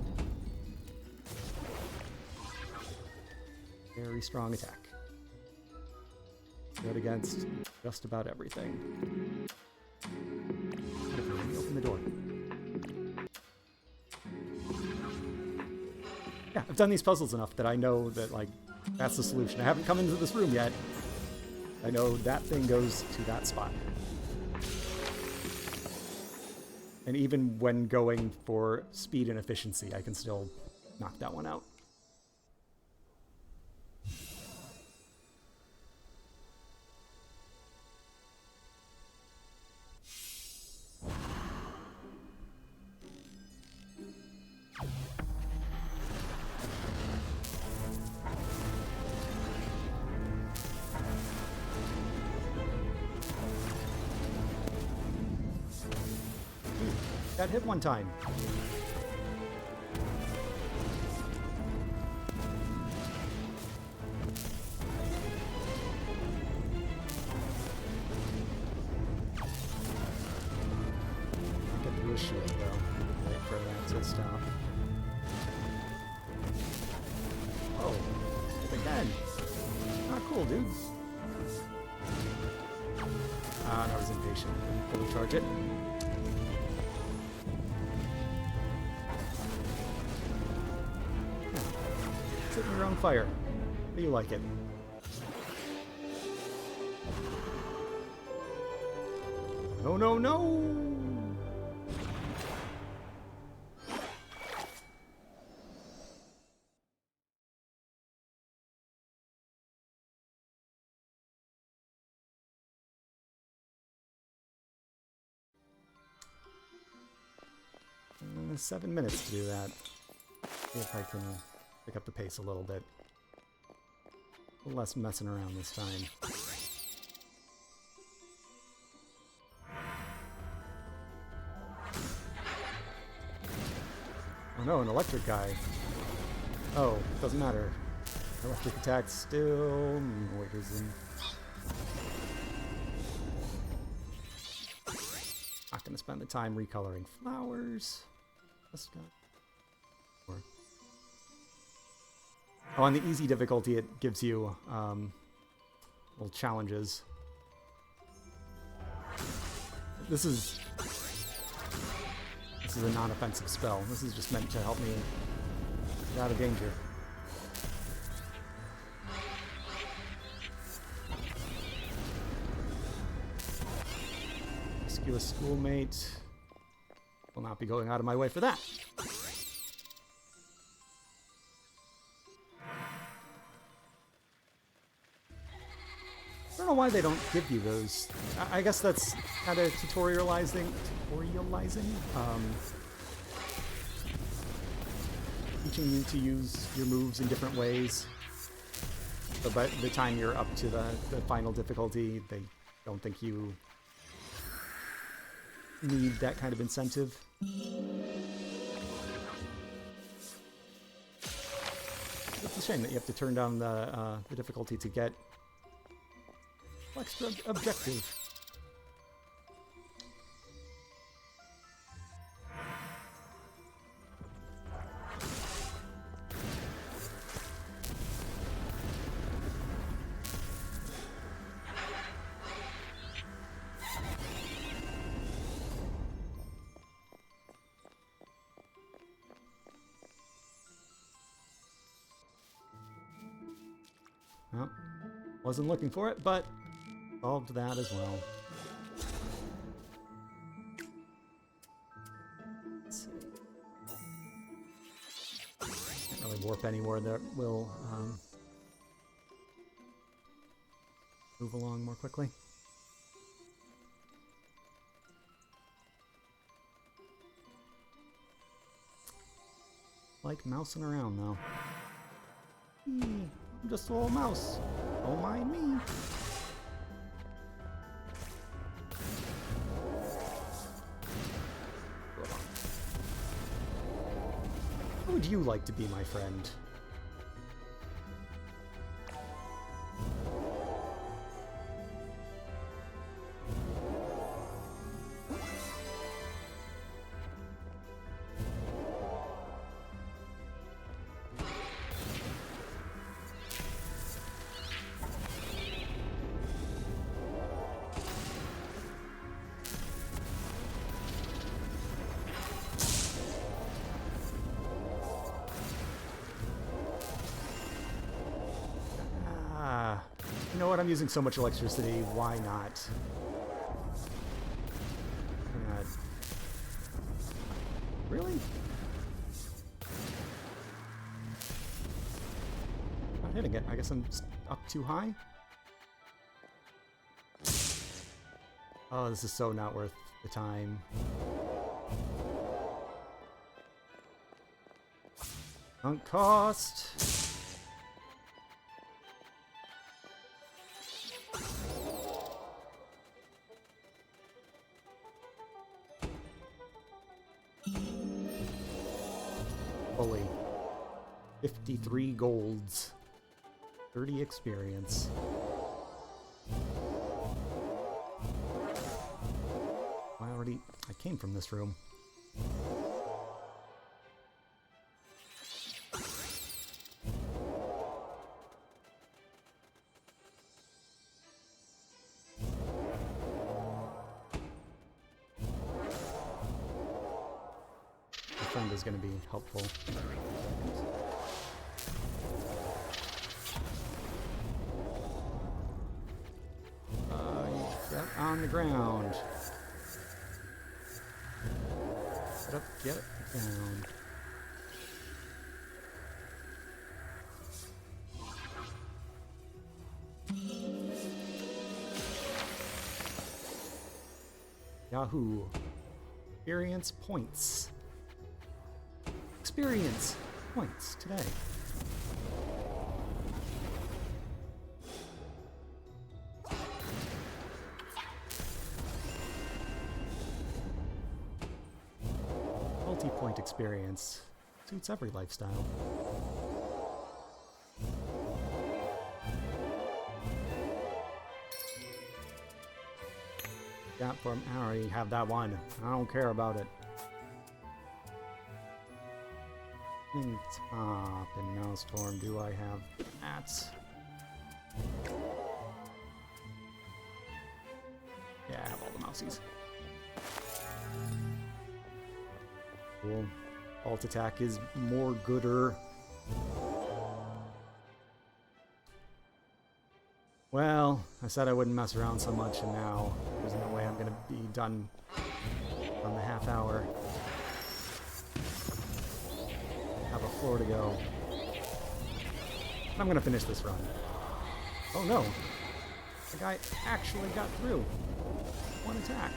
very strong attack. Good against just about everything. Let me open the door. Yeah, I've done these puzzles enough that I know that, like, that's the solution. I haven't come into this room yet. I know that thing goes to that spot. And even when going for speed and efficiency, I can still knock that one out. That hit one time. Get through a shield though. Wait for that to stop. Oh, hit again. Not cool, dude. I was impatient. Didn't fully charge it. Setting your own fire. How do you like it? No, no, no! Uh, 7 minutes to do that. See if I can pick up the pace a little bit. A little less messing around this time. Oh no, an electric guy. Oh, doesn't matter. Electric attack still noises him. Not gonna spend the time recoloring flowers. Just got more. Oh, on the easy difficulty, it gives you little challenges. This is a non-offensive spell. This is just meant to help me get out of danger. Rescue a schoolmate. Will not be going out of my way for that. I don't know why they don't give you those. I guess that's kind of tutorializing. Teaching you to use your moves in different ways. So by the time you're up to the final difficulty, they don't think you need that kind of incentive. It's a shame that you have to turn down the difficulty to get extra objective. Well, wasn't looking for it, but solved that as well. Let's see. Can't really warp anywhere that will move along more quickly. Like mousing around though. I'm just a little mouse. Don't mind me. How would you like to be my friend? You know what? I'm using so much electricity. Why not? God. Really? Not hitting it. I guess I'm up too high. Oh, this is so not worth the time. Sunk cost. Fully 53 golds, 30 experience. I came from this room. friend is going to be helpful. Get on the ground. Get up, get it down. Yahoo! Experience points. Experience points today. Multi-point experience. Suits every lifestyle. Gap form, I already have that one. I don't care about it. In top and mouse form, do I have that? Yeah, I have all the mousies. Cool. Alt attack is more gooder. Well, I said I wouldn't mess around so much, and now there's no way I'm gonna be done on the half hour. I have a floor to go. I'm gonna finish this run. Oh no! The guy actually got through. One attack.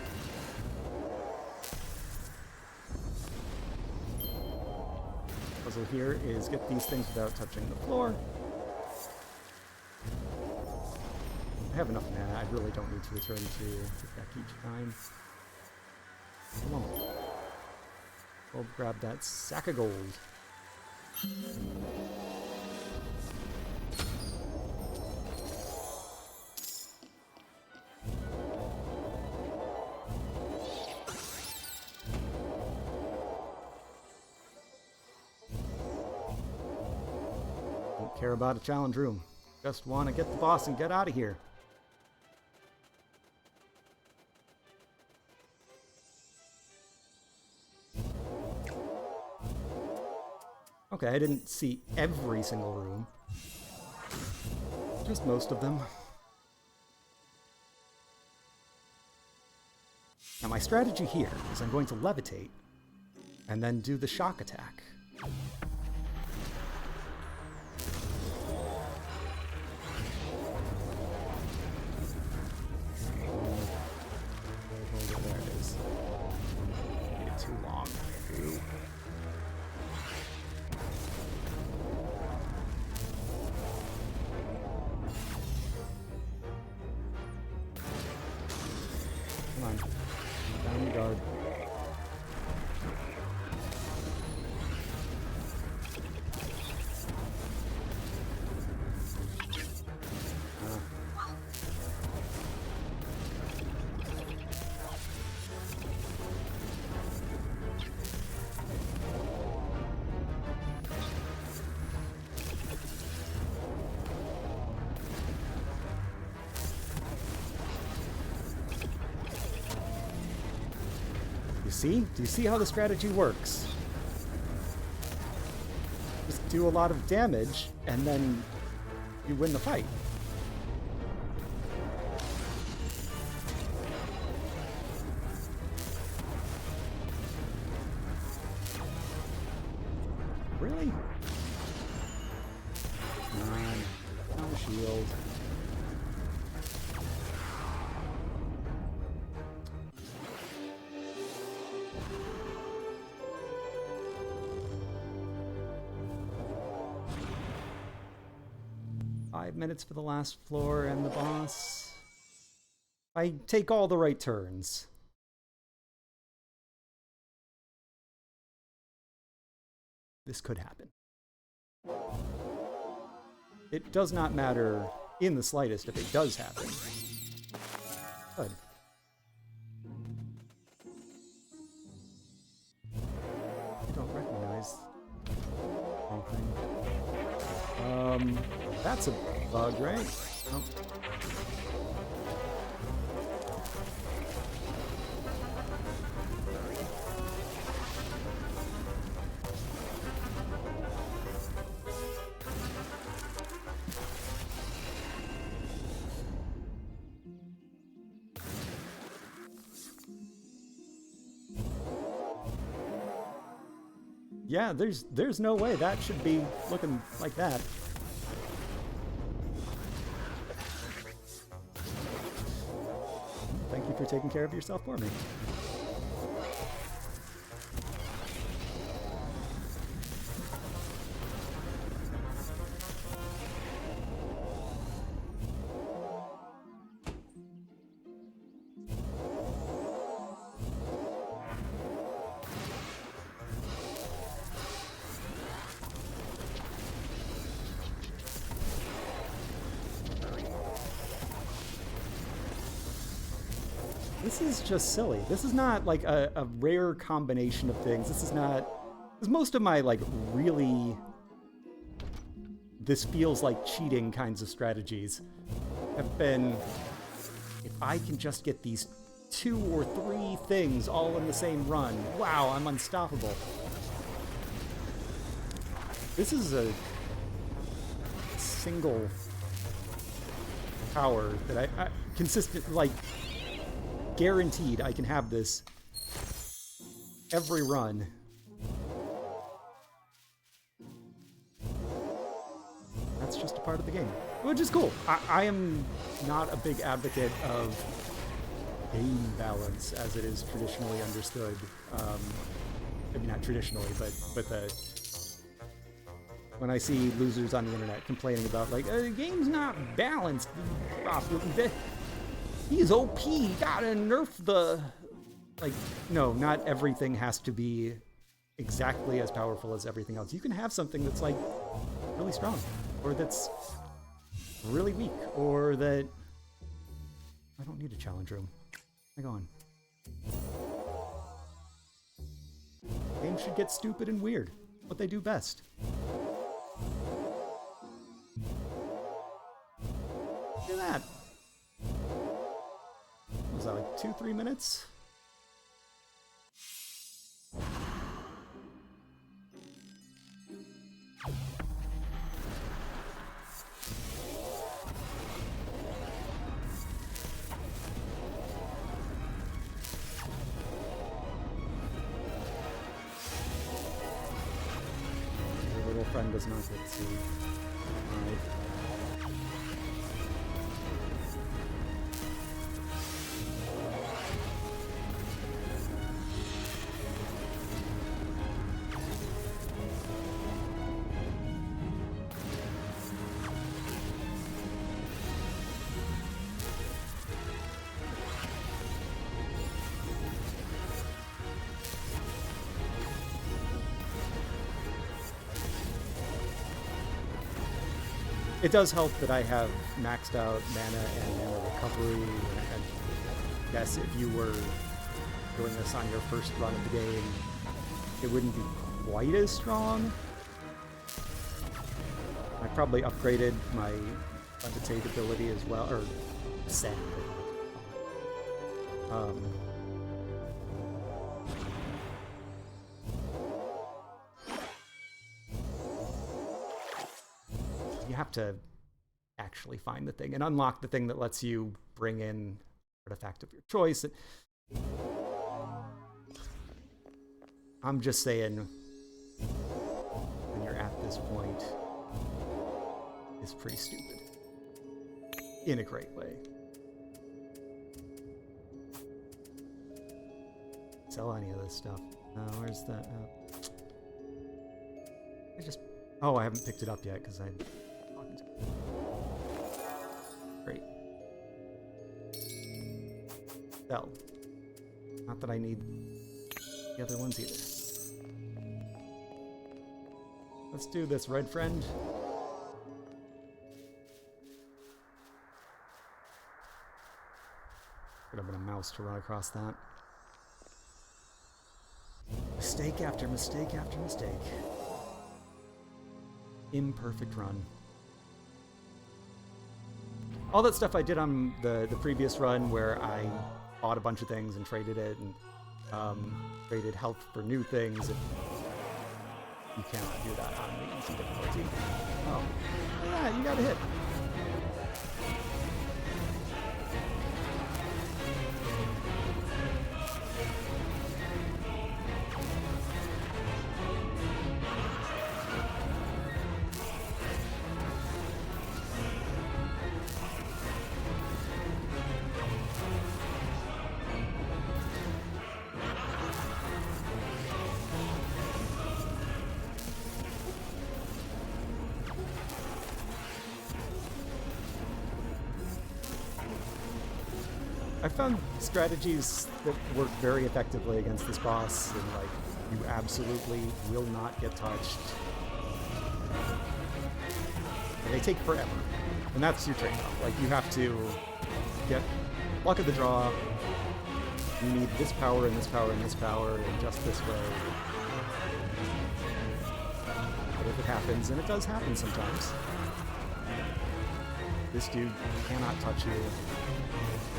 Puzzle here is get these things without touching the floor. I have enough mana, I really don't need to return to the deck each time. Come on. We'll grab that sack of gold. Don't care about a challenge room. Just want to get the boss and get out of here. Okay, I didn't see every single room. Just most of them. Now my strategy here is I'm going to levitate and then do the shock attack. There it is. Made it too long. Ooh. Come on. Down the guard. See? Do you see how the strategy works? Just do a lot of damage, and then you win the fight. Really? Come on. No shield. Minutes for the last floor and the boss. I take all the right turns. This could happen. It does not matter in the slightest if it does happen. Good. I don't recognize anything. That's a bug, right? Oh. Yeah, there's no way that should be looking like that. Thank you for taking care of yourself for me. This is just silly. This is not like a rare combination of things. This is not... Because most of my, like, really... This feels like cheating kinds of strategies have been... If I can just get these 2 or 3 things all in the same run, wow, I'm unstoppable. This is a single power that I consistent, like... Guaranteed I can have this every run. That's just a part of the game, which is cool. I am not a big advocate of game balance as it is traditionally understood. Maybe not traditionally, but when I see losers on the internet complaining about, like, the game's not balanced. He's OP, gotta nerf the... Like, no, not everything has to be exactly as powerful as everything else. You can have something that's, like, really strong, or that's really weak, or that... I don't need a challenge room. Hang on. Games should get stupid and weird. What they do best. Look at that. Was that like 2-3 minutes? Your little friend does not get to ride. It does help that I have maxed out mana and mana recovery, and yes, if you were doing this on your first run of the game, it wouldn't be quite as strong. I probably upgraded my levitate ability as well, or ascend. You have to actually find the thing and unlock the thing that lets you bring in an artifact of your choice. I'm just saying, when you're at this point, it's pretty stupid. In a great way. Sell any of this stuff. Where's that? Oh, I haven't picked it up yet because I'm talking to you. Great. Sell. Not that I need the other ones either. Let's do this, red friend. Could have been a mouse to run across that. Mistake after mistake after mistake. Imperfect run. All that stuff I did on the previous run where I bought a bunch of things and traded it and traded health for new things. And you cannot do that on the easy difficulty. Oh, yeah, you got a hit. I found strategies that work very effectively against this boss, and like, you absolutely will not get touched. And they take forever. And that's your trade-off. Like, you have to get luck of the draw. You need this power and this power and this power, and just this way. But if it happens, and it does happen sometimes, this dude cannot touch you.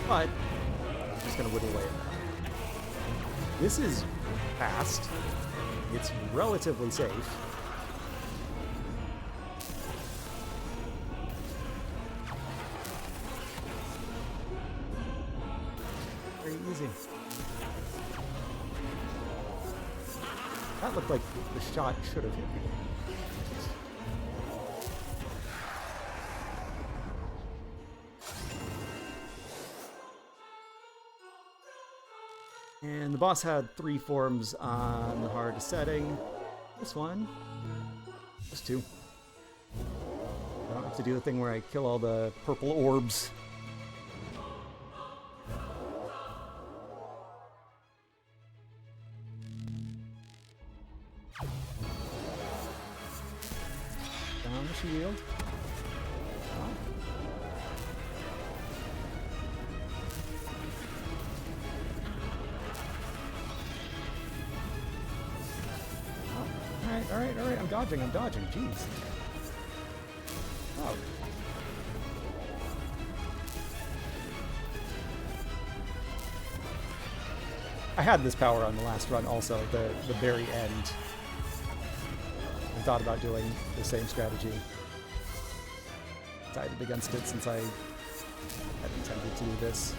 But I'm just gonna whittle away at that. This is fast. It's relatively safe. Very easy. That looked like the shot should have hit me. And the boss had 3 forms on the hard setting. This one, just 2. I don't have to do the thing where I kill all the purple orbs. Down the shield. Alright, I'm dodging, jeez. Oh. I had this power on the last run also, at the very end. I thought about doing the same strategy. Decided against it since I had intended to do this.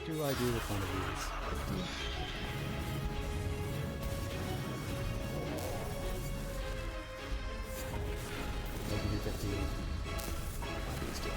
What do I do with one of these? 50? Maybe do 50. I'll these two.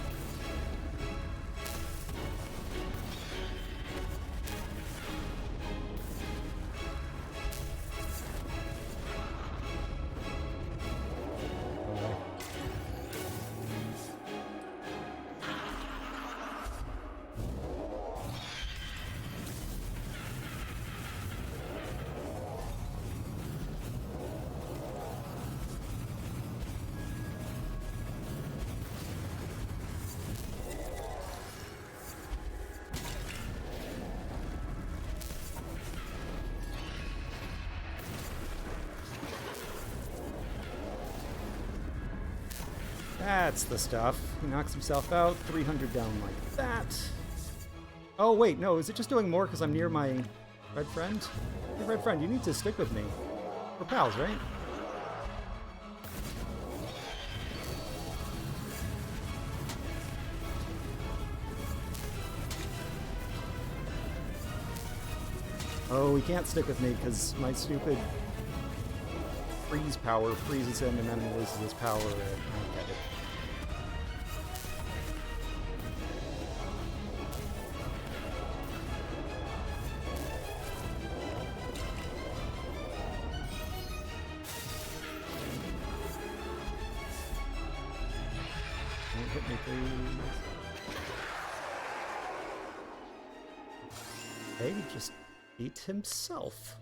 That's the stuff. He knocks himself out, 300 down like that. Oh wait, no, is it just doing more because I'm near my red friend? Hey red friend, you need to stick with me. We're pals, right? Oh, he can't stick with me because my stupid freeze power freezes him and then loses his power. I don't get it. Don't hit me, please. Hey, he just ate himself.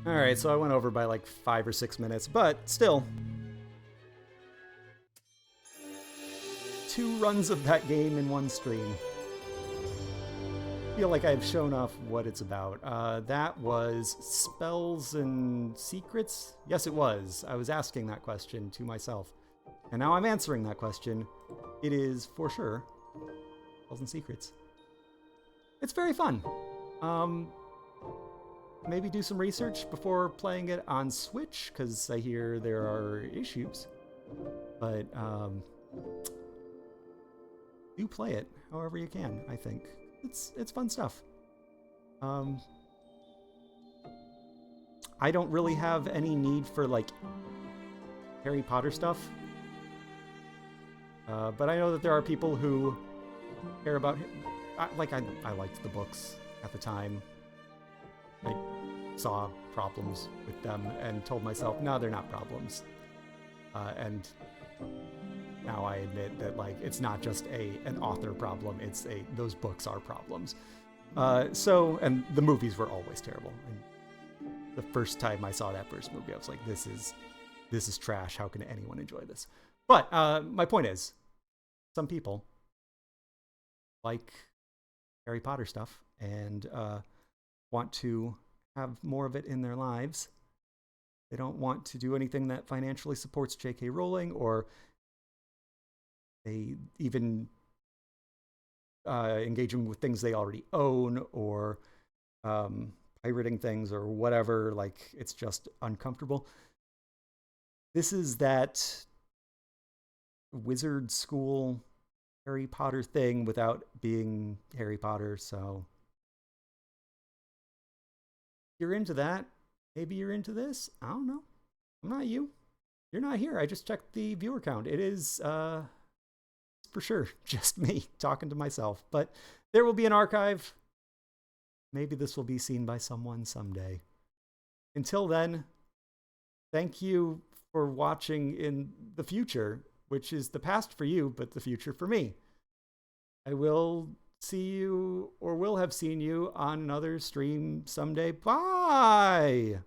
Alright, so I went over by like 5 or 6 minutes, but still. 2 runs of that game in one stream. I feel like I've shown off what it's about. That was Spells and Secrets? Yes, it was. I was asking that question to myself. And now I'm answering that question. It is, for sure, Spells and Secrets. It's very fun. Maybe do some research before playing it on Switch, because I hear there are issues. But do play it however you can. I think it's fun stuff. I don't really have any need for like Harry Potter stuff, but I know that there are people who care about. I liked the books at the time. I saw problems with them and told myself, no, they're not problems. And now I admit that like it's not just an author problem; it's those books are problems. And the movies were always terrible. And the first time I saw that first movie, I was like, this is trash. How can anyone enjoy this? But my point is, some people like Harry Potter stuff and want to have more of it in their lives. They don't want to do anything that financially supports J.K. Rowling, or they even engaging with things they already own, or pirating things or whatever. Like, it's just uncomfortable. This is that wizard school Harry Potter thing without being Harry Potter, so if you're into that, maybe you're into this. I don't know. I'm not you. You're not here. I just checked the viewer count. It is for sure just me talking to myself, but there will be an archive. Maybe this will be seen by someone someday. Until then, thank you for watching in the future, which is the past for you, but the future for me. I will see you, or will have seen you, on another stream someday. Bye!